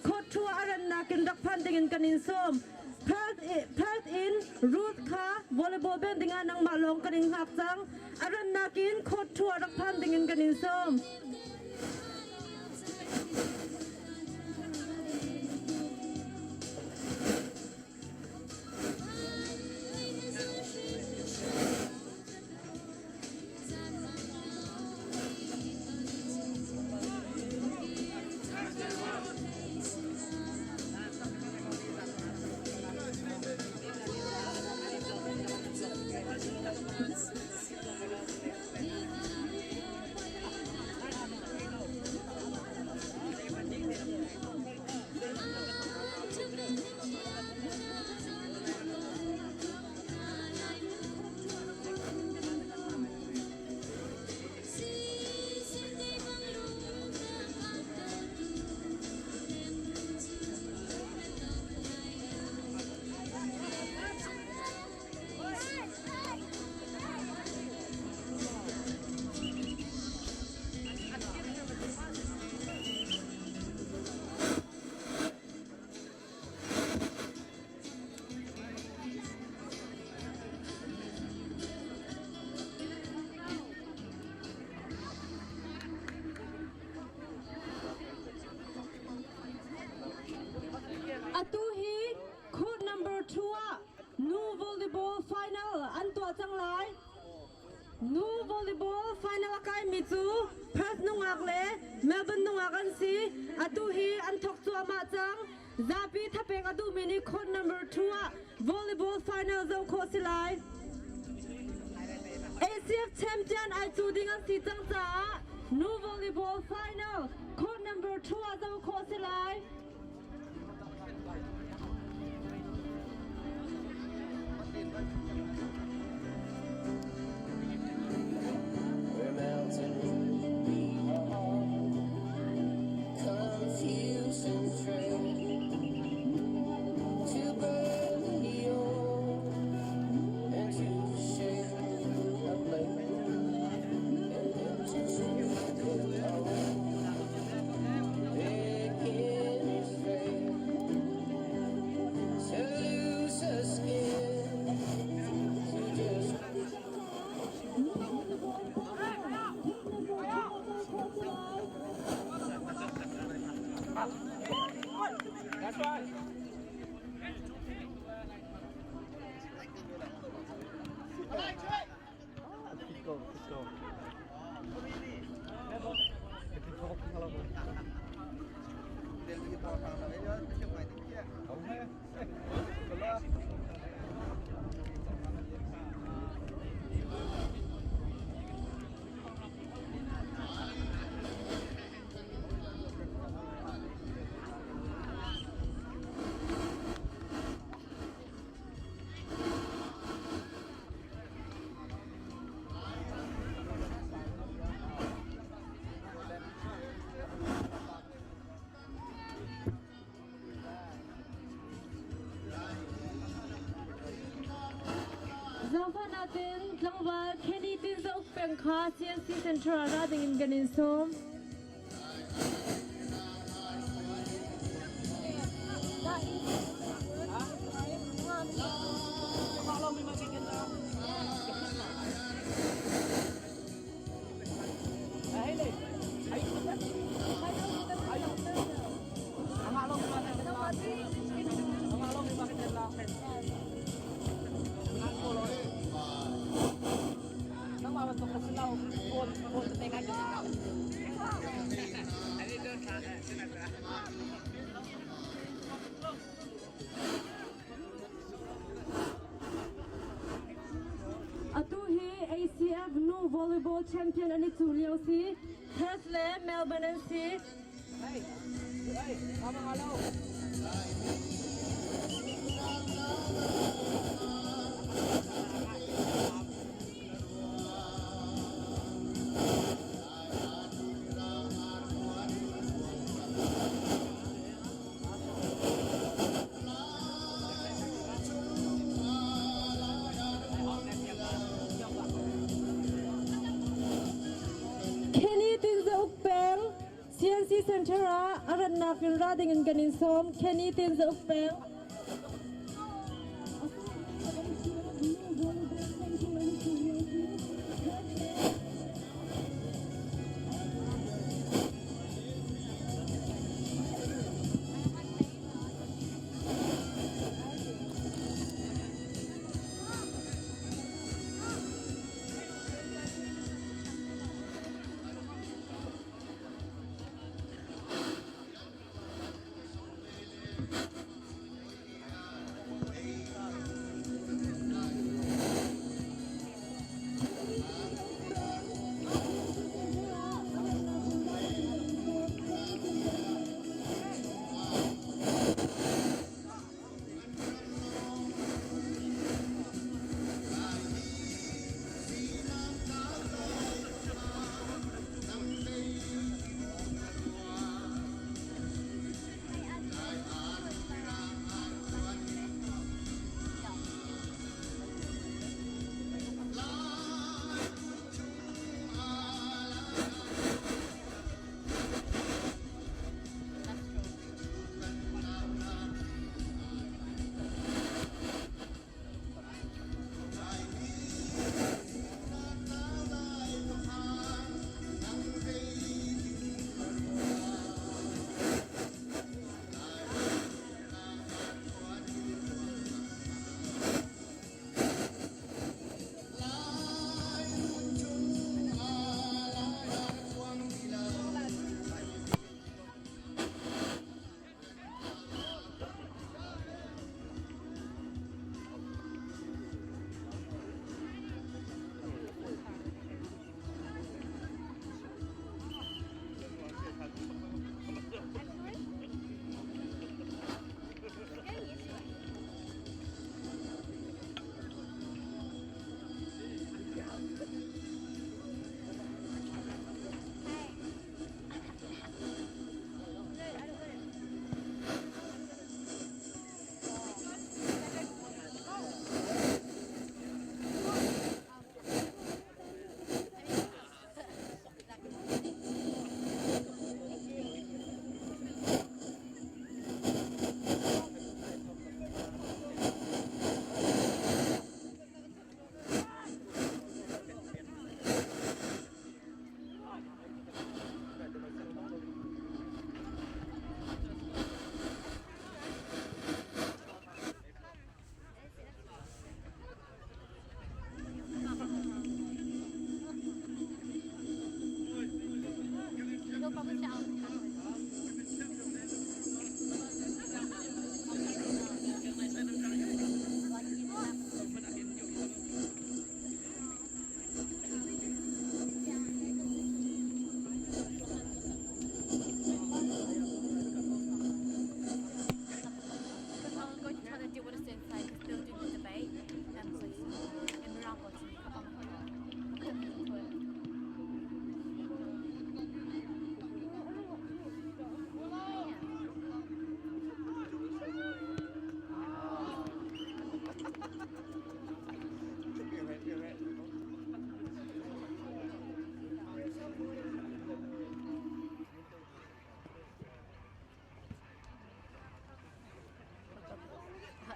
A: khot thua aran na kin rak phan dingin kanin som Perth in root ka volleyball bending anang malong kanin hak chang aran na kin khot thua rak phan dingin kanin som Atu hi code number 2 new volleyball final antua changlai new volleyball final kai michu Perth nungak le Melbourne nungak an si atu hi an thok chu ama chang zapi thapeng adu mini code number 2 volleyball final zo kho silai ACF champion ai chu ding CNC จังจ๋า No Volleyball Final Court number 2 อาจารย์โคสิไล
K: We're melting confusion train to burn the old and to shake a blade and to shoot it all. Making it straight to lose her skin to just
D: That's right. Let's go.
A: Zafan natin langwal Kenny din sa ukpeng ka CNC Central rading ganin som. Atuhi ACF No Volleyball Champion ani Chuliang si Tesla Melbourne si Kenny tin sa ukpeng CNC Center aran na fin rading ganin som Kenny tin sa ukpeng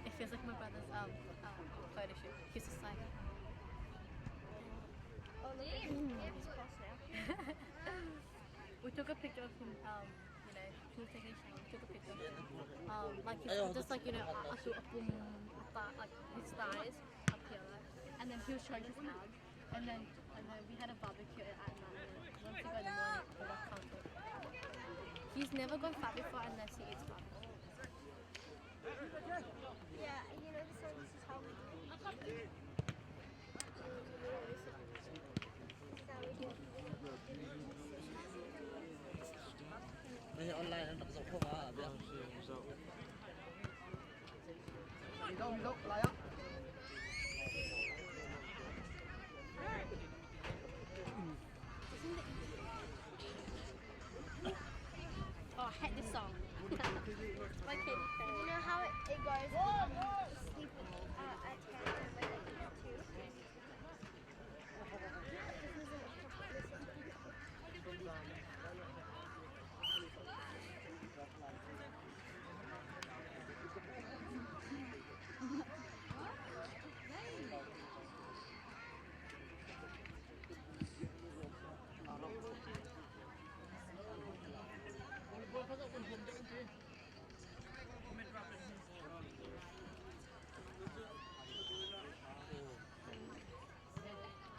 M: It feels like my brother's photo shoot. He's just like. Oh, look at him. He's close now. We took a picture of him. You know, he was taking a shower. We took a picture of him. Like he's just like like his thighs up here, like. And then he was showing his abs. And then we had a barbecue at night. Once we go in the morning, we walk comfort. He's never gone fat before unless he eats barbecue.
N: Yeah, you know, so this is how we do it. This is how we do it.
D: Bây giờ online nó tập không à? Biết không? Đi đâu lại á?
M: Oh, I hate this song. Like Katy Perry.
N: You know how it goes sleep at 10 and wake up at 2?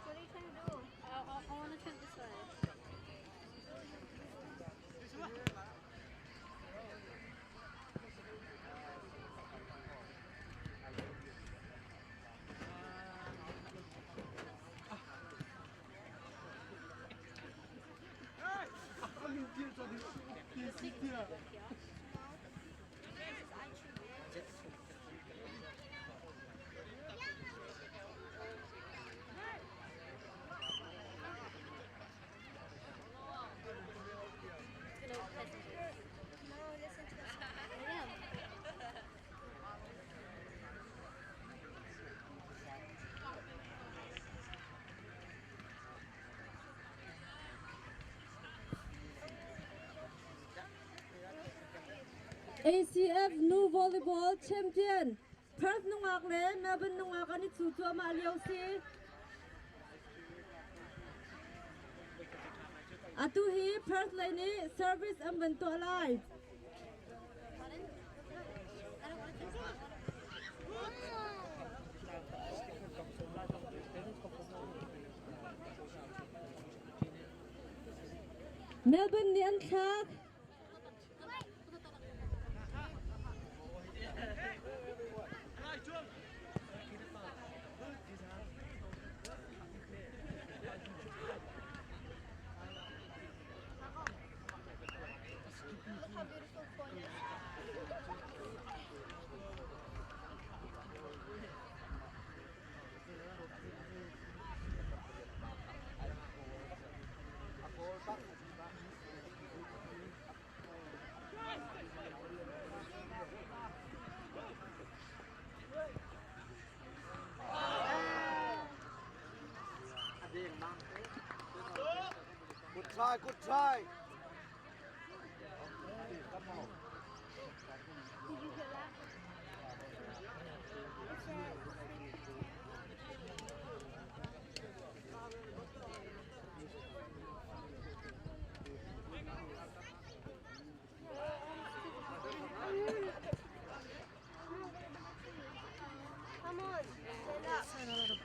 M: What are you trying to do? I want to turn this way.
A: ACF New Volleyball Champion Perth nungak le Melbourne nungak ani chuchu ama aliausi atu hi Perth le ni service am ban to lai Melbourne ni an thak
N: Look how beautiful Point is.
J: Good try, good try.
N: Did you hear that? Come on, stand up.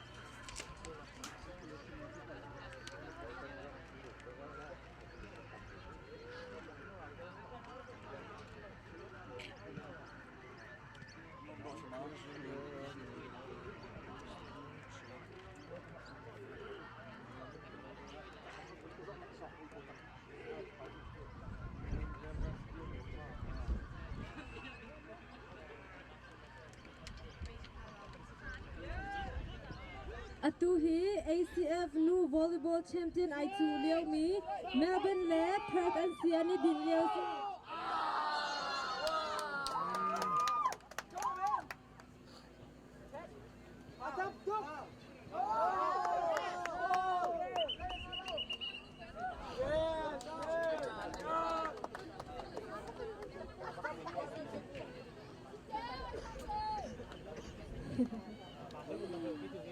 A: atu hi ACF nu volleyball champion ai chu leo mi Melbourne le Perth an siani din leo si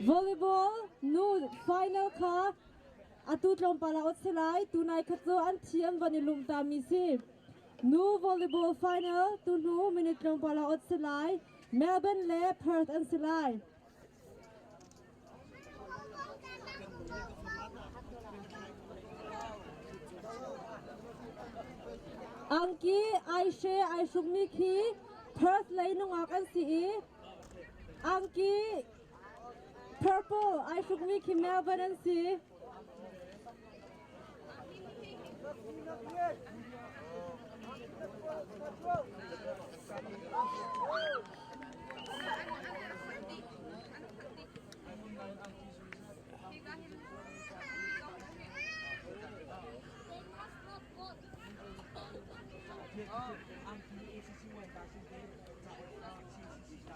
A: volleyball nu final ka atu tlom pala ot selai tunai khacho an thiam wani lumta mi si nu volleyball final tu nu minute tlom pala ot selai Melbourne le Perth an selai angki aishe aishukmi khi Perth lai nungak an si angki purple aishukmi khi Melbourne an si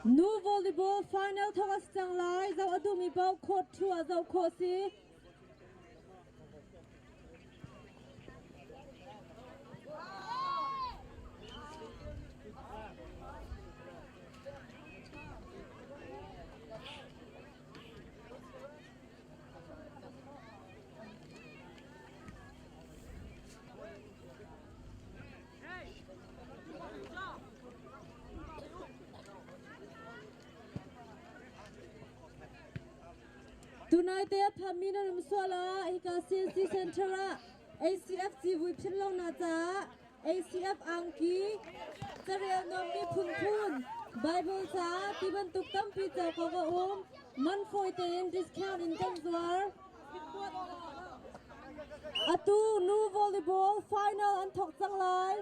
A: nu volleyball final thomas chang lai zau adu mi pau khot thua zau kho si Tonight they phamina numsola hika CNC Center ACF jiwi philong na cha ACF angki Sarel nomni phunphun Bible cha tiban tuktam pi cha ko man foi ten discount in kanzwar atu nu volleyball final an thok changlai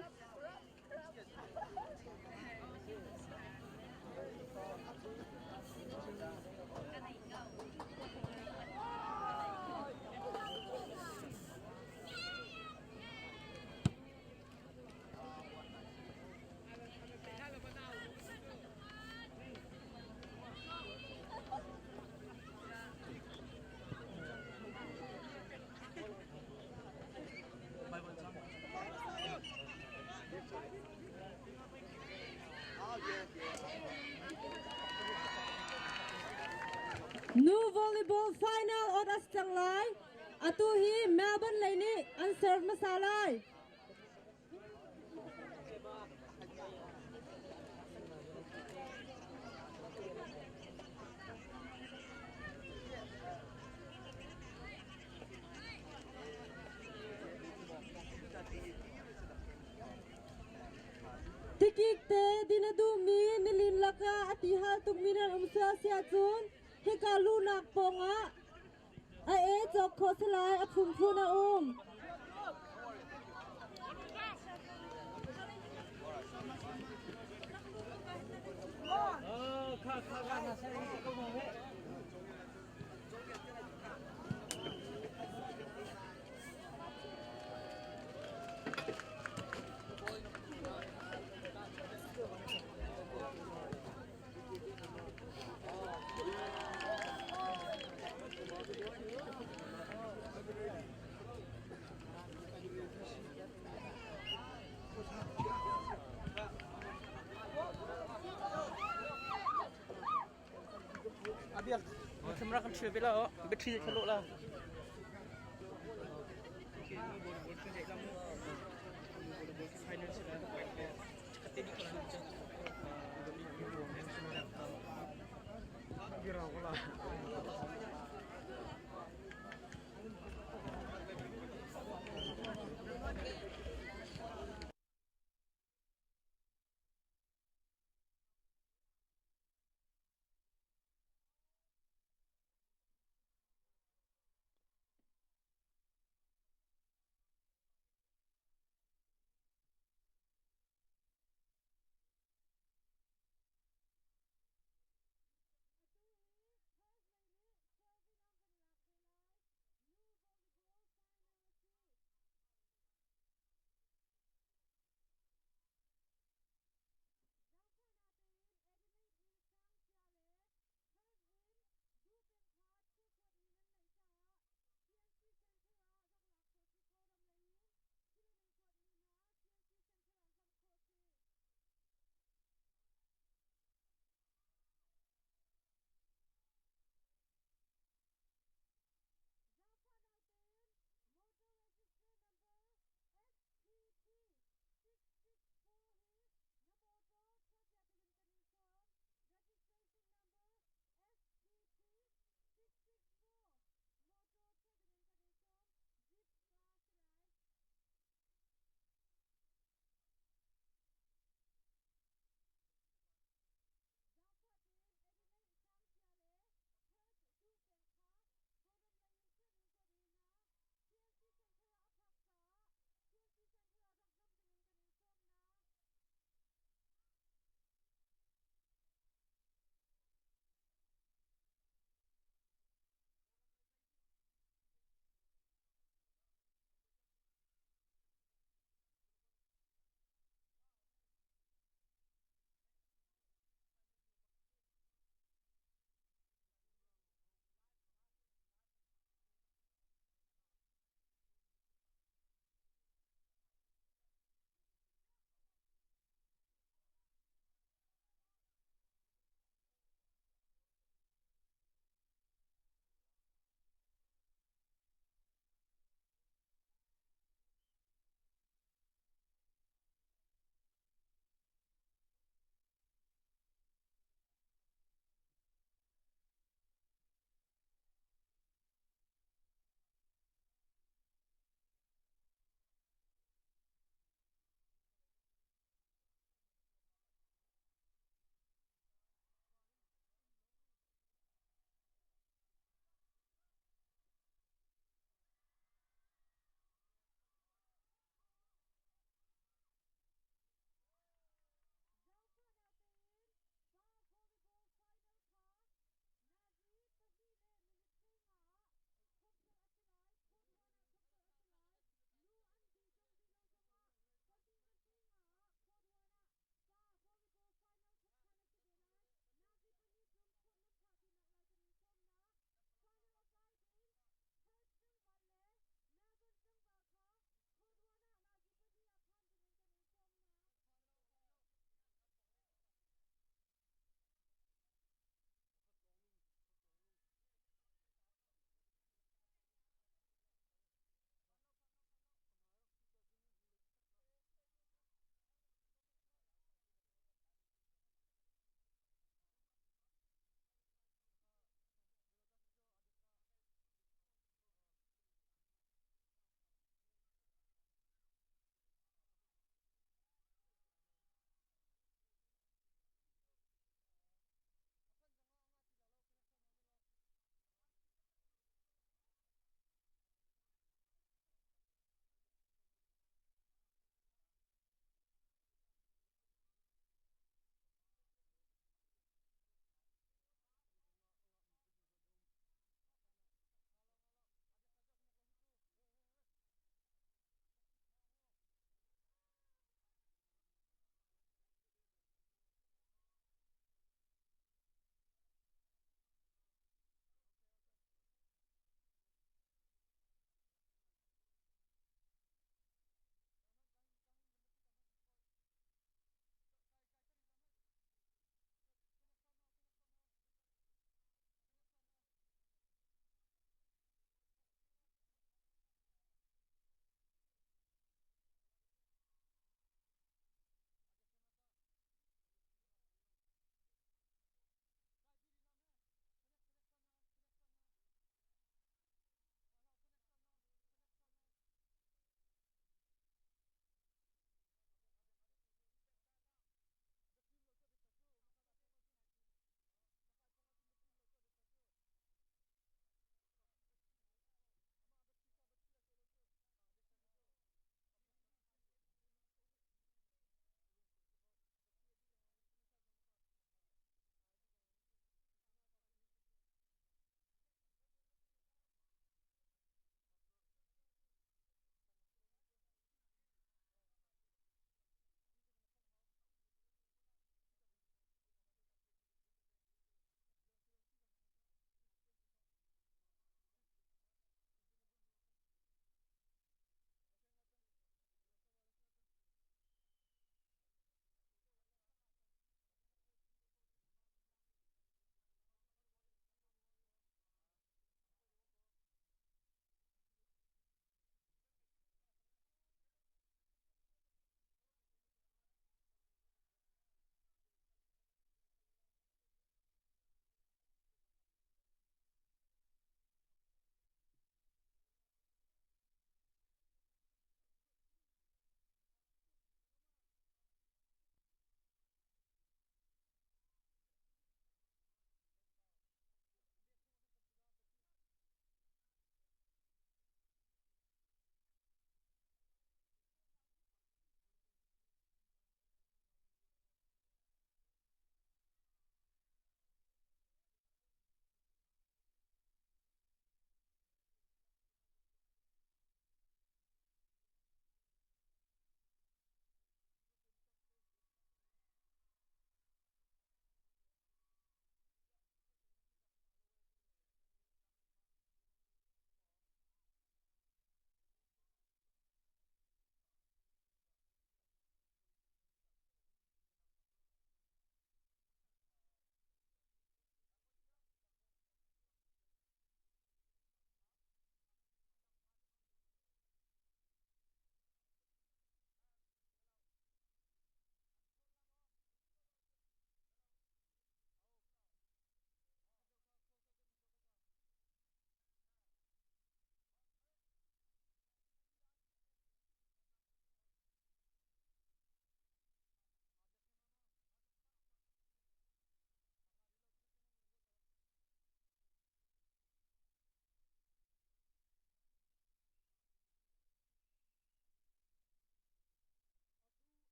A: Nu volleyball final on as changlai atu hi Melbourne laini an serve masalai tikik te dinadu mi nilin laka ati hal tuk minan umsa sia chun hika lunak ponga a e chok khoslai a phum phuna
D: Biar kamera kan cuy bela oh bateri celuk lah.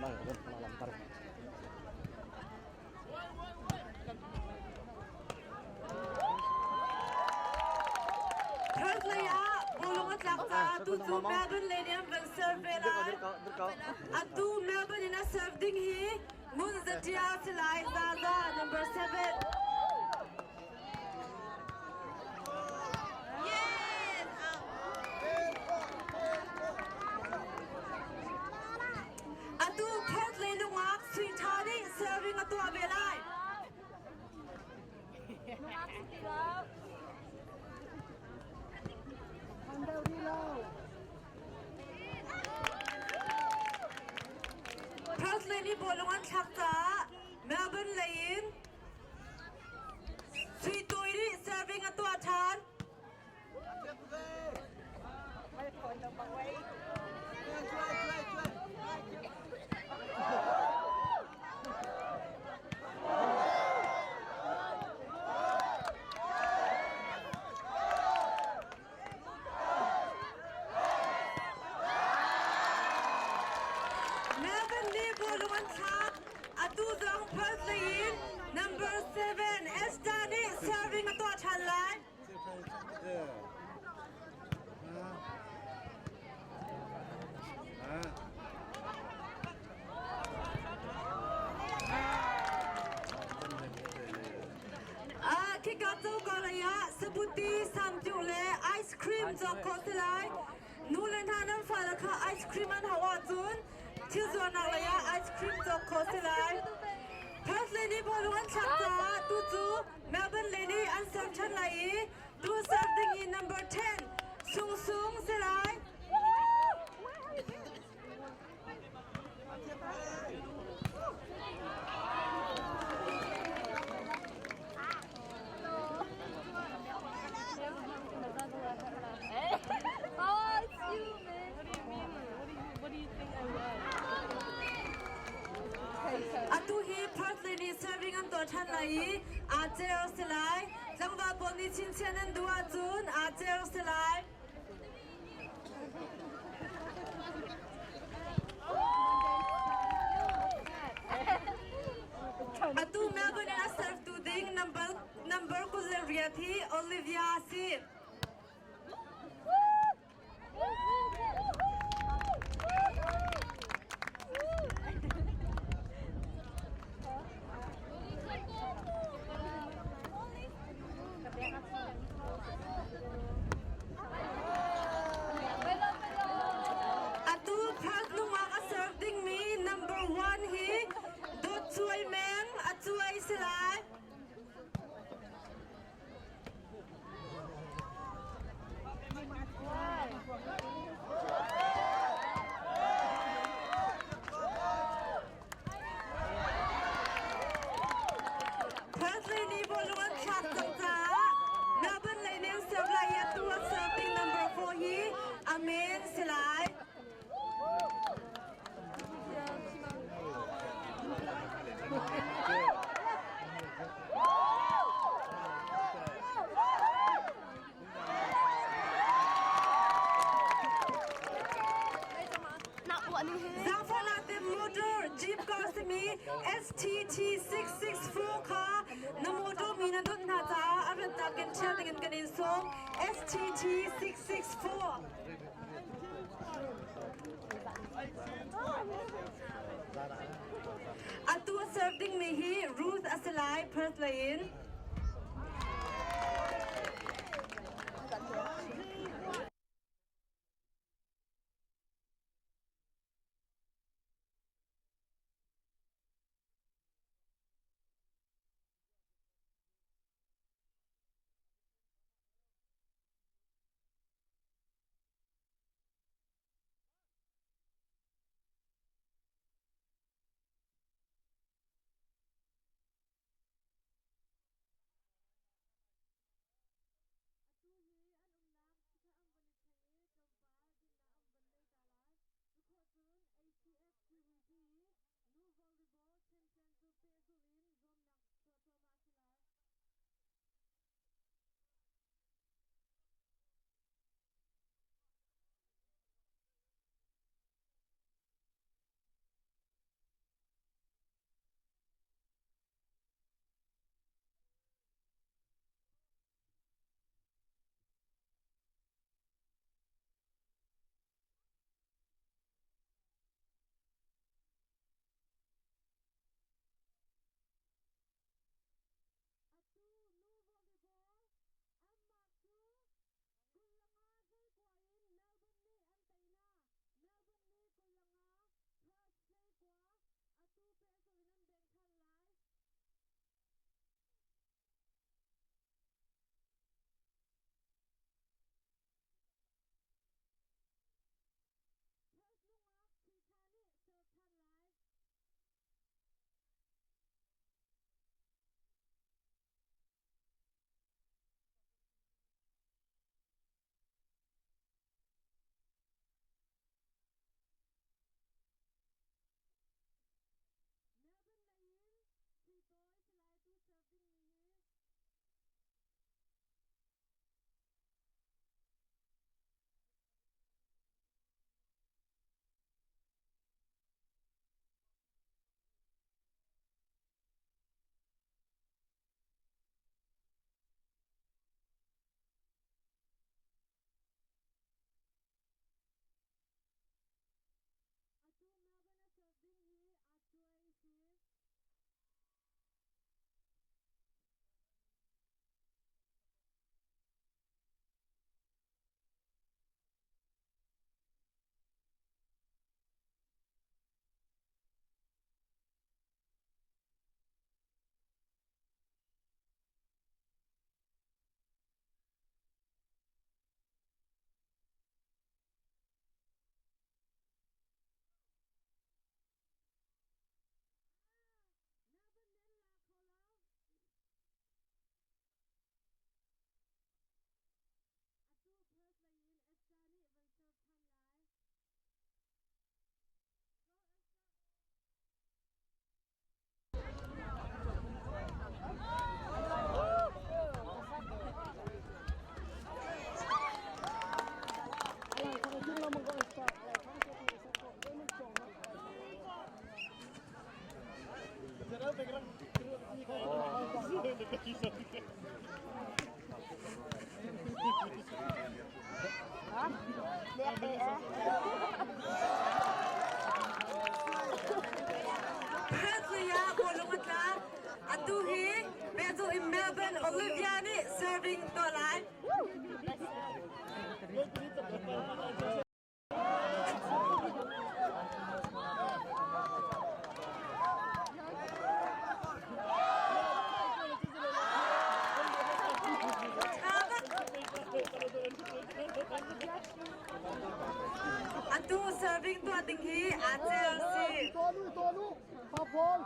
A: Third layer, Bawlung at Lakta, to Melbourne Ladium will serve Vela. Atu Melbourne in a serving he, Munzatia Silai Zaza, number 7. Atu Port Lelunga, Sweet Honey, serving Atu Avelai. Port Lady Bawlung at Lakta, Melbourne Lane. Sweet Toiri, serving Atu Atan. Melbourne Lee Bawlung at Lakta, Atu Zong Port Lane, number 7, Estani, serving Atu Atan line. Kikato Goraya, Sabuti, Samjule, ice cream, Joko Silai, Nulantanam Falaka, ice cream and Hawazun, Tizwanalaya, ice cream, Joko Silai, Perth Lady Bawlung Chapta, Tutu, Melbourne Lady and Samchan Lai, do something in number 10, Sung Sung Silai.
M: Oh, it's you, man. What do you think I was?
A: Atuhi Perth Lady serving on Dorchan Lai, Ajel Silai, Zangva Boni Chinchen and Duazun, Ajel Silai. Atu Melbourne and serve to ding number Kuzariati, Olivia Si. Atu Perth Lumaka serving me number 1 he, Do Chuih Meng, Chuih Silai. Perth Lady Bawlung at Lakta, Melbourne Lady Serve Atu serving number 4 he, Amen Silai. Zafalate motor Jeep Corsimi STT 664 car na motor minadun na ta aran takin chatting kanin song STT 664. Atu serving me he Ruth Asalai Perth Lane. Chuih an umnak, kita ang
F: Preslia Bolunga Atuhi Beto in Melbourne Oliviani serving the line. Atu serving to Atinghi at Chelsea.
C: Tonu, Papol.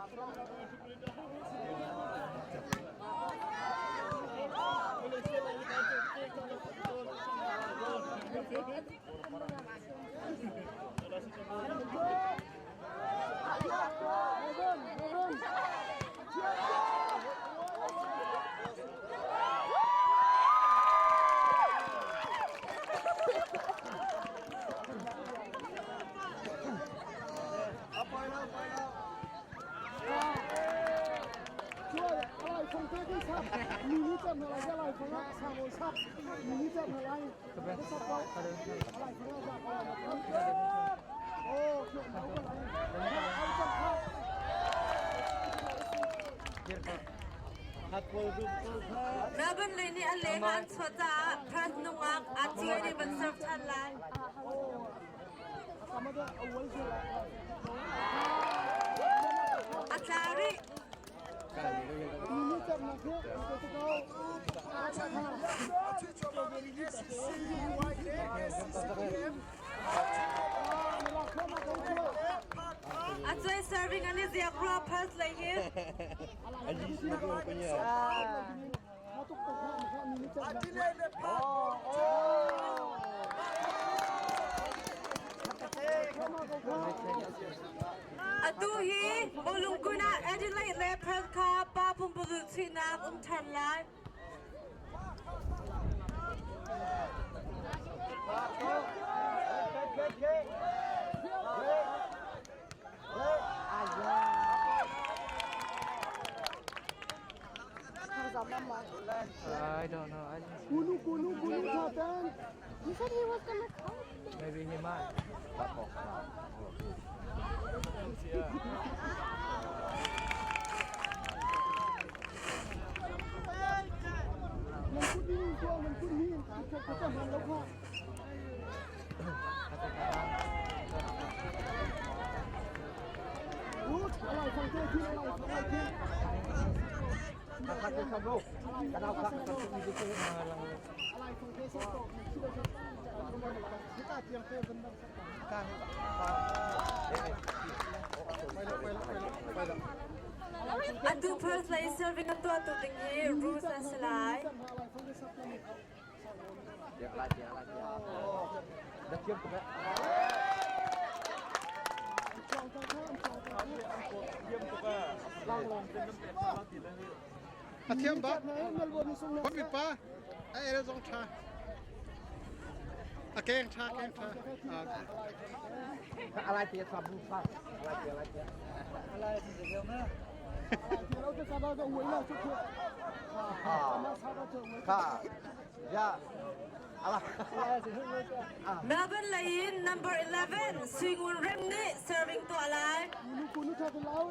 F: Melbourne Lane Aleman Swata Prat Nungak at Chuih ni ban serve chan lai. Atlari Chuih serving ani ziak raw pass lai here. Atuhi Bawlung Guna Adelaide Leopard Car Papum Bulutina Tan Lai.
D: I don't know.
C: Kulu, Jordan.
N: He said he was gonna come.
D: Maybe he might.
F: Atu first lay serving at to Tinghi Rules as Lai.
J: Thiêm bác, có việc ba, ai là dòng trà, keng trà,
D: อะไรเตี้ยสามลูกครับอะไรเตี้ยอะไรเตี้ยนะค่ะย่าอะไร
F: Melbourne Lane number 11 Swingun Remni serving to Alai.
C: Kulu Jordan lau.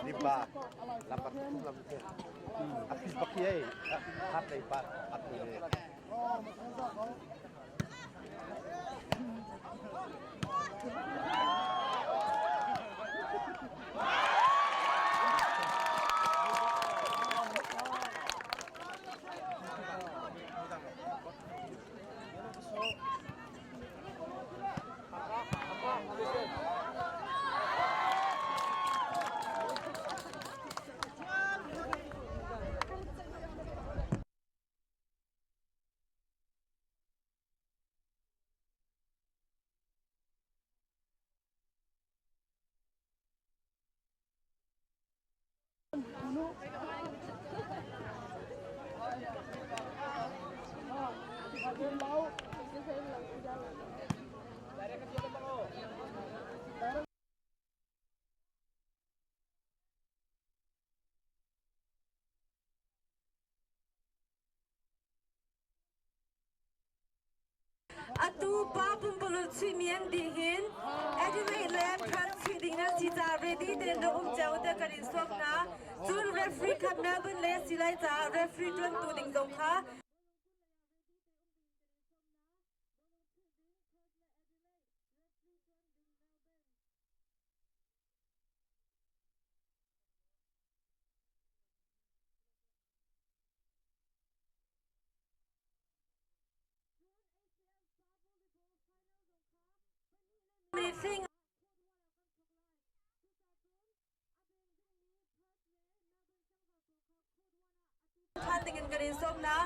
D: Di ba? Lapat itu langsung. Aktif pakai, hati pak, aku ni.
F: Atu pa pumpulut simian dihin, Adelaide lab kan swiding na si ta ready den do jauh da karin sok na, Jun referee kan Melbourne le silai ta referee tuan tu ding dong kha. Kan dengan karin sok na.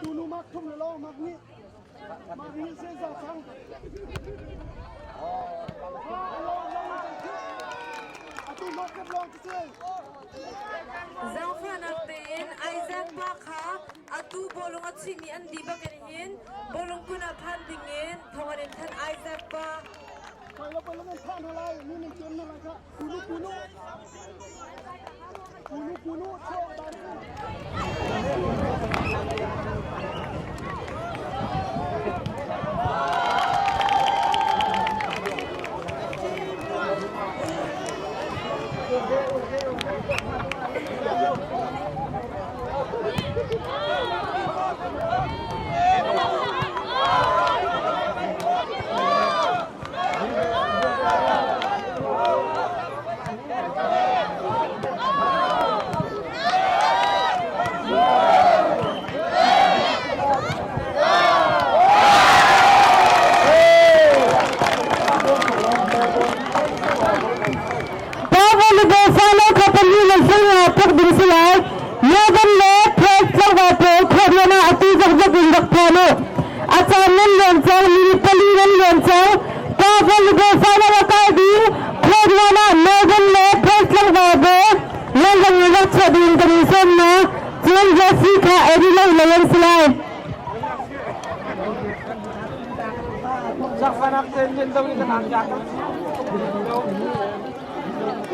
C: Tunu mak thum lo magni se za sang atu mak ke blong se
F: Zafran Akten, Isaac Bakha, Atu Bawlung at Simi and Diba Kanihin, Bawlung Kuna Pandingin, Tongarin Tan Isaac Ba.
C: Kalau pelungan pan halai, ni ni jem na laka, kunu, cok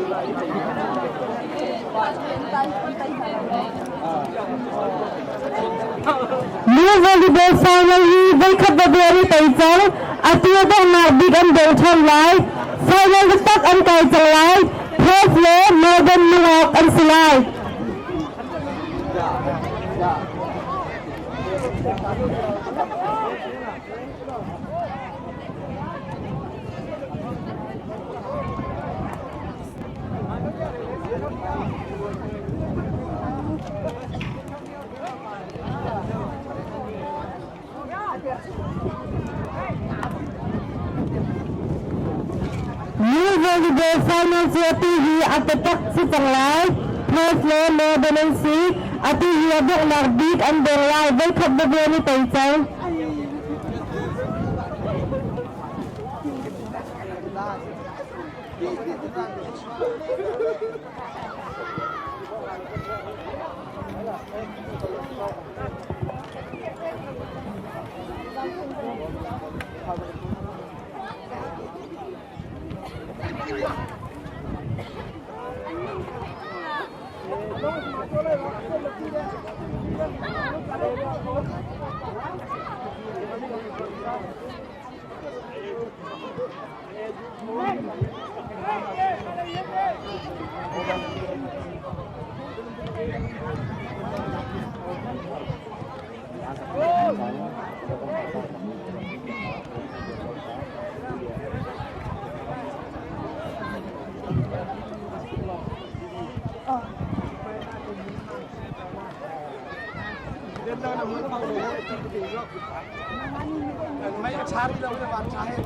A: New volleyball final hi World Cup February tai chang atia da na big and do thon lai final tak an kai chang lai first le modern nuak an silai New volleyball final ati hi atatak si changlai first le modern si ati hi abok nak big and do lai World Cup February tai chang
J: mấy cái xa đi đâu các bạn xa hết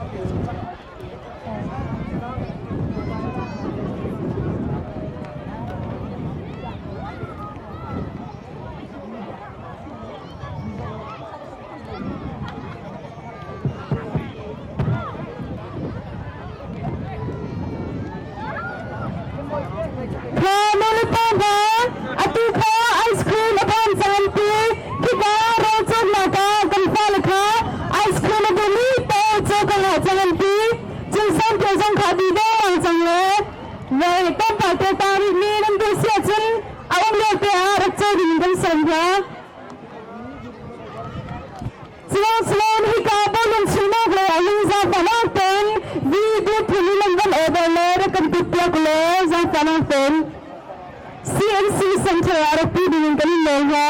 J: CNC Center RP dengan kami loha.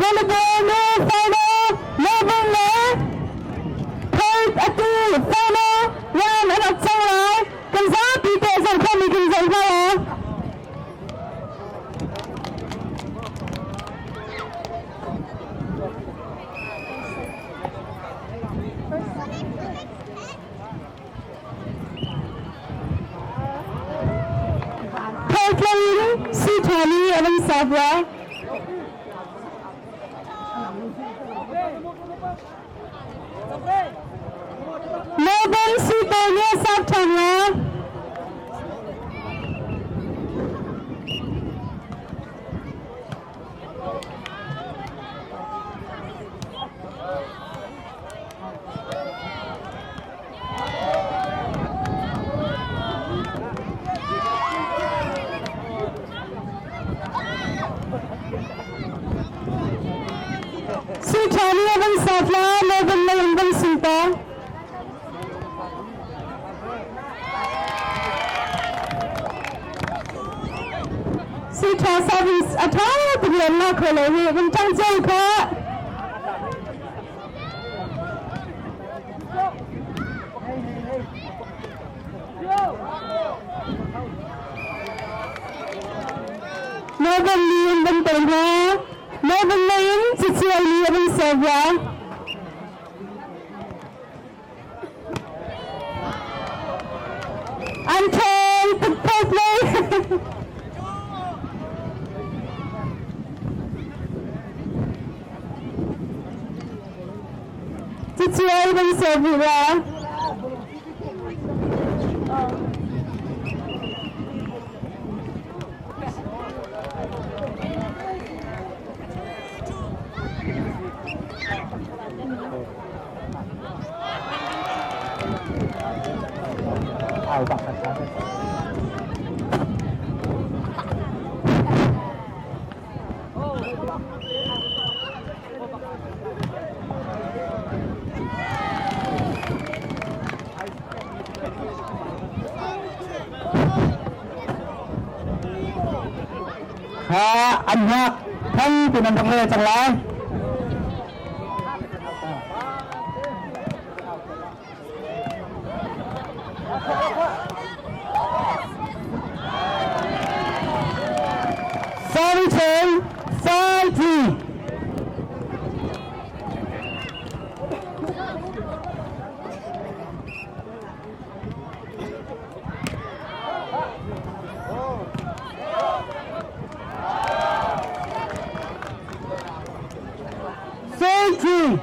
J: Volleyball no final, level le, point atu final, one and a chang kan sa pite sang kami kan sang pa. Point lain si Thani and Sabra. Melbourne Sitonya Sabtanga. Sitonya dan Sabla, Melbourne dan Sita. Sita service atau pilihan nak kalau ni bentang jauh ke. Melbourne lian bentang ke, Melbourne lian sisi lian sebelah.
A: ng Sevilla. Anh Nhạc thân thì mình đồng lời chẳng lẽ sorry team, sorry team. Safety!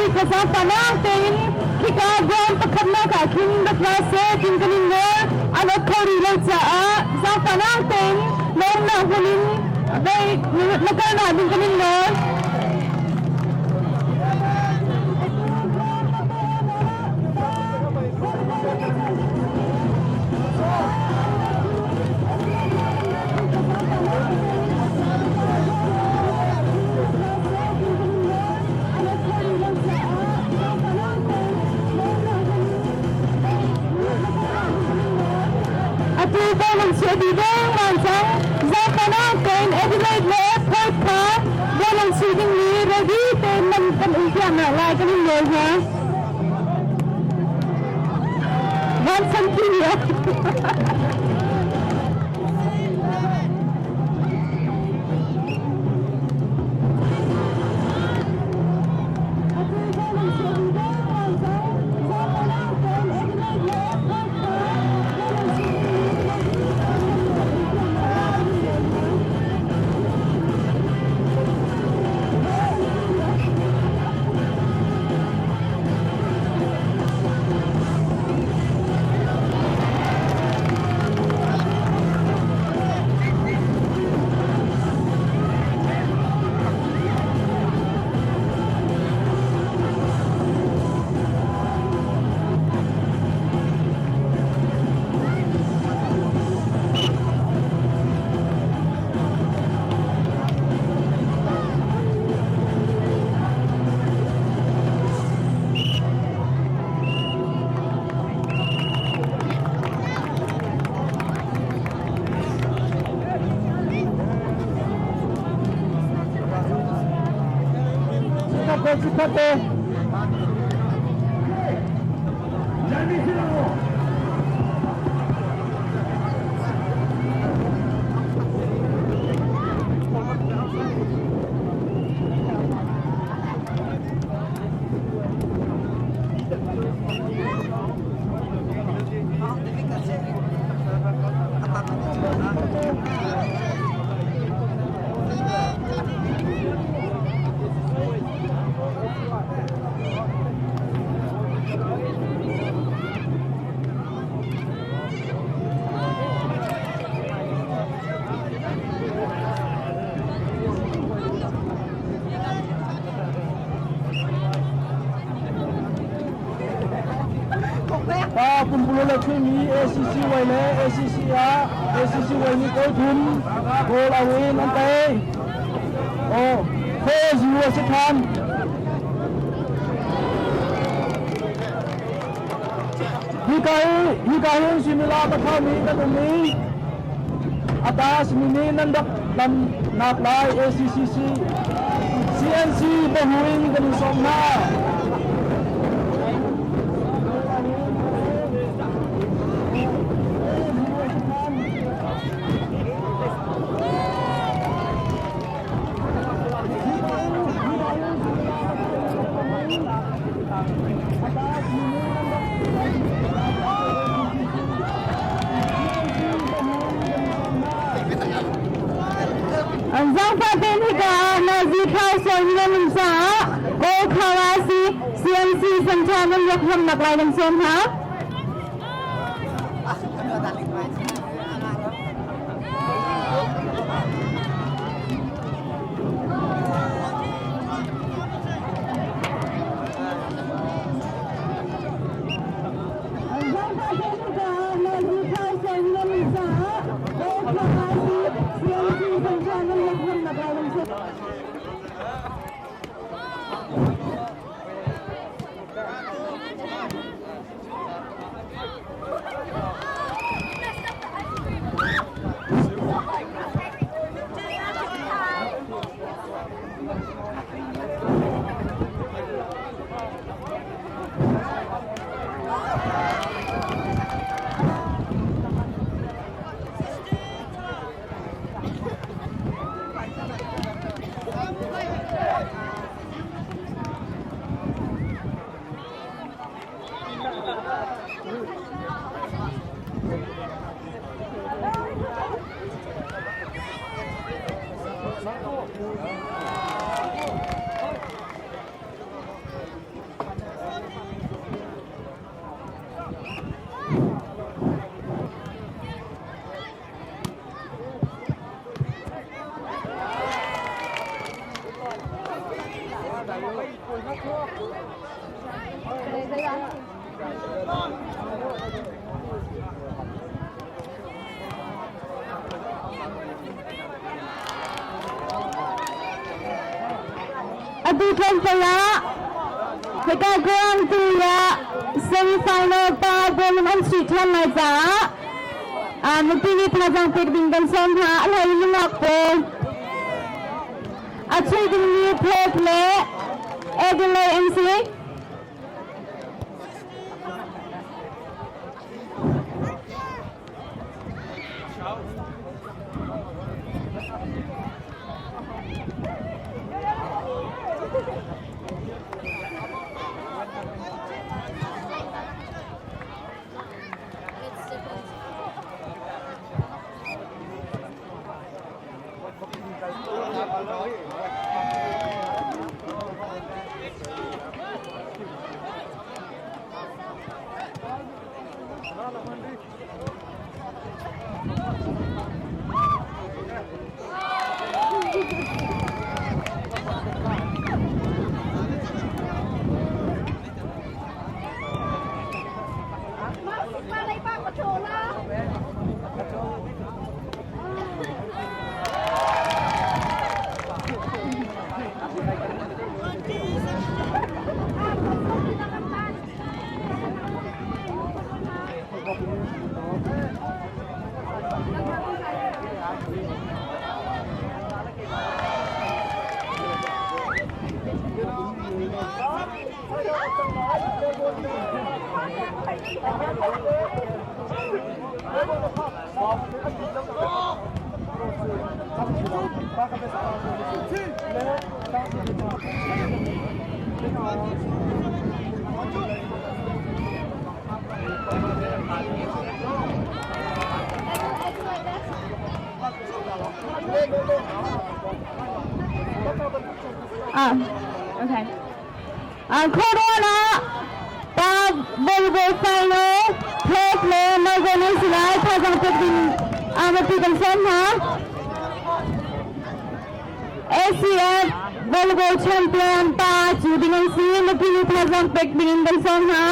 A: Kasama natin kikagon pagkatna ka king the klase king kaninga ano korilo sa kasama natin noong nahuling bay nagkaroon natin kaninga Bawlung siya bidang mansang zaka natin Adelaide left right ka Bawlung sitting ni ready ten man kanultian na lai kanin mo ha mansang kiya
D: pa kumpulo la chumi ACC wai le ACC a ACC wai ni ko thum ko la win an te o fe ju se tham Hikahin simula pa kami kanumi atas mini nandak lam naklay ACCC CNC Bawlung kanisong na
A: Ang patin hika na zikaw sa inyo sa ko kawasi CNC sanchanan yakham naklay ng son ha Adukan pala Kagagawang tuya semi-final pa Bawlung ang streethan na za magpinit na jang pagding dansan ha alay lungak po at siya din niyople Edilay MC Okay. Corona Tab Volleyball Final Play Nagano sila Kazang pagding matigang son ha ACF Volleyball Champion pa Chudingan si Nagpili Kazang pagding son ha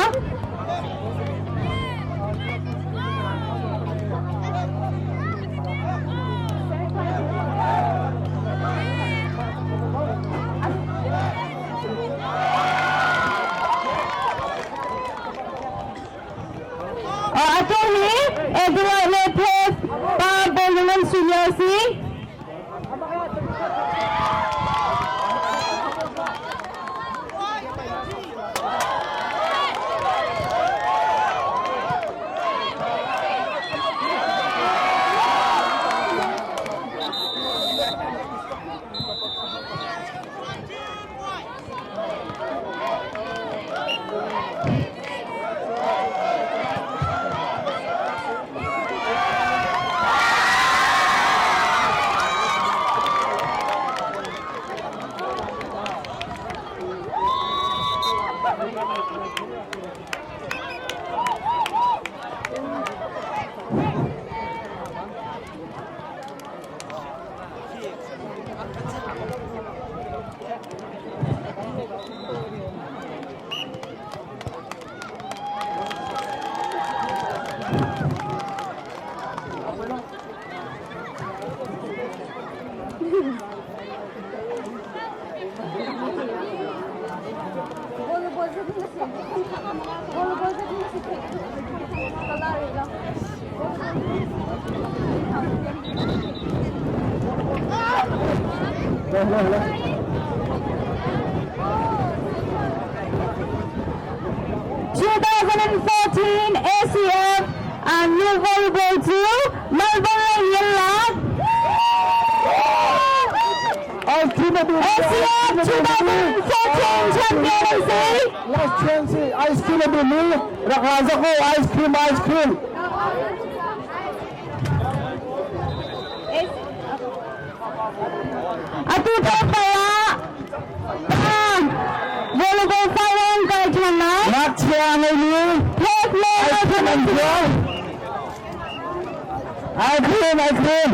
A: jersey. ACF and New Volleyball 2, Melbourne Yellow. ACF 2014 Championship.
C: Last chance ice cream na bili. Rakaza ko ice cream.
A: Atu kaya volleyball firearm guide mana?
C: Naksia ini.
A: Take me
C: ice cream.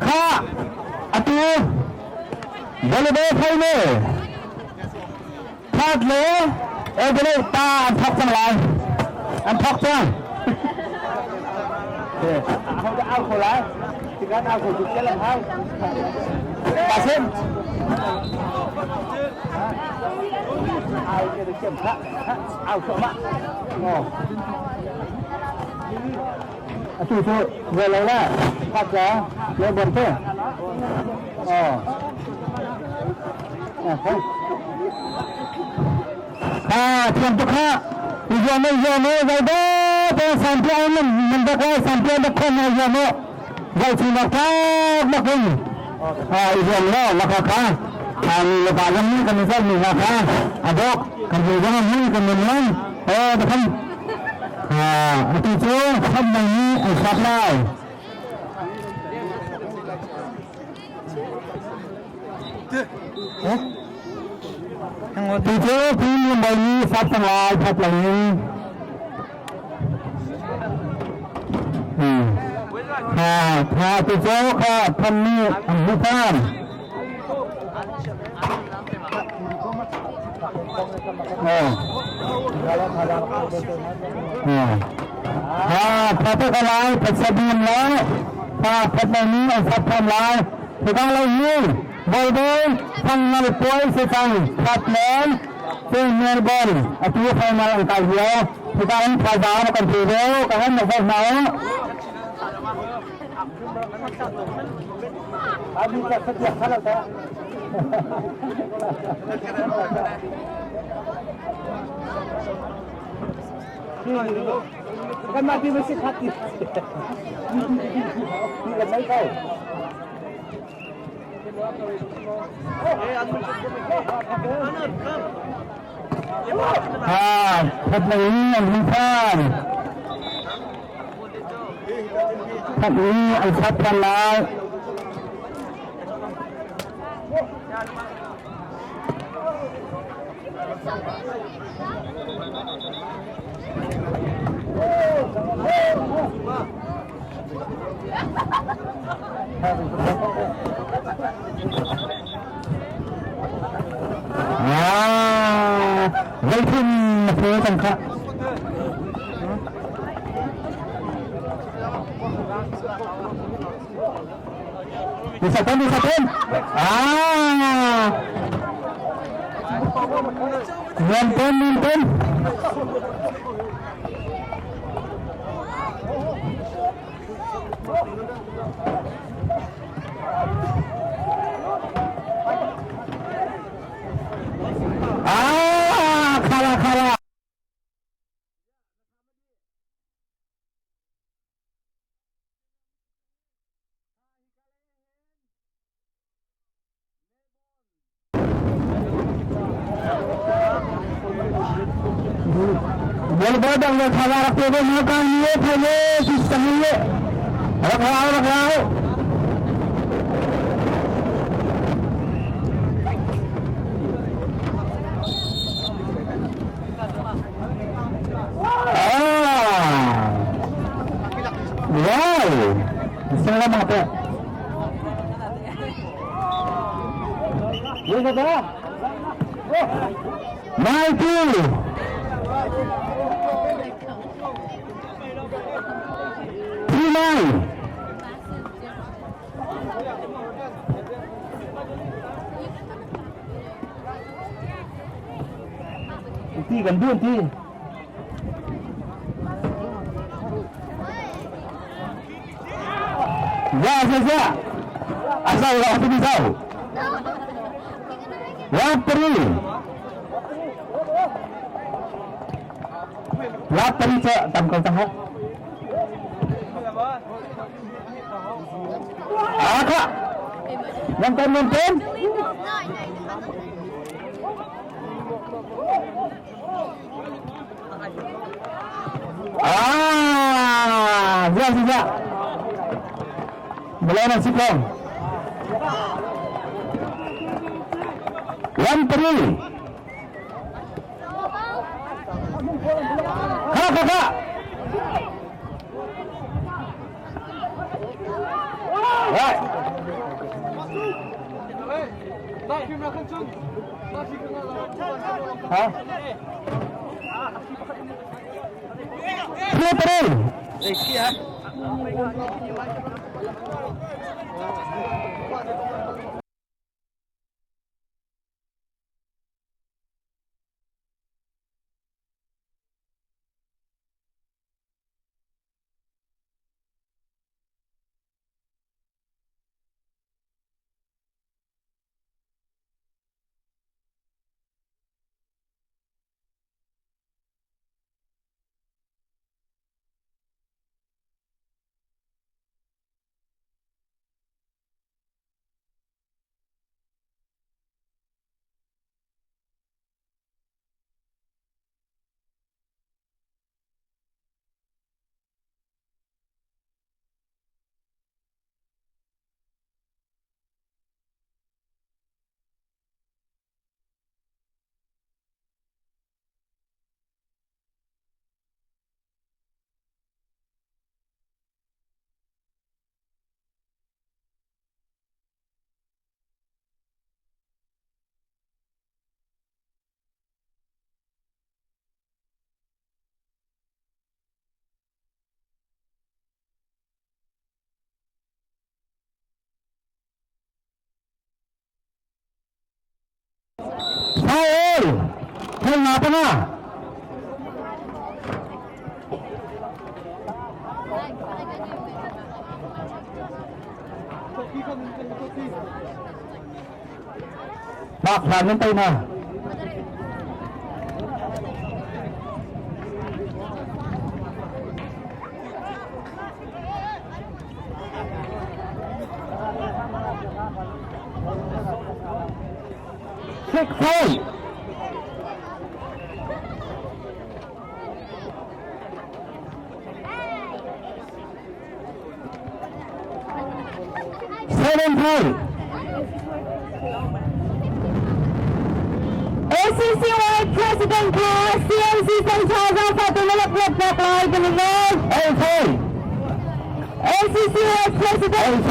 C: Kha atu volleyball final. Phát lễ ở đây ta ăn thóc sang lại ăn thóc sang không có ao khổ lại thì các ao khổ chụp cái làm hai bà xem ao kia được kiểm soát ao khổ mạng chủ vừa lấy ra phát ra lấy buồn thế không contoh Izono Zaido sampai mendakwai sampai dekat Izono Zai Sinaka makin Izono makaka kami lepas ini kami saya makaka adok kami jangan ini kami main dekat itu sampai ini supply Itu film ini satu lagi. Itu kami bukan. Satu kali persediaan lah. Ini satu lagi. Kita lagi. Bawlung final point setang Scotland ke Melbourne atau final angka dia kita akan perjalanan ke Chuih kan nak mau abi tak sedia kalau tak kan mati mesti hati tidak baik kau Setelah ini Al-Hifan Setelah ini Al-Fatran lah Walaupun masih tangkap disatuin
I: Nonton. Kalah. Bola-bola yang kalah aku tu makan ni, payah sistem ni. Rakau. Wow, salah apa? Ini apa? Mikey. Gần buôn chi ra asal orang tu tahu lapari cak tam kau tahu kak nonton Siap. Melawan Sipong. Lampari. Kakak. Right. Lampari. Kenapa na? Pak, hangin tayo na. Six point. ACC World President Class, CNC Team satu melek-melek bakal penilai. ACC World President.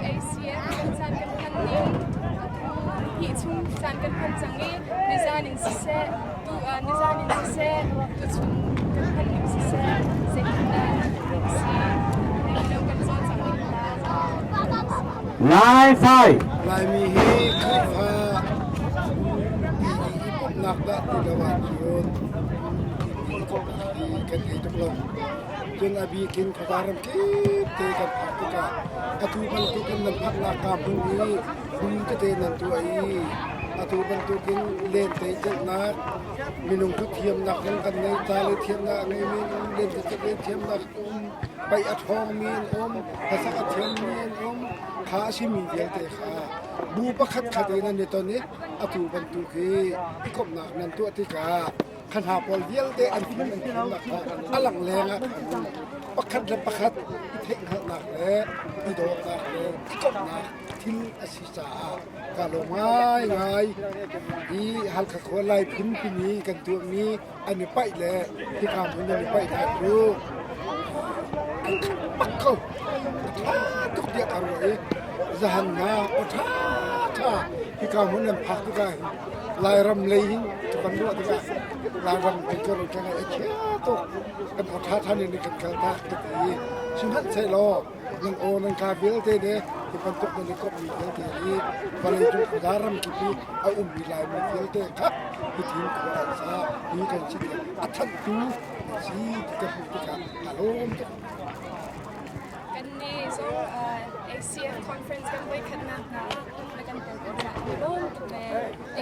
G: ACF
O: ลายไฟ
C: ลายมีฮีขึ้นฟ้าอีปนักดะติดวัดจุนอีกบอีกันอีจุกลงจนอบีกินขบารมกีเตกันพักตุกะอทุบันตุกินนันพักนากามพุนี้บุญก็เตนันตัวอีอทุบันตุกินเล่นเตจักนักมีนุ่งทุเทียมนักยังกันในตาเลยเทียมนักในมีเล่นจะเล่นเทียมนักไปอัดทองมีนภาษาเทียมมีนขาชิมีเดียเตขาบูปะคัดขัดนันในตอนนี้อทุบันตุกีอีกบนักนันตัวติกาขันหาปอลเดียลเตอันที่มันเป็นนักอลังแรงอ่ะประคัดและประคัดเทคหนักและอีโดหนักและอีกบนักทิ้งอาศิษากาลงง่ายง่ายอีฮัลขะคนไล่พิมพ์พินีกันตัวนี้อันนี้ไปแล้วที่ข้ามมันยังไปได้อยู่ปักเขาทุกเดียกันเลยจะหันหน้าโอ้ท่าที่ข้ามมันยังพักทุกอย่างลายรำเลยหิ้งทุกคนรู้ทุกอย่างลายรำเป็นก็รู้จักไอ้เชี่ยตัวกันโอ้ท่านี่กันกันตาตะกี้ชิมฮันใส่ล้อนังโอนังคาเบลเตเดที่ปันตุกนันก็มีเบลเตนี้พอเลยจุดดารัมกิปีเอามีลายมีเบลเตครับที่ทีมขวาซามีกันชิดอัฐันตูชีกับทุกอย่างอารมณ์
G: กันนี่so ASEAN conference กันไว้ขนาดนั้นแล้วกันเป็นการร่วมใน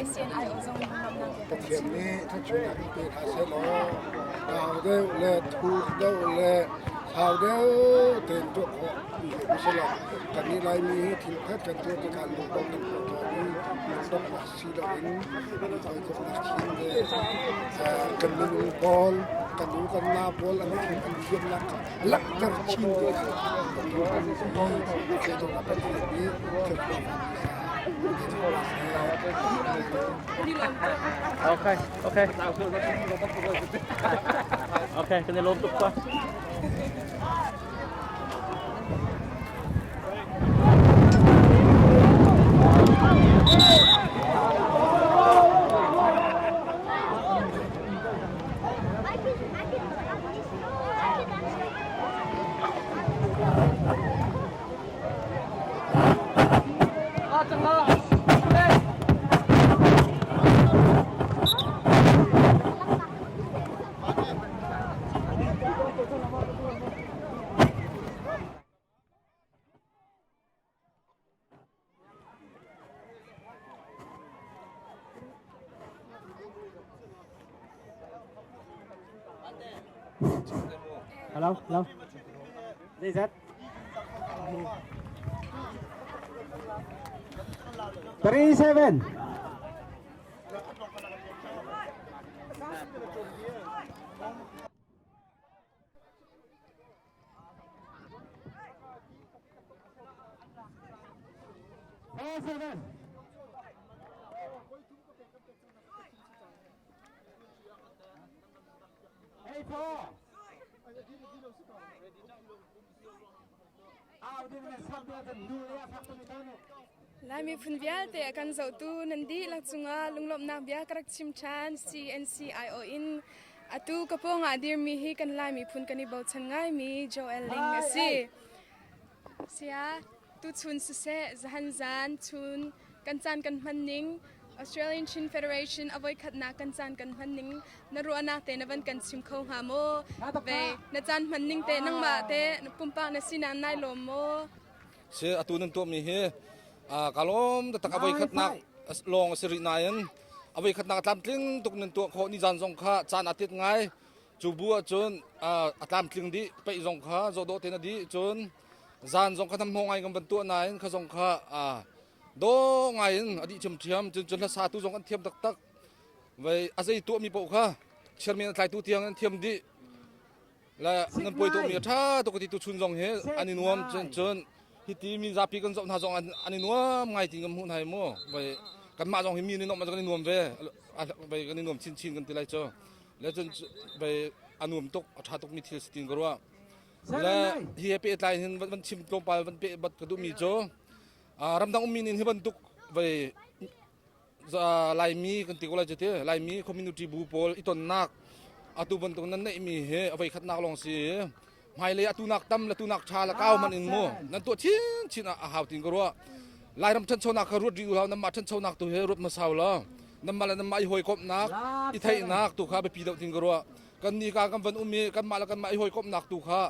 G: ASEAN IO zone นำนำกัน
C: เทียมนี้ถ้าช่วยเป็นอาเซียนเราเดาเล่ทูเดาเล่ชาวเดาเต็มตัวของไม่ใช่หรอกกันนี้ลายมีทีมแพทย์กันตัวในการลงต้นกันตัวนี้ลงต้นนักซีดาวินคอยกับนักทีมเลยกันมีบอลกันดูกันนาบอลอันนี้อันเทียมนักลักกันชิงเลยตัวนี้เคยต้องรับเป็นแบบนี้เคยต้อง
D: โอเคโอเคโอเคกันในลมตุกปะ
I: Hello, hello. This is it. 37.
G: Lai mi phun bia te akan zo tu nandi lak chunga lunglop nak bia karak chimchan CNC IO in atu kapo nga dir mi hi kan lai mi phun kani bau chan ngai mi Joel Ling asi sia tu chun se zahan zan chun kan chan kan manning Australian Chin Federation avoid khatna kan chan kan manning na ru anak te na ban kan chim khong ha mo ve na chan manning te nang ma te pumpa na sinan nai lom mo
P: se atu nan to mi he kalom ta takaboi khatna long siri nayan avoi khatna atlam tling tuk nan to kho ni jan jong kha chan atit ngai chu bu chun atlam tling di pe jong kha zo do te na di chun jan jong kha tham ho ngai gam ban to nain kha jong kha do ngai adi chum thiam chun chun la sa tu jong an thiam tak tak vai azai to mi po kha chermen tlai tu tiang an thiam di la nan poi to mi tha to ko ti tu chun jong he ani nuam chun chun hiti mi zapi kan zong na zong ani nuam ngai ting gam hun hai mo vai kan ma zong hi mi ni no ma kan nuam ve vai kan nuam chin chin kan ti lai cho le chun vai anuam tok tha tok mi thil stin garwa la hi pe tlai hin ban chim tlom pal ban pe bat ka du mi cho ramdang mi nin hi ban tuk vai za lai mi kan ti ko la jete lai mi community bu pol iton nak atu ban tok nan nei mi he avai khat nak long si mai le atu nak tam la tu nak cha la kaw man in mo nan to chin a haw tin ko ro lai ram chan chonak ka rut ri ulaw nam ma chan chonak tu he rut ma saw la nam ma la nam mai hoi kop nak I thai nak tu kha be pi do tin ko ro kan ni ka kan van umi kan ma la kan mai hoi kop nak tu kha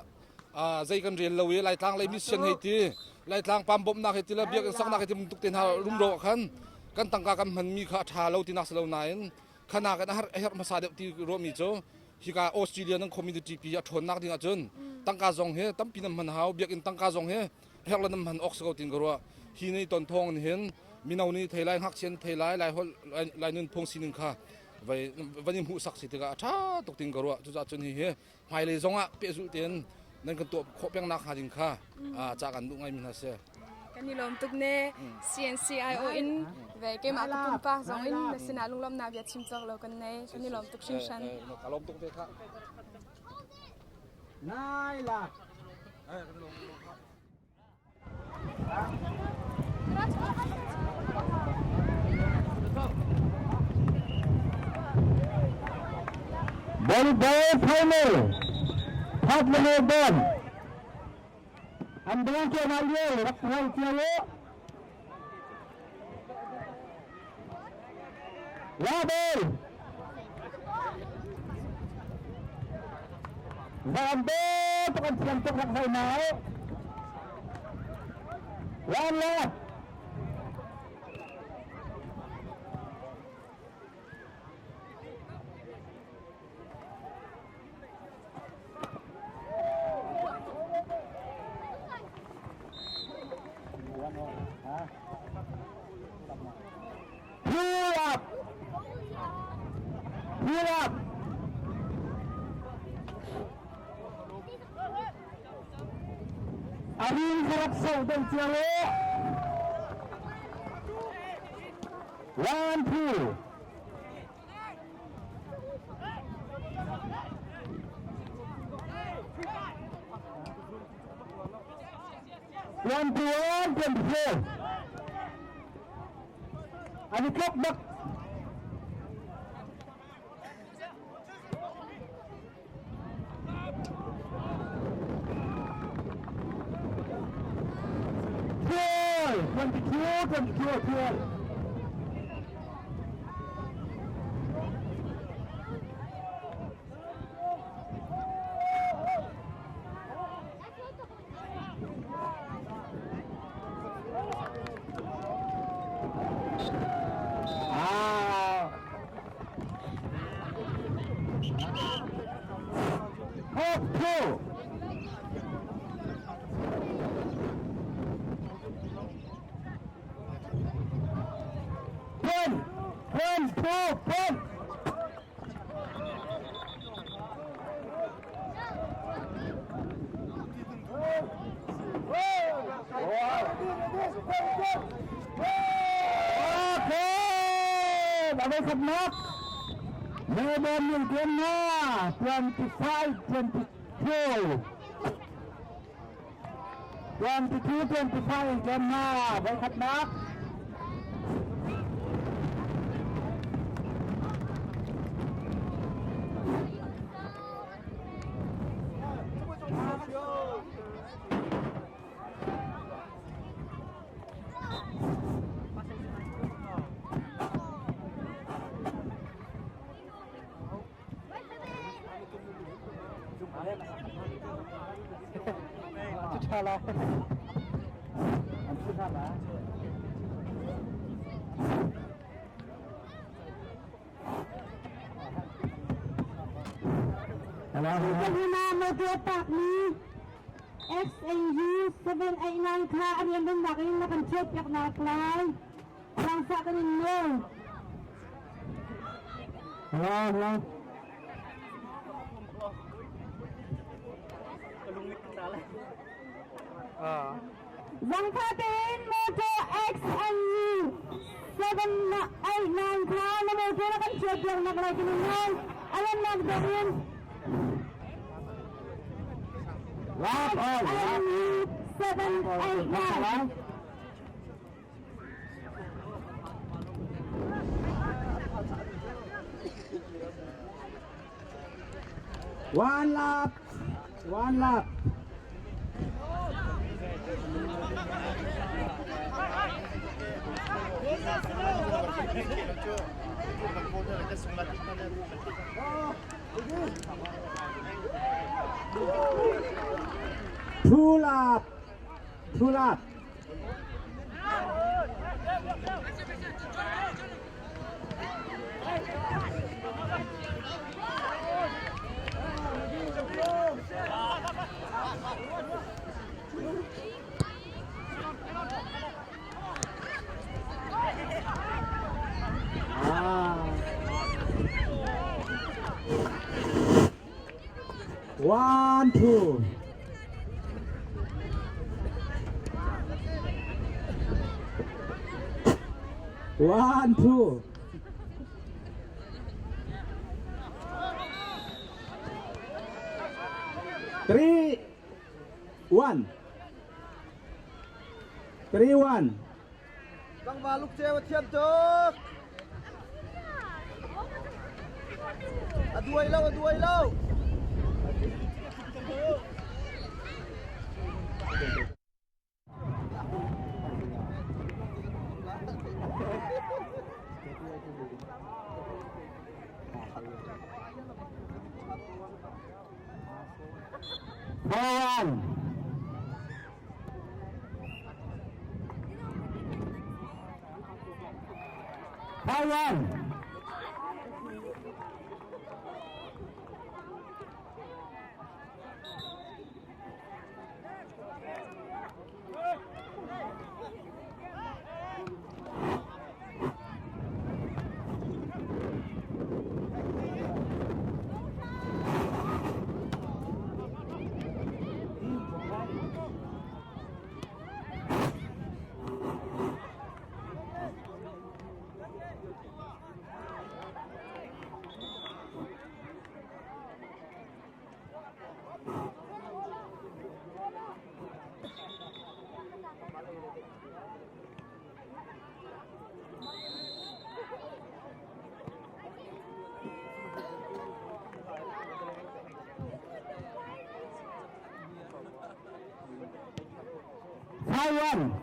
P: zai kan rian lo ye lai tlang lai mission he ti lai tlang pam bom nak he ti la biak sak nak he ti tuk ten ha rum ro khan kan tangka kan man mi kha tha lo ti nak lo nain khana kan har ma sa de ti ro mi cho hi ka Australia nang community pi a thon nak ding a chun tangka zong he tam pi nam man haw biak in tangka zong he hek la nam han ox ko tin ko ro hi nei ton thong hen minau ni thailai hak chen thailai lai hol lai nun phong sinin kha vai vanim hu sak si te ga tha tok tin ko ro chu cha chun hi he mai le zonga pe zu ten nan kan to kho peng nak ha ding kha cha kan du ngai min ha se
G: kan ni lom tuk ne CNCIO in ve ke ma ka pum pa zong in na sina lung lom na bia chim chok lo kan ne kan ni lom tuk shin shan
P: ka lom tuk te kha
D: nai la
I: Volleyball final. Top number 1. Ambilan ke Mario, rakwan tiawo. Label. Zambe tukang siantok rakay mau. One left. Pull up. Arin harap saudang tiawo. 1-2. One to one, 24. Ani clock back. Goal, 22. Abay sabnak. Medan yung game na 25-22. 22-25 game na. Abay sabnak. Salah. Salah.
A: Kanina mo tiyapak ni XAU 789 ka ang yung nakin nakan-check yak na apply. Lang sa kanin mo. Hello. Zang Fatin Moto XAU 789 ka na moto nakan-check yak na apply kanin mo. Alam na gawin. Lap all, 789.
D: One lap.
C: One lap. Two lap. Two lap. One, two. One, two. Three, one. 3-1.
J: Bang baluk cewek tiap cok. Aduh ilau.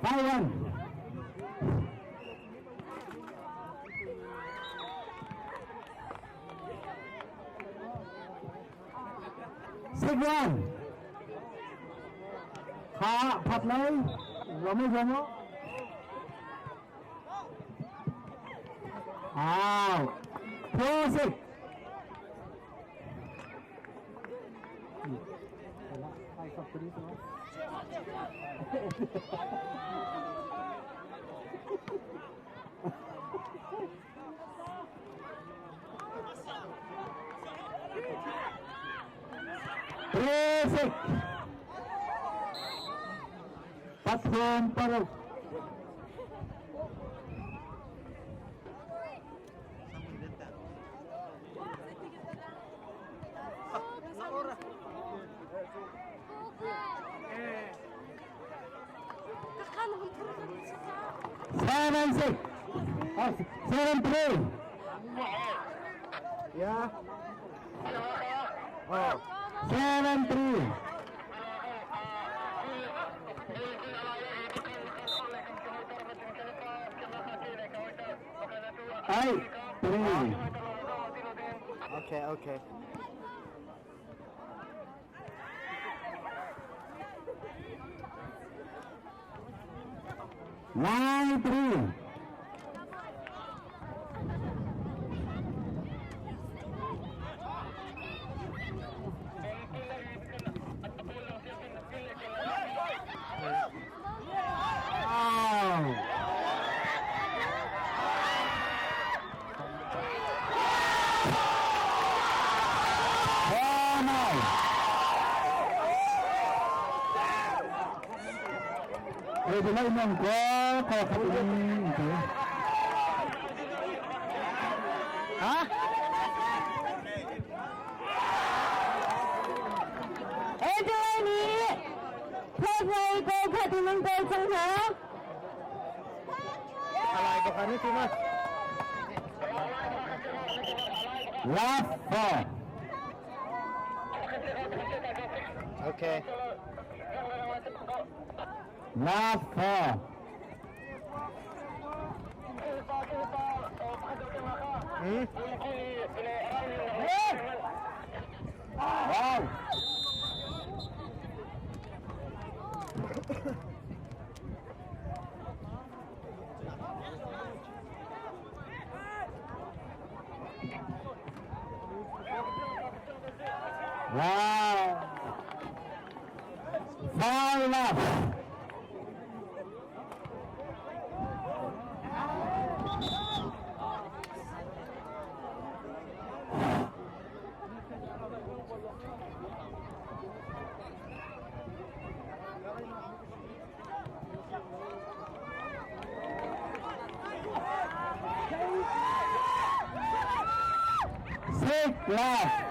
J: Five one. Six one. ขาผัดเลยเราไม่ยอมแล้วอ้าวโพสิBasic. Platform para. Seven six. 7-3. Yeah. Oh. 7-3. Eight, 3. Okay. 9-3. Pwede na inang ko, kakainin ito. Ha?
A: Ito ni, pwede ko katilang ko sa ha?
I: Alay ko kani timas.
A: Last 4.
I: Okay. Last 4. Wow. Wow. Foul enough. Six left.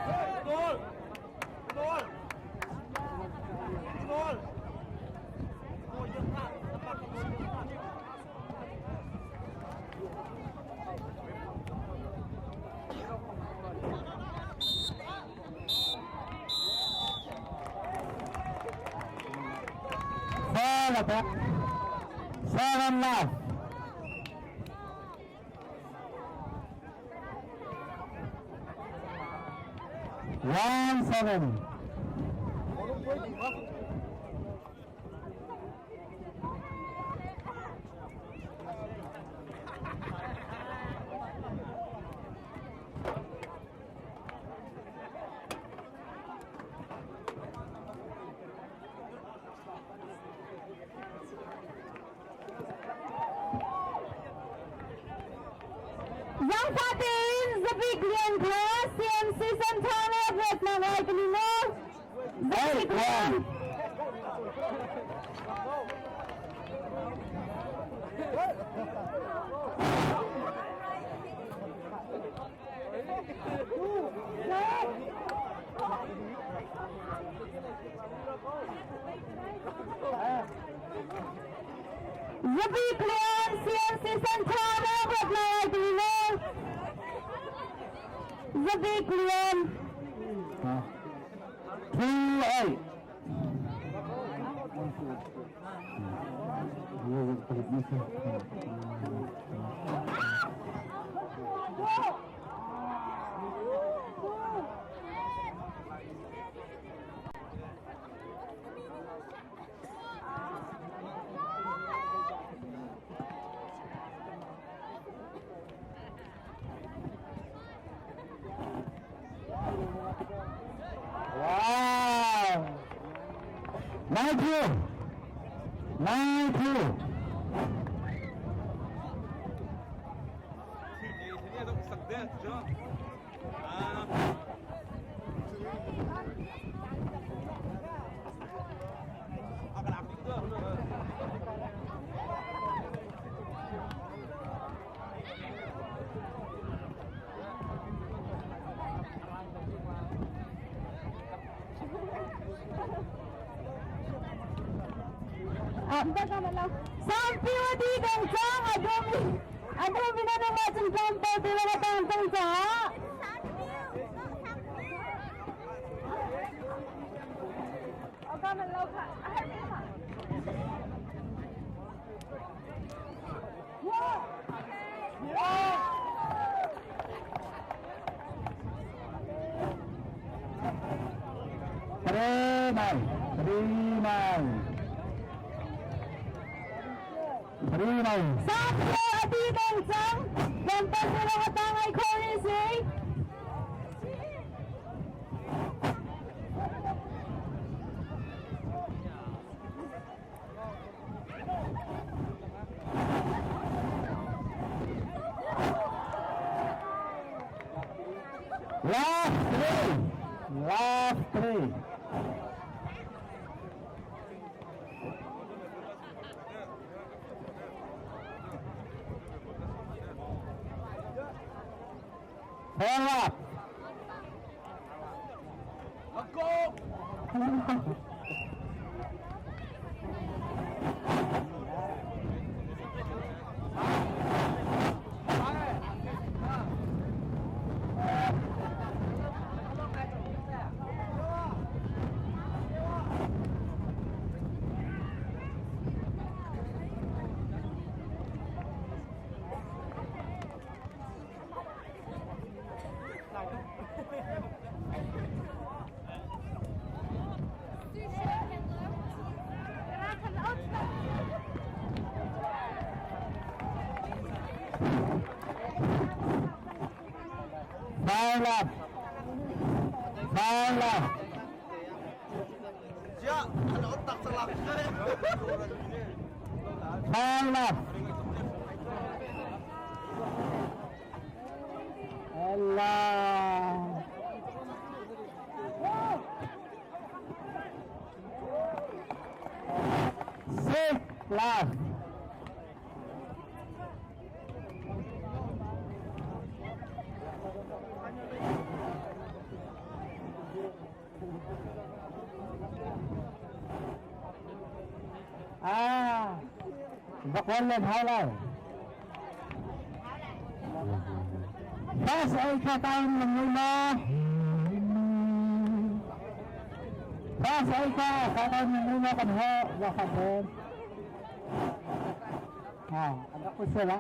I: Seven left. 1-7.
A: Young Fatin, the big young class, CNC Santana, Vietnam, Iconino, the big one. The big one, CNC Santana, Vietnam, Iconino, the big one. 2-8. Wow! 9-2. 9-2. Sampai di kencang, aduh bina na macam campur di luar tangtung cak. Oke, melau kak. Sampai di kencang, campur di luar tangai kondisi. Last three. Forward.
P: Let's go.
A: Bawlung. Bawlung.
J: Siya, ano otak sa lang.
A: Bawlung. Allah. Six left. Bakwal lên hai lần. Pass ay kataon ng muna. Pass ay kataon ng muna kanho. Wakabon. Anak ko sila.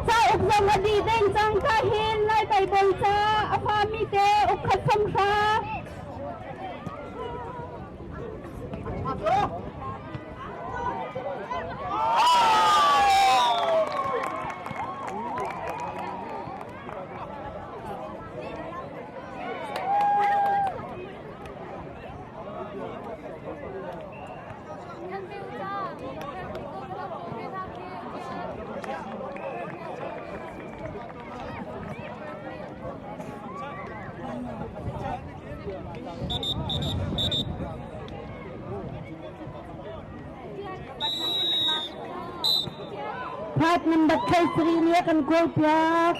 A: Sa ukzang adiden sang kahil na taybol sa afamite ukasam sa Part number 3 niya kan goal piak.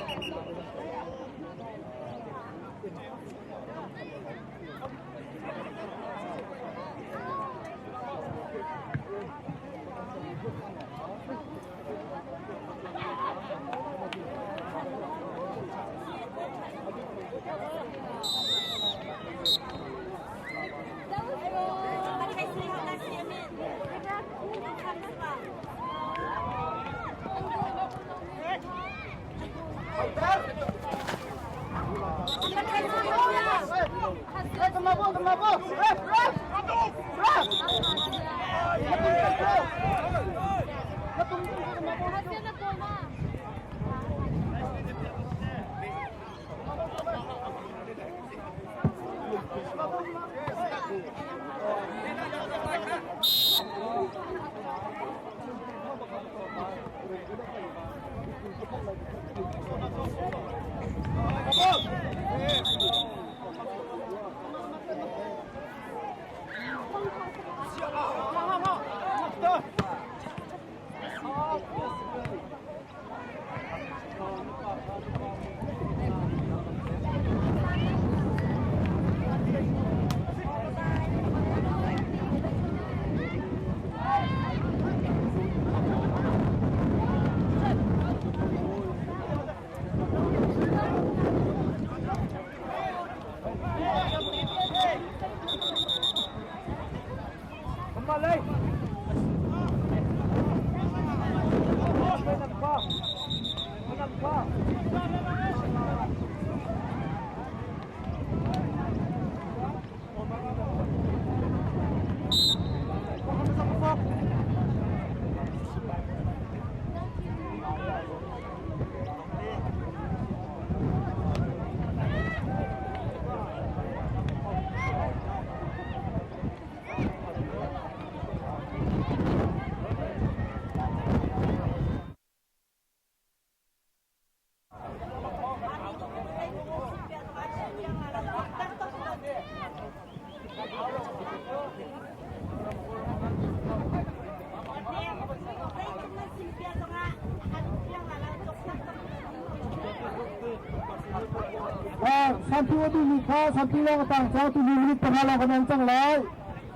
A: Sampai di nikah, sampai yang tang jauh 7 minit penghalang kenancang lai.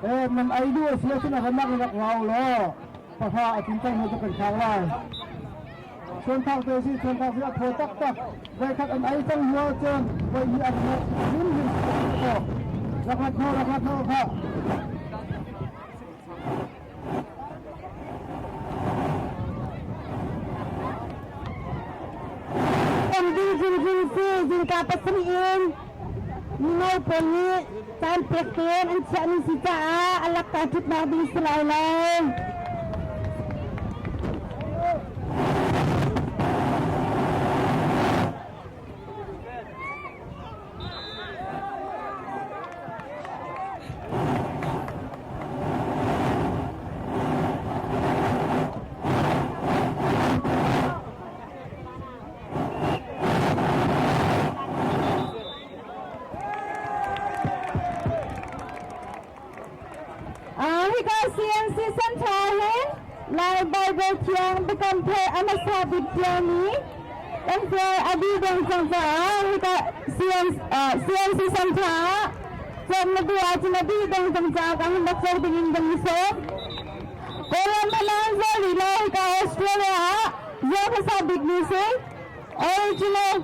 A: Nam aidu sia sina hanak nak wau lo. Pasal cincang mau tekan lai.
C: chọn thang tới gì chọn thang sẽ thổi tắc tắc vậy khác anh ấy trong hoa chân vậy như anh ấy dính dính khổ ra khát thô khá
A: Jin kapas riin Ningaw po ni Saan pekin Ang siya ni si Taa Alak kadit na di selailay CNC Center lai Bible tiang become play amasabit tiani dan play adi dan sangsa hika CNC Center jam nabi aji nabi dan sangsa kami bakar dingin dan iso kolam malang zali lai hika Australia jam sabit nisi original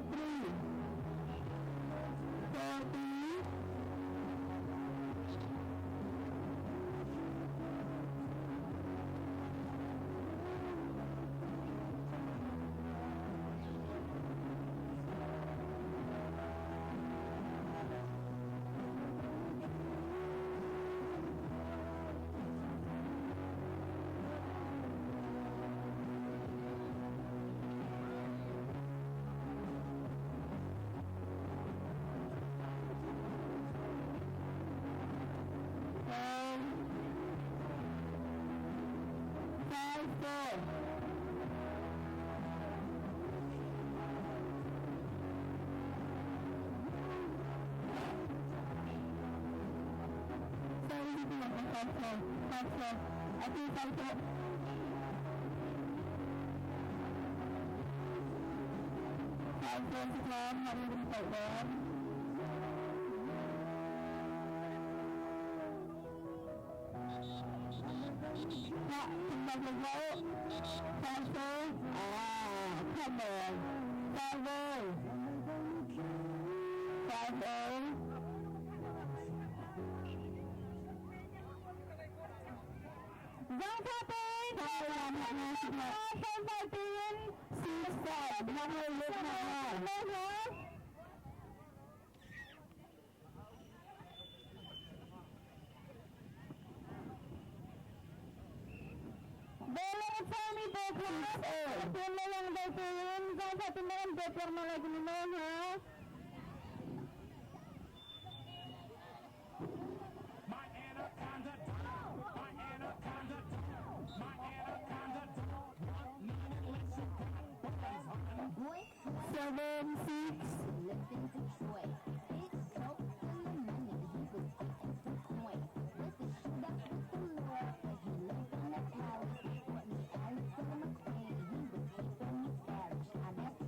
K: Three.
E: Listen to Chuih. Big smoke in the money. He was getting to the point. With the shoot up with the Lord. As he lived in the palace. Brought me Alex and the McQueen. He was keeping me savage. I never will.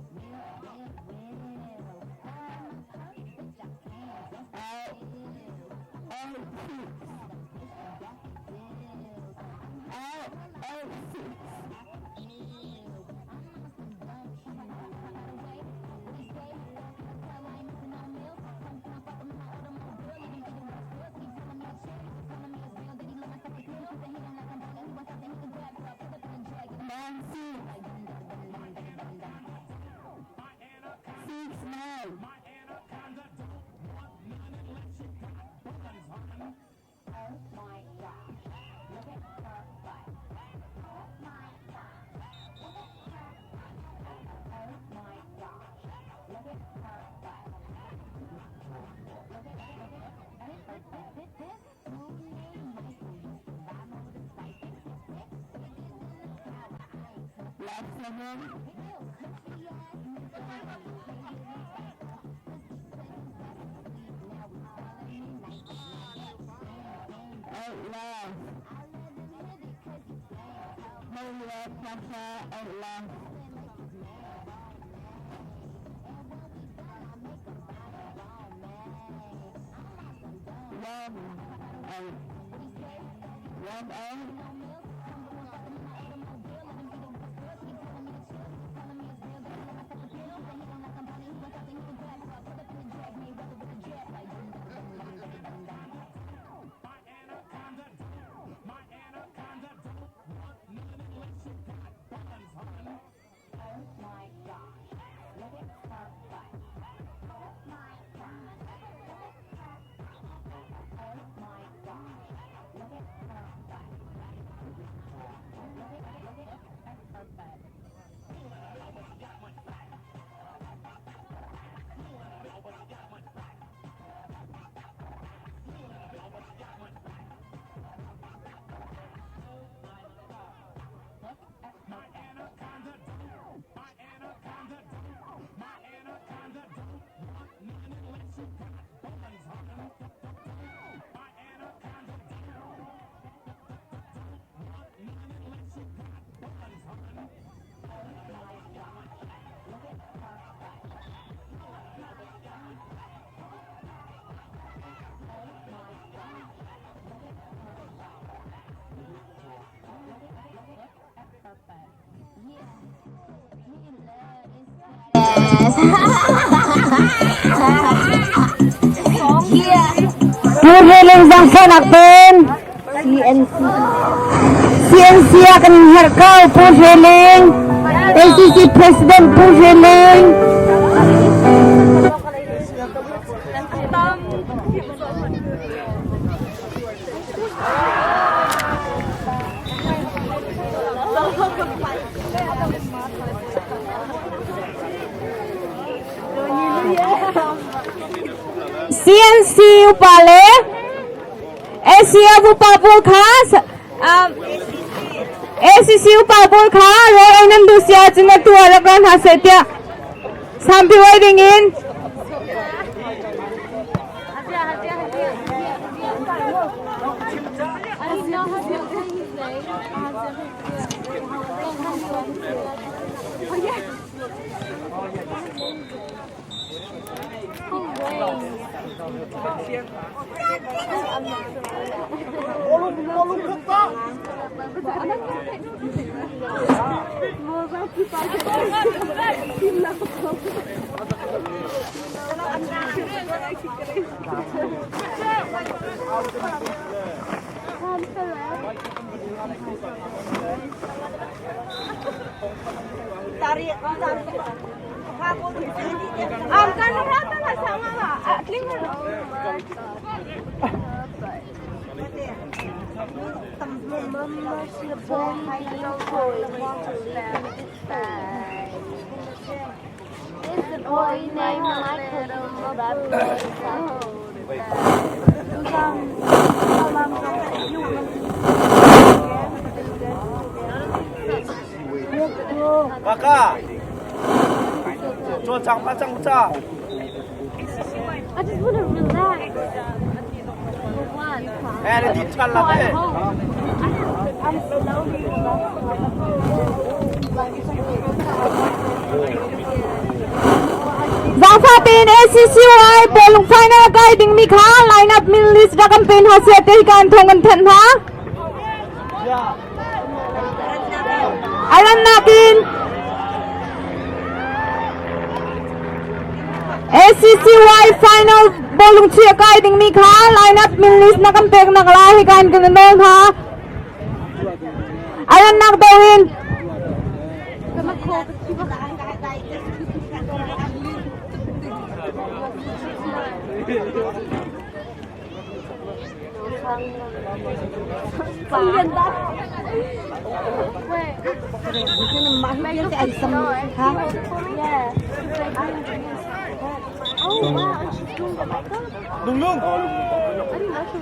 E: Perfect, I can't.
A: Puhiling bangsa natin. CNC akan herkau puhiling. ACC President puhiling. CNC upale Asia upapul khas ACC upapul kha ro enam dusia china tu arakan hasetia sampi wadingin
M: I'll have you say his name. I'll have them. Oh, yeah. It's an boy named
J: Kakak, cuaca macam hujan.
M: I just want to relax. For one.
J: Ada di jalan
M: So
J: deh.
M: I'm home. I'm slowly
A: Giang Pha Tin ACCY Bawlung final guiding mi kha line up min list da campaign ha se te kan thong kan than ha Aran nakin ACCY final Bawlung chia guiding mi kha line up min list na campaign na kala hi kan kan no ha Aran nak dawin
J: Bawlung.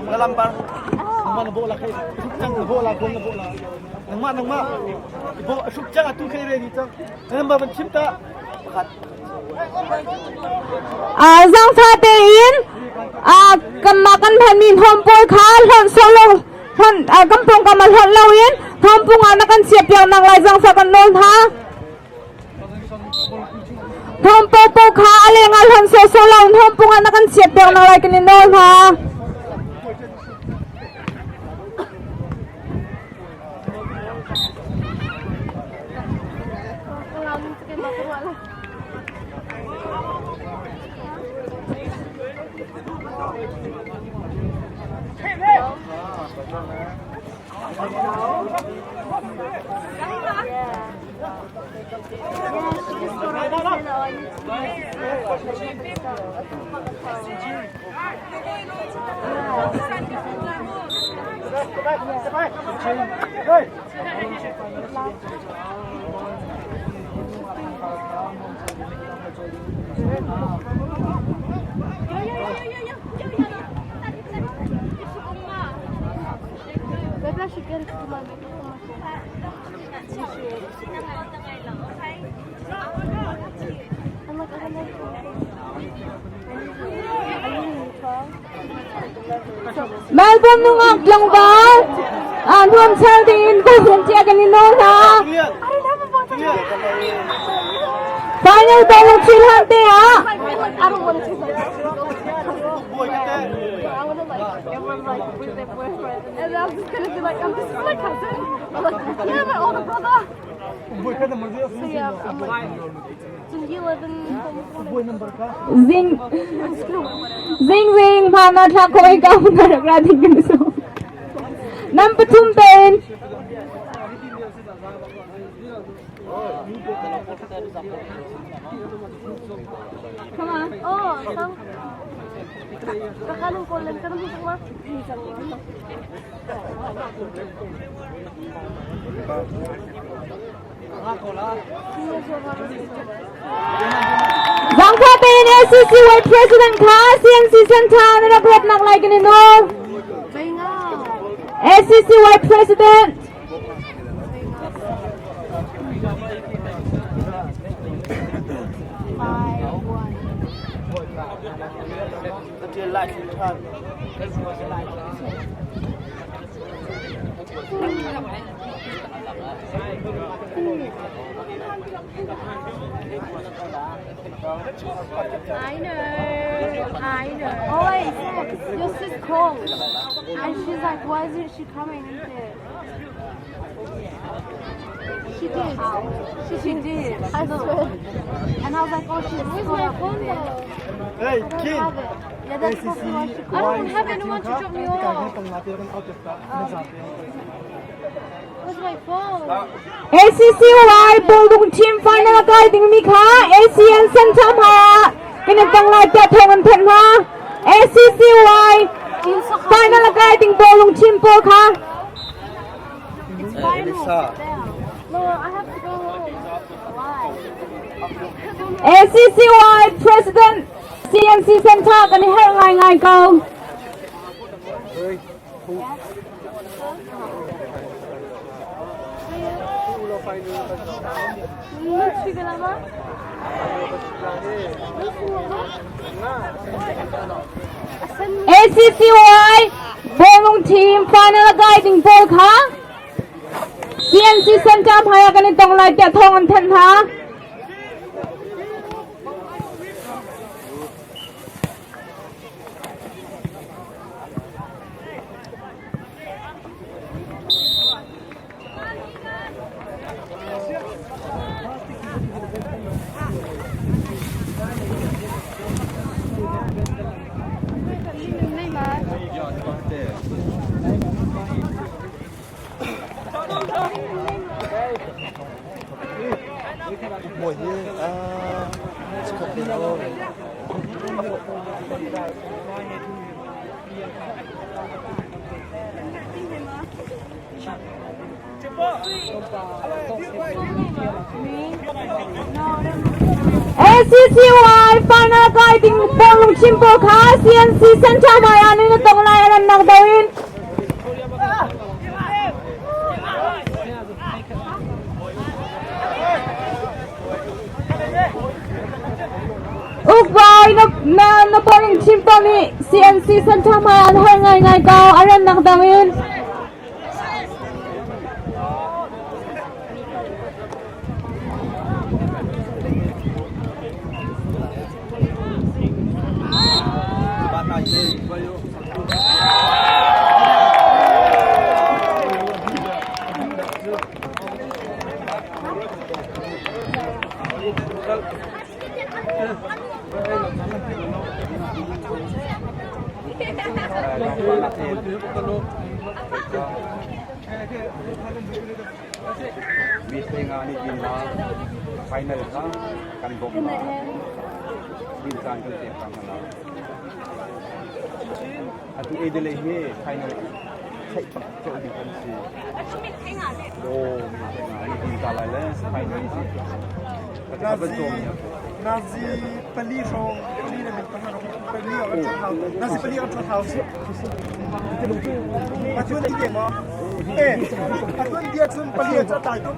J: Dalam pa. Nang nabo la kay. Sukjang nabo la kon nabo la. Nang ma. Ibo sukjang atu kay re ni tang. Nang ba ban chimta. Pakat.
A: Giang Pha Tin kamakan phanin hompoi khal hon solo hon kampong kamal hon lawin hompung anakan siap yang nang lai Giang Pha kan non ha hompo po kha alengal hon so solo hompung anakan siap yang nang lai kan non ha
M: Maybe I should get it to my I'm like, I don't know.
A: Melbourne nung lang ba nuam chal din Bawlung chia kan non ha final Bawlung chil han te ha
M: I don't want to choose like I want to like everyone like with their boyfriend and I'm just gonna be like, this is my cousin. I'm like, yeah, my older brother. So yeah, I'm like, so you live in
A: zing zing phana tha koi ka na ra ding kan so nam pathum ten
M: come on. Oh, some kakanin ko lang ka naman sa mga
A: Giang Pha Tin ACCY President kha CNC Center na group nak lai kan no ACCY President
J: Dia live
M: I know. Oh wait, your sis called, and she's like, why isn't she coming in here? She did. She did. I swear. And I was like, oh, she's where's my phone though?
I: Hey, kid.
M: Yeah, that's probably why she called. I don't have anyone to drop me off. Where's my phone?
A: ACCY Bawlung Team Final Guiding Mika ASEAN Center Ma Kinitang Lai Tia Thongan Phen Ma ACCY Final Guiding Bawlung Team Po Ka
M: It's final. No, I have to go home. Why?
A: ACCY President CNC Center Kan Ni Hai Ngai Ngai Kau ACCY Bawlung Team Final Guiding Ball Ka CNC Center Phaya Kan Ni Tong Lai Tia Thongan Phen Tha ACCY Final Guiding Bawlung Team Po Ka CNC Center Phaya Ni Tong Lai Ran Nang Dawin Ukwai na Bawlung Team Po Ni CNC Center Phaya Hai Ngai Ngai Kau Aran Nang Dawin
O: Meeting ni Jina final ka kan bom na binsan kan tep kan na atu edele he final sai pak chau di kan si do ni binsan la le final si ka betul
J: Nazi peli song peli na bintang na peli ang chau Nazi peli ang chau house Patun di mo patun dia chun peli cha tai tu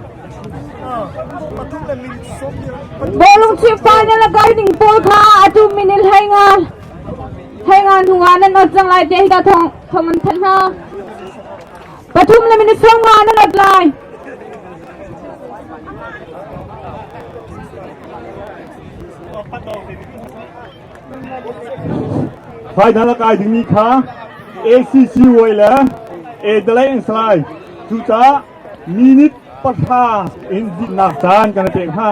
J: patun na min som dia
A: Bawlung Team Final Guiding Ball Ka Atu Minil Hai Ngan Thunga Nan Ot Jang Lai Tia Hi Ka Thongan Phen Ha Pathum Na Min Som Nga Nan Ot Lai
Q: Final Guiding Mika ACCY la Adelaide Slide Tuta Minute Patha in the Naksan Kan Pek Ha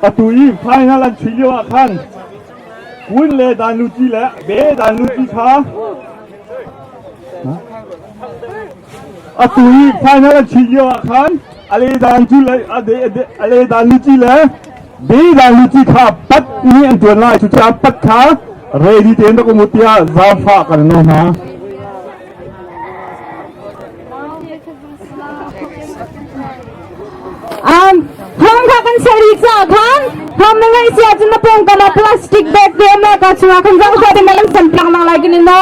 Q: Atui Final and Chilio Khan Wunle Danuji la Be Danuji Ka Atui Final and Chilio Khan ali dan chu le ali dan lu chi le di dan lu chi kha pat ni an tuan lai chu cha pat kha ready ten to ko mutia za fa kan no ha
A: हम खाकन सरी चा खान हम नgai sia chuna pong kama plastic bag de me ka chua kan jang sa de melam samplang nang lagi ni no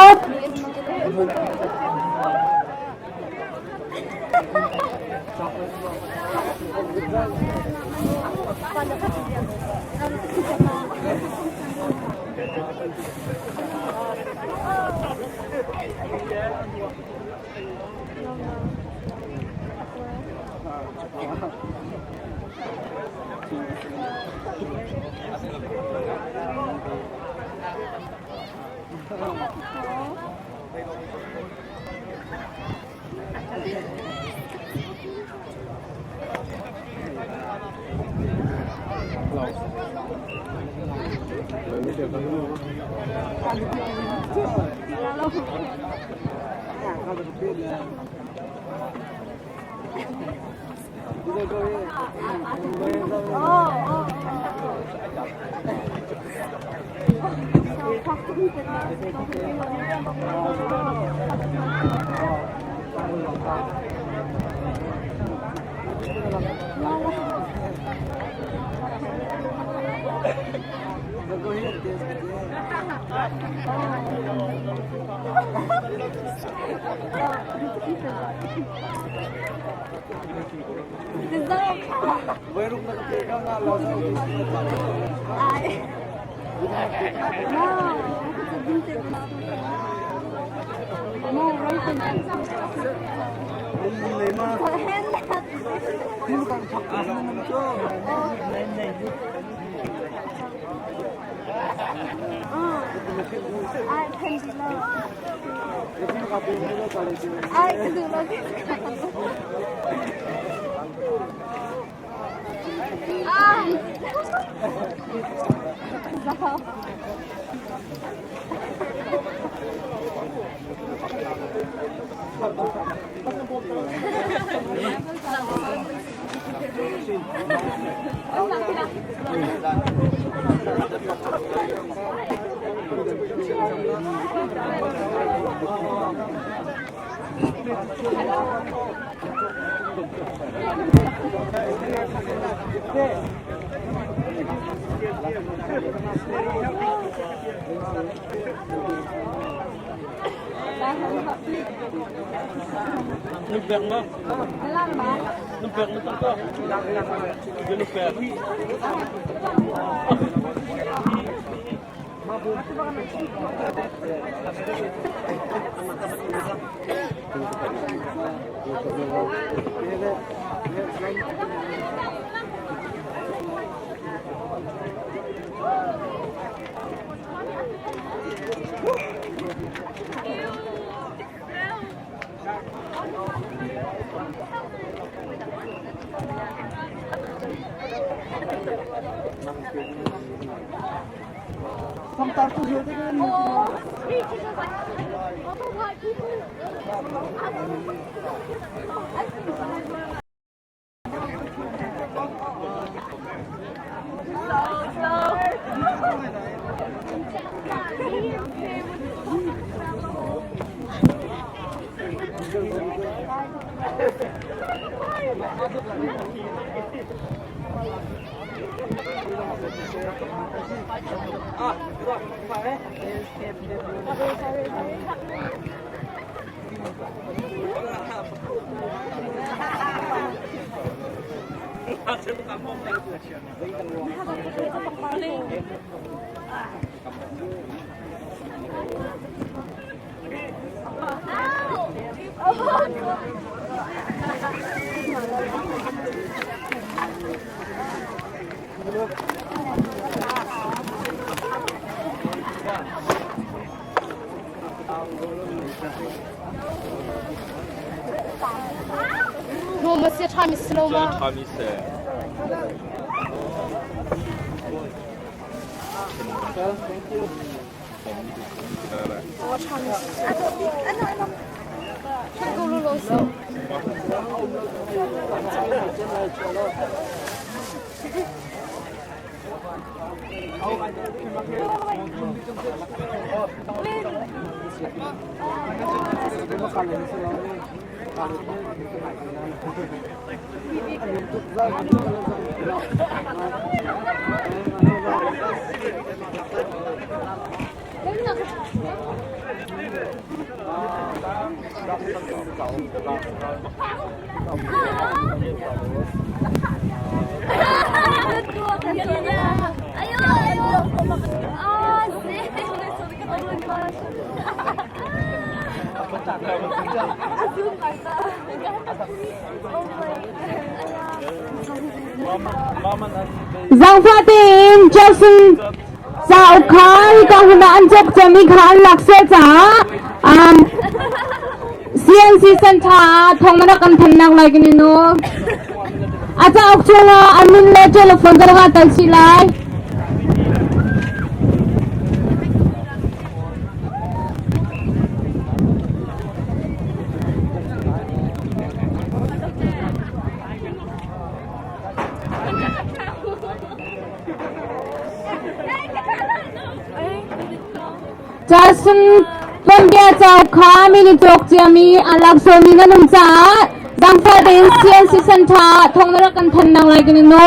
B: Nước bẹt mà. Nước bẹt nó tăng cơ. Cái nước bẹt.
M: No, monsieur Tommy slow mo.
B: Tommy said.
J: Thank you.
M: Oh, Tommy.
A: Zangfatin Jackson Sao Khai Kang Hunaan Jok Jami Khan Lakse Cha CNC Center Thong Mana Kan Thanang Lai Gini No Acha Okchunga Amin Le Telephone Jaraga Talsi Lai Jason Pembia Chao Kha Mini Tok Jami Alak Somi Nanum Cha Zangfatin CNC Center Thong Mana Kan Thanang Lai Gini No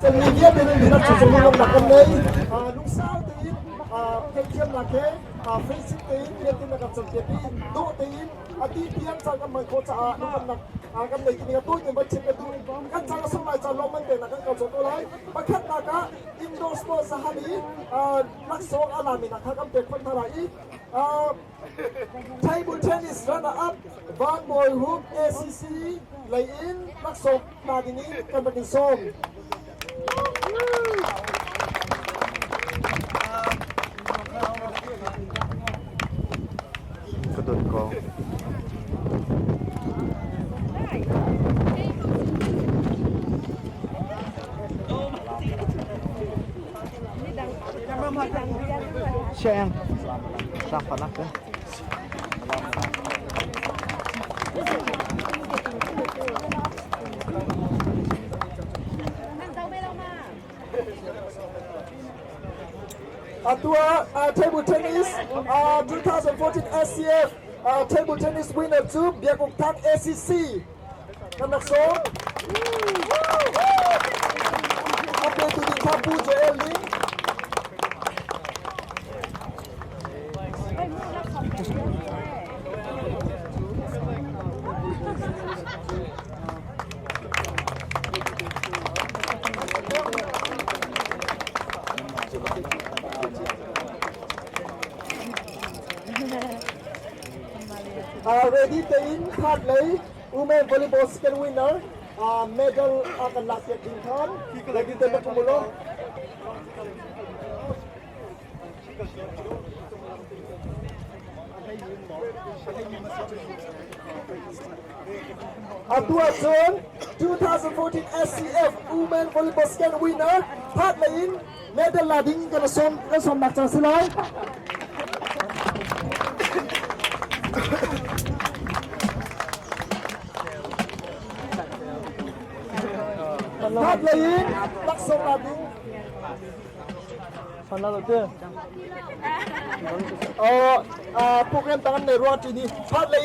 C: จะมีเยี่ยมเป็นนักจุดมีลงหนักกันเลยลูกสาวตีนเพลเทียมหนักแค่เฟซซิตีนเพียงตีนกับสังเกตตีนดูตีนอดีตเพียงจากกันเหมือนโคจ่าลูกหนักกันเลยกินกับตู้กินบัตรเช็คกันดูกันจากสมัยจากลงมันเด่นกันกับส่วนตัวไรประคับนักอินโดสปอร์ตสหารีนักโซนอาณามินักกันเป็นคนไทยTable tennis runner-up Van Boy Hoop ACC เลยอินนักโซนนาดินีกันเป็นส้ม
O: กระโดดกอง
D: Siya yan. Saka na ko.
C: Table tennis 2014 SCF table tennis winner 2 Biakok Tang ACC กันนักโซนอัปเดตตัวข้าปูเจเอลลิงready to in พลาดเลย Women volleyball second winner medal กันหลักเกียรติขัน ready to มาคุมโลตัวโซน2014 SCF Women volleyball second winner พลาดเลย medal ลาดิ้งกันสมหนักจังสิเลยพัดเลยลักษณะดิ้ง
D: Panalo tu.
C: โปรแกรมตั้งในรัวที่นี่พัดเลย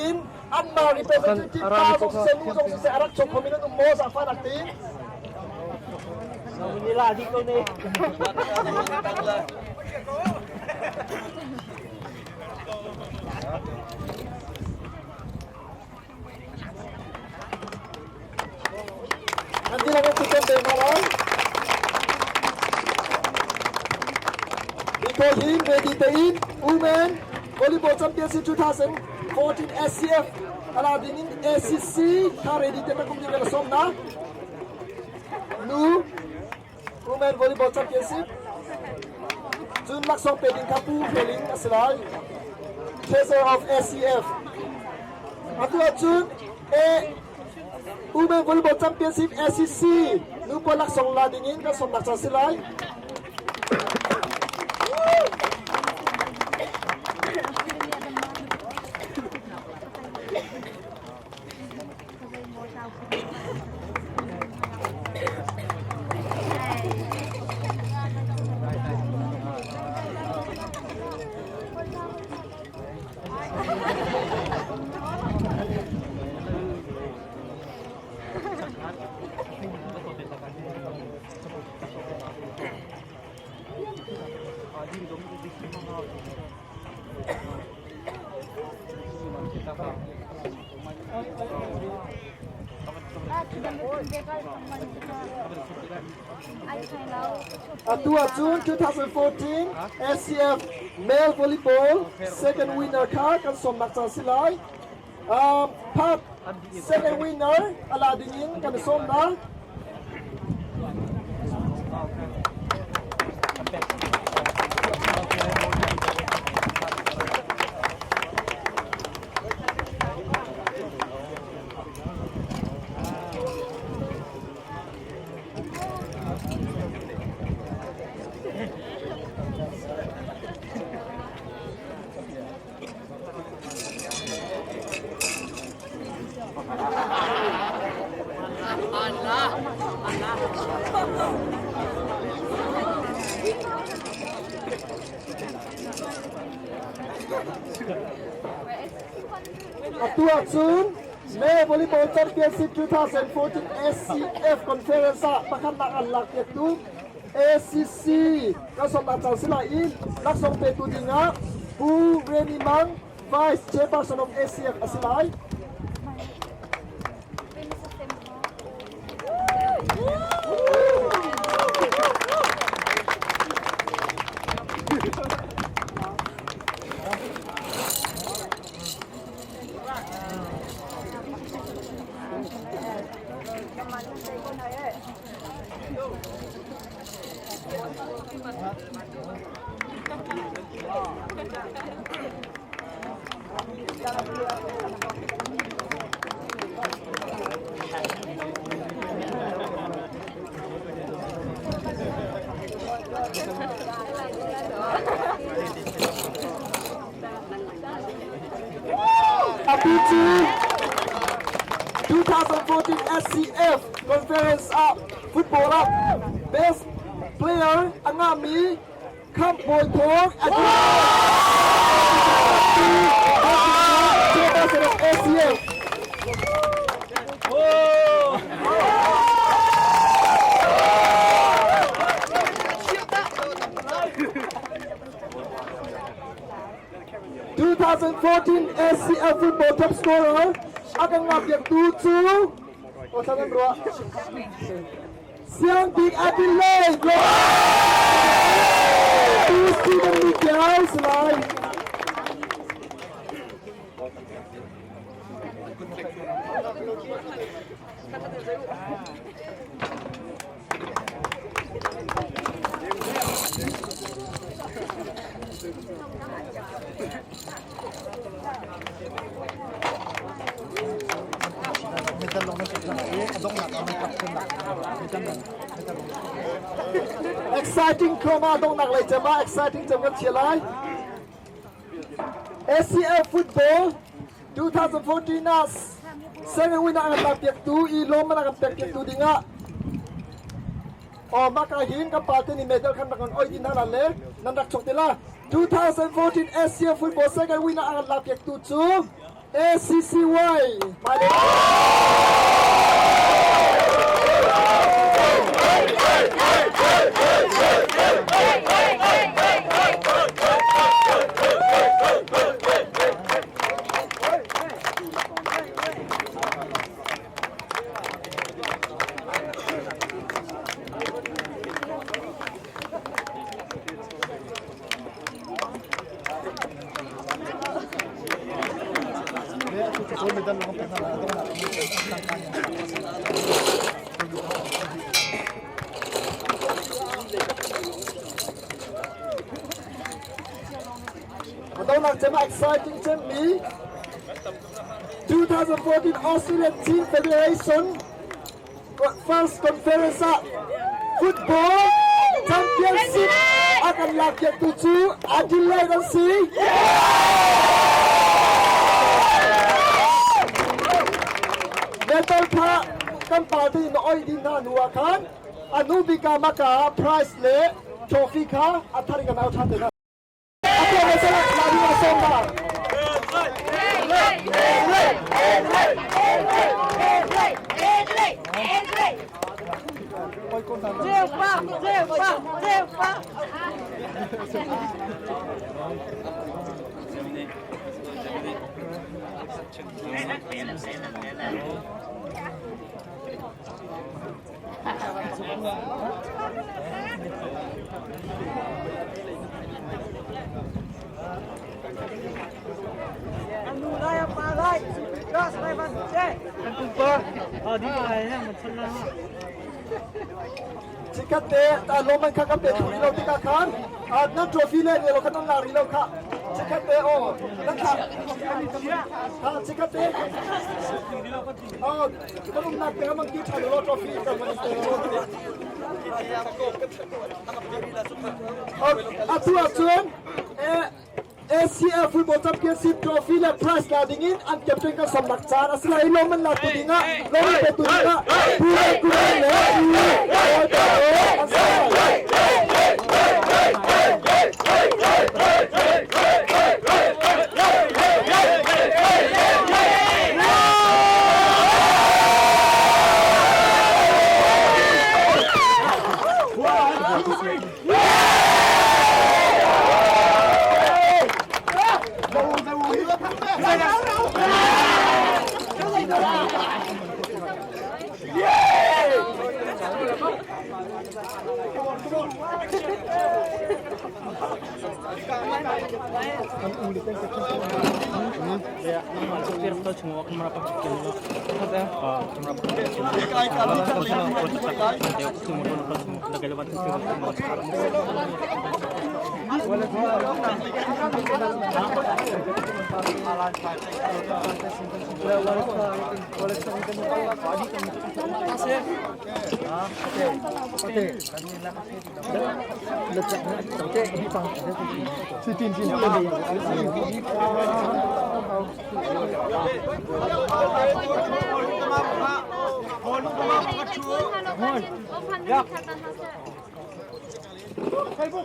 C: อันมาริเปอร์เซนต์ที่ป้าส่งเซนูส่งเซอารักชกคอมมิวนิตี้โมสอาฟานักตีน
D: Nila di ko ni.
C: อันนี้เราเป็นคนเดินมาแล้วBecause him ready to in Women Volleyball Championship 2014 SCF Aladin ACC ka ready to makum ni kala som na Nu Women Volleyball Championship Jun laksong peding kapu feeling aslay Treasure of SCF Atu Jun Women Volleyball Championship SCC Nu po laksong ladingin ka som laksong silay Atua June 2014 SCF Male Volleyball Second Winner Car กันสมนักจังสิไลภาพ Second Winner อลาดินินกันสมนะAtua June May Volleyball Championship 2014 SCF Conference ประคันนักอันหลักเกียรติ ACC กระทรวงการต่างประเทศนักส่งเปตูดิงะผู้เรนิมัง Vice Chairperson of ACF อสิไล RPG 2014 SCF Conference Up Football Up Best Player Angami Camp Boy Talk and SCF 2014 ACL Football Top Scorer akan ngabyak tujuh. Oh, sana bro. Siang Big Adelaide. Steven Miguel selain. Exciting เข้ามาตรงหนักเลยจะมา exciting จะมาเชียร์ไลน์ ACL Football 2014 nas Sengah wina akan tapiak tu ilo mana akan tapiak tu dinga Oh makahin kapal ni medal kan makan oi di nalan le nandak chok tela 2014 ACL Football Sengah wina akan tapiak tu chu ACCY Malik ต้องนักจะมา exciting เช่นนี้ 2014 Australian Team Federation First Conference Football Championship akan lakian 7 Adelaide dan C Metal Park kan party no oi din na nuakan anu bika maka prize le trophy ka athari ka mau thate na Ako masala lagi masong ba Jika te loman kakak te tuli lo tika kan, nan trophy le lo kan nan lari lo ka. Jika te oh, nan ka. Jika te oh, kita nak te mang kita lo trophy ka man te. Oh, atuan ACL Football Championship Trophy le prize la dingin an captain ka samnak chan asla ilo man la tudinga lo pe tudinga pura pura le
D: Ya, nama supir tu cuma kamera pakai ni. Ada. Kamera pakai. Lagi lepas tu
K: Halo,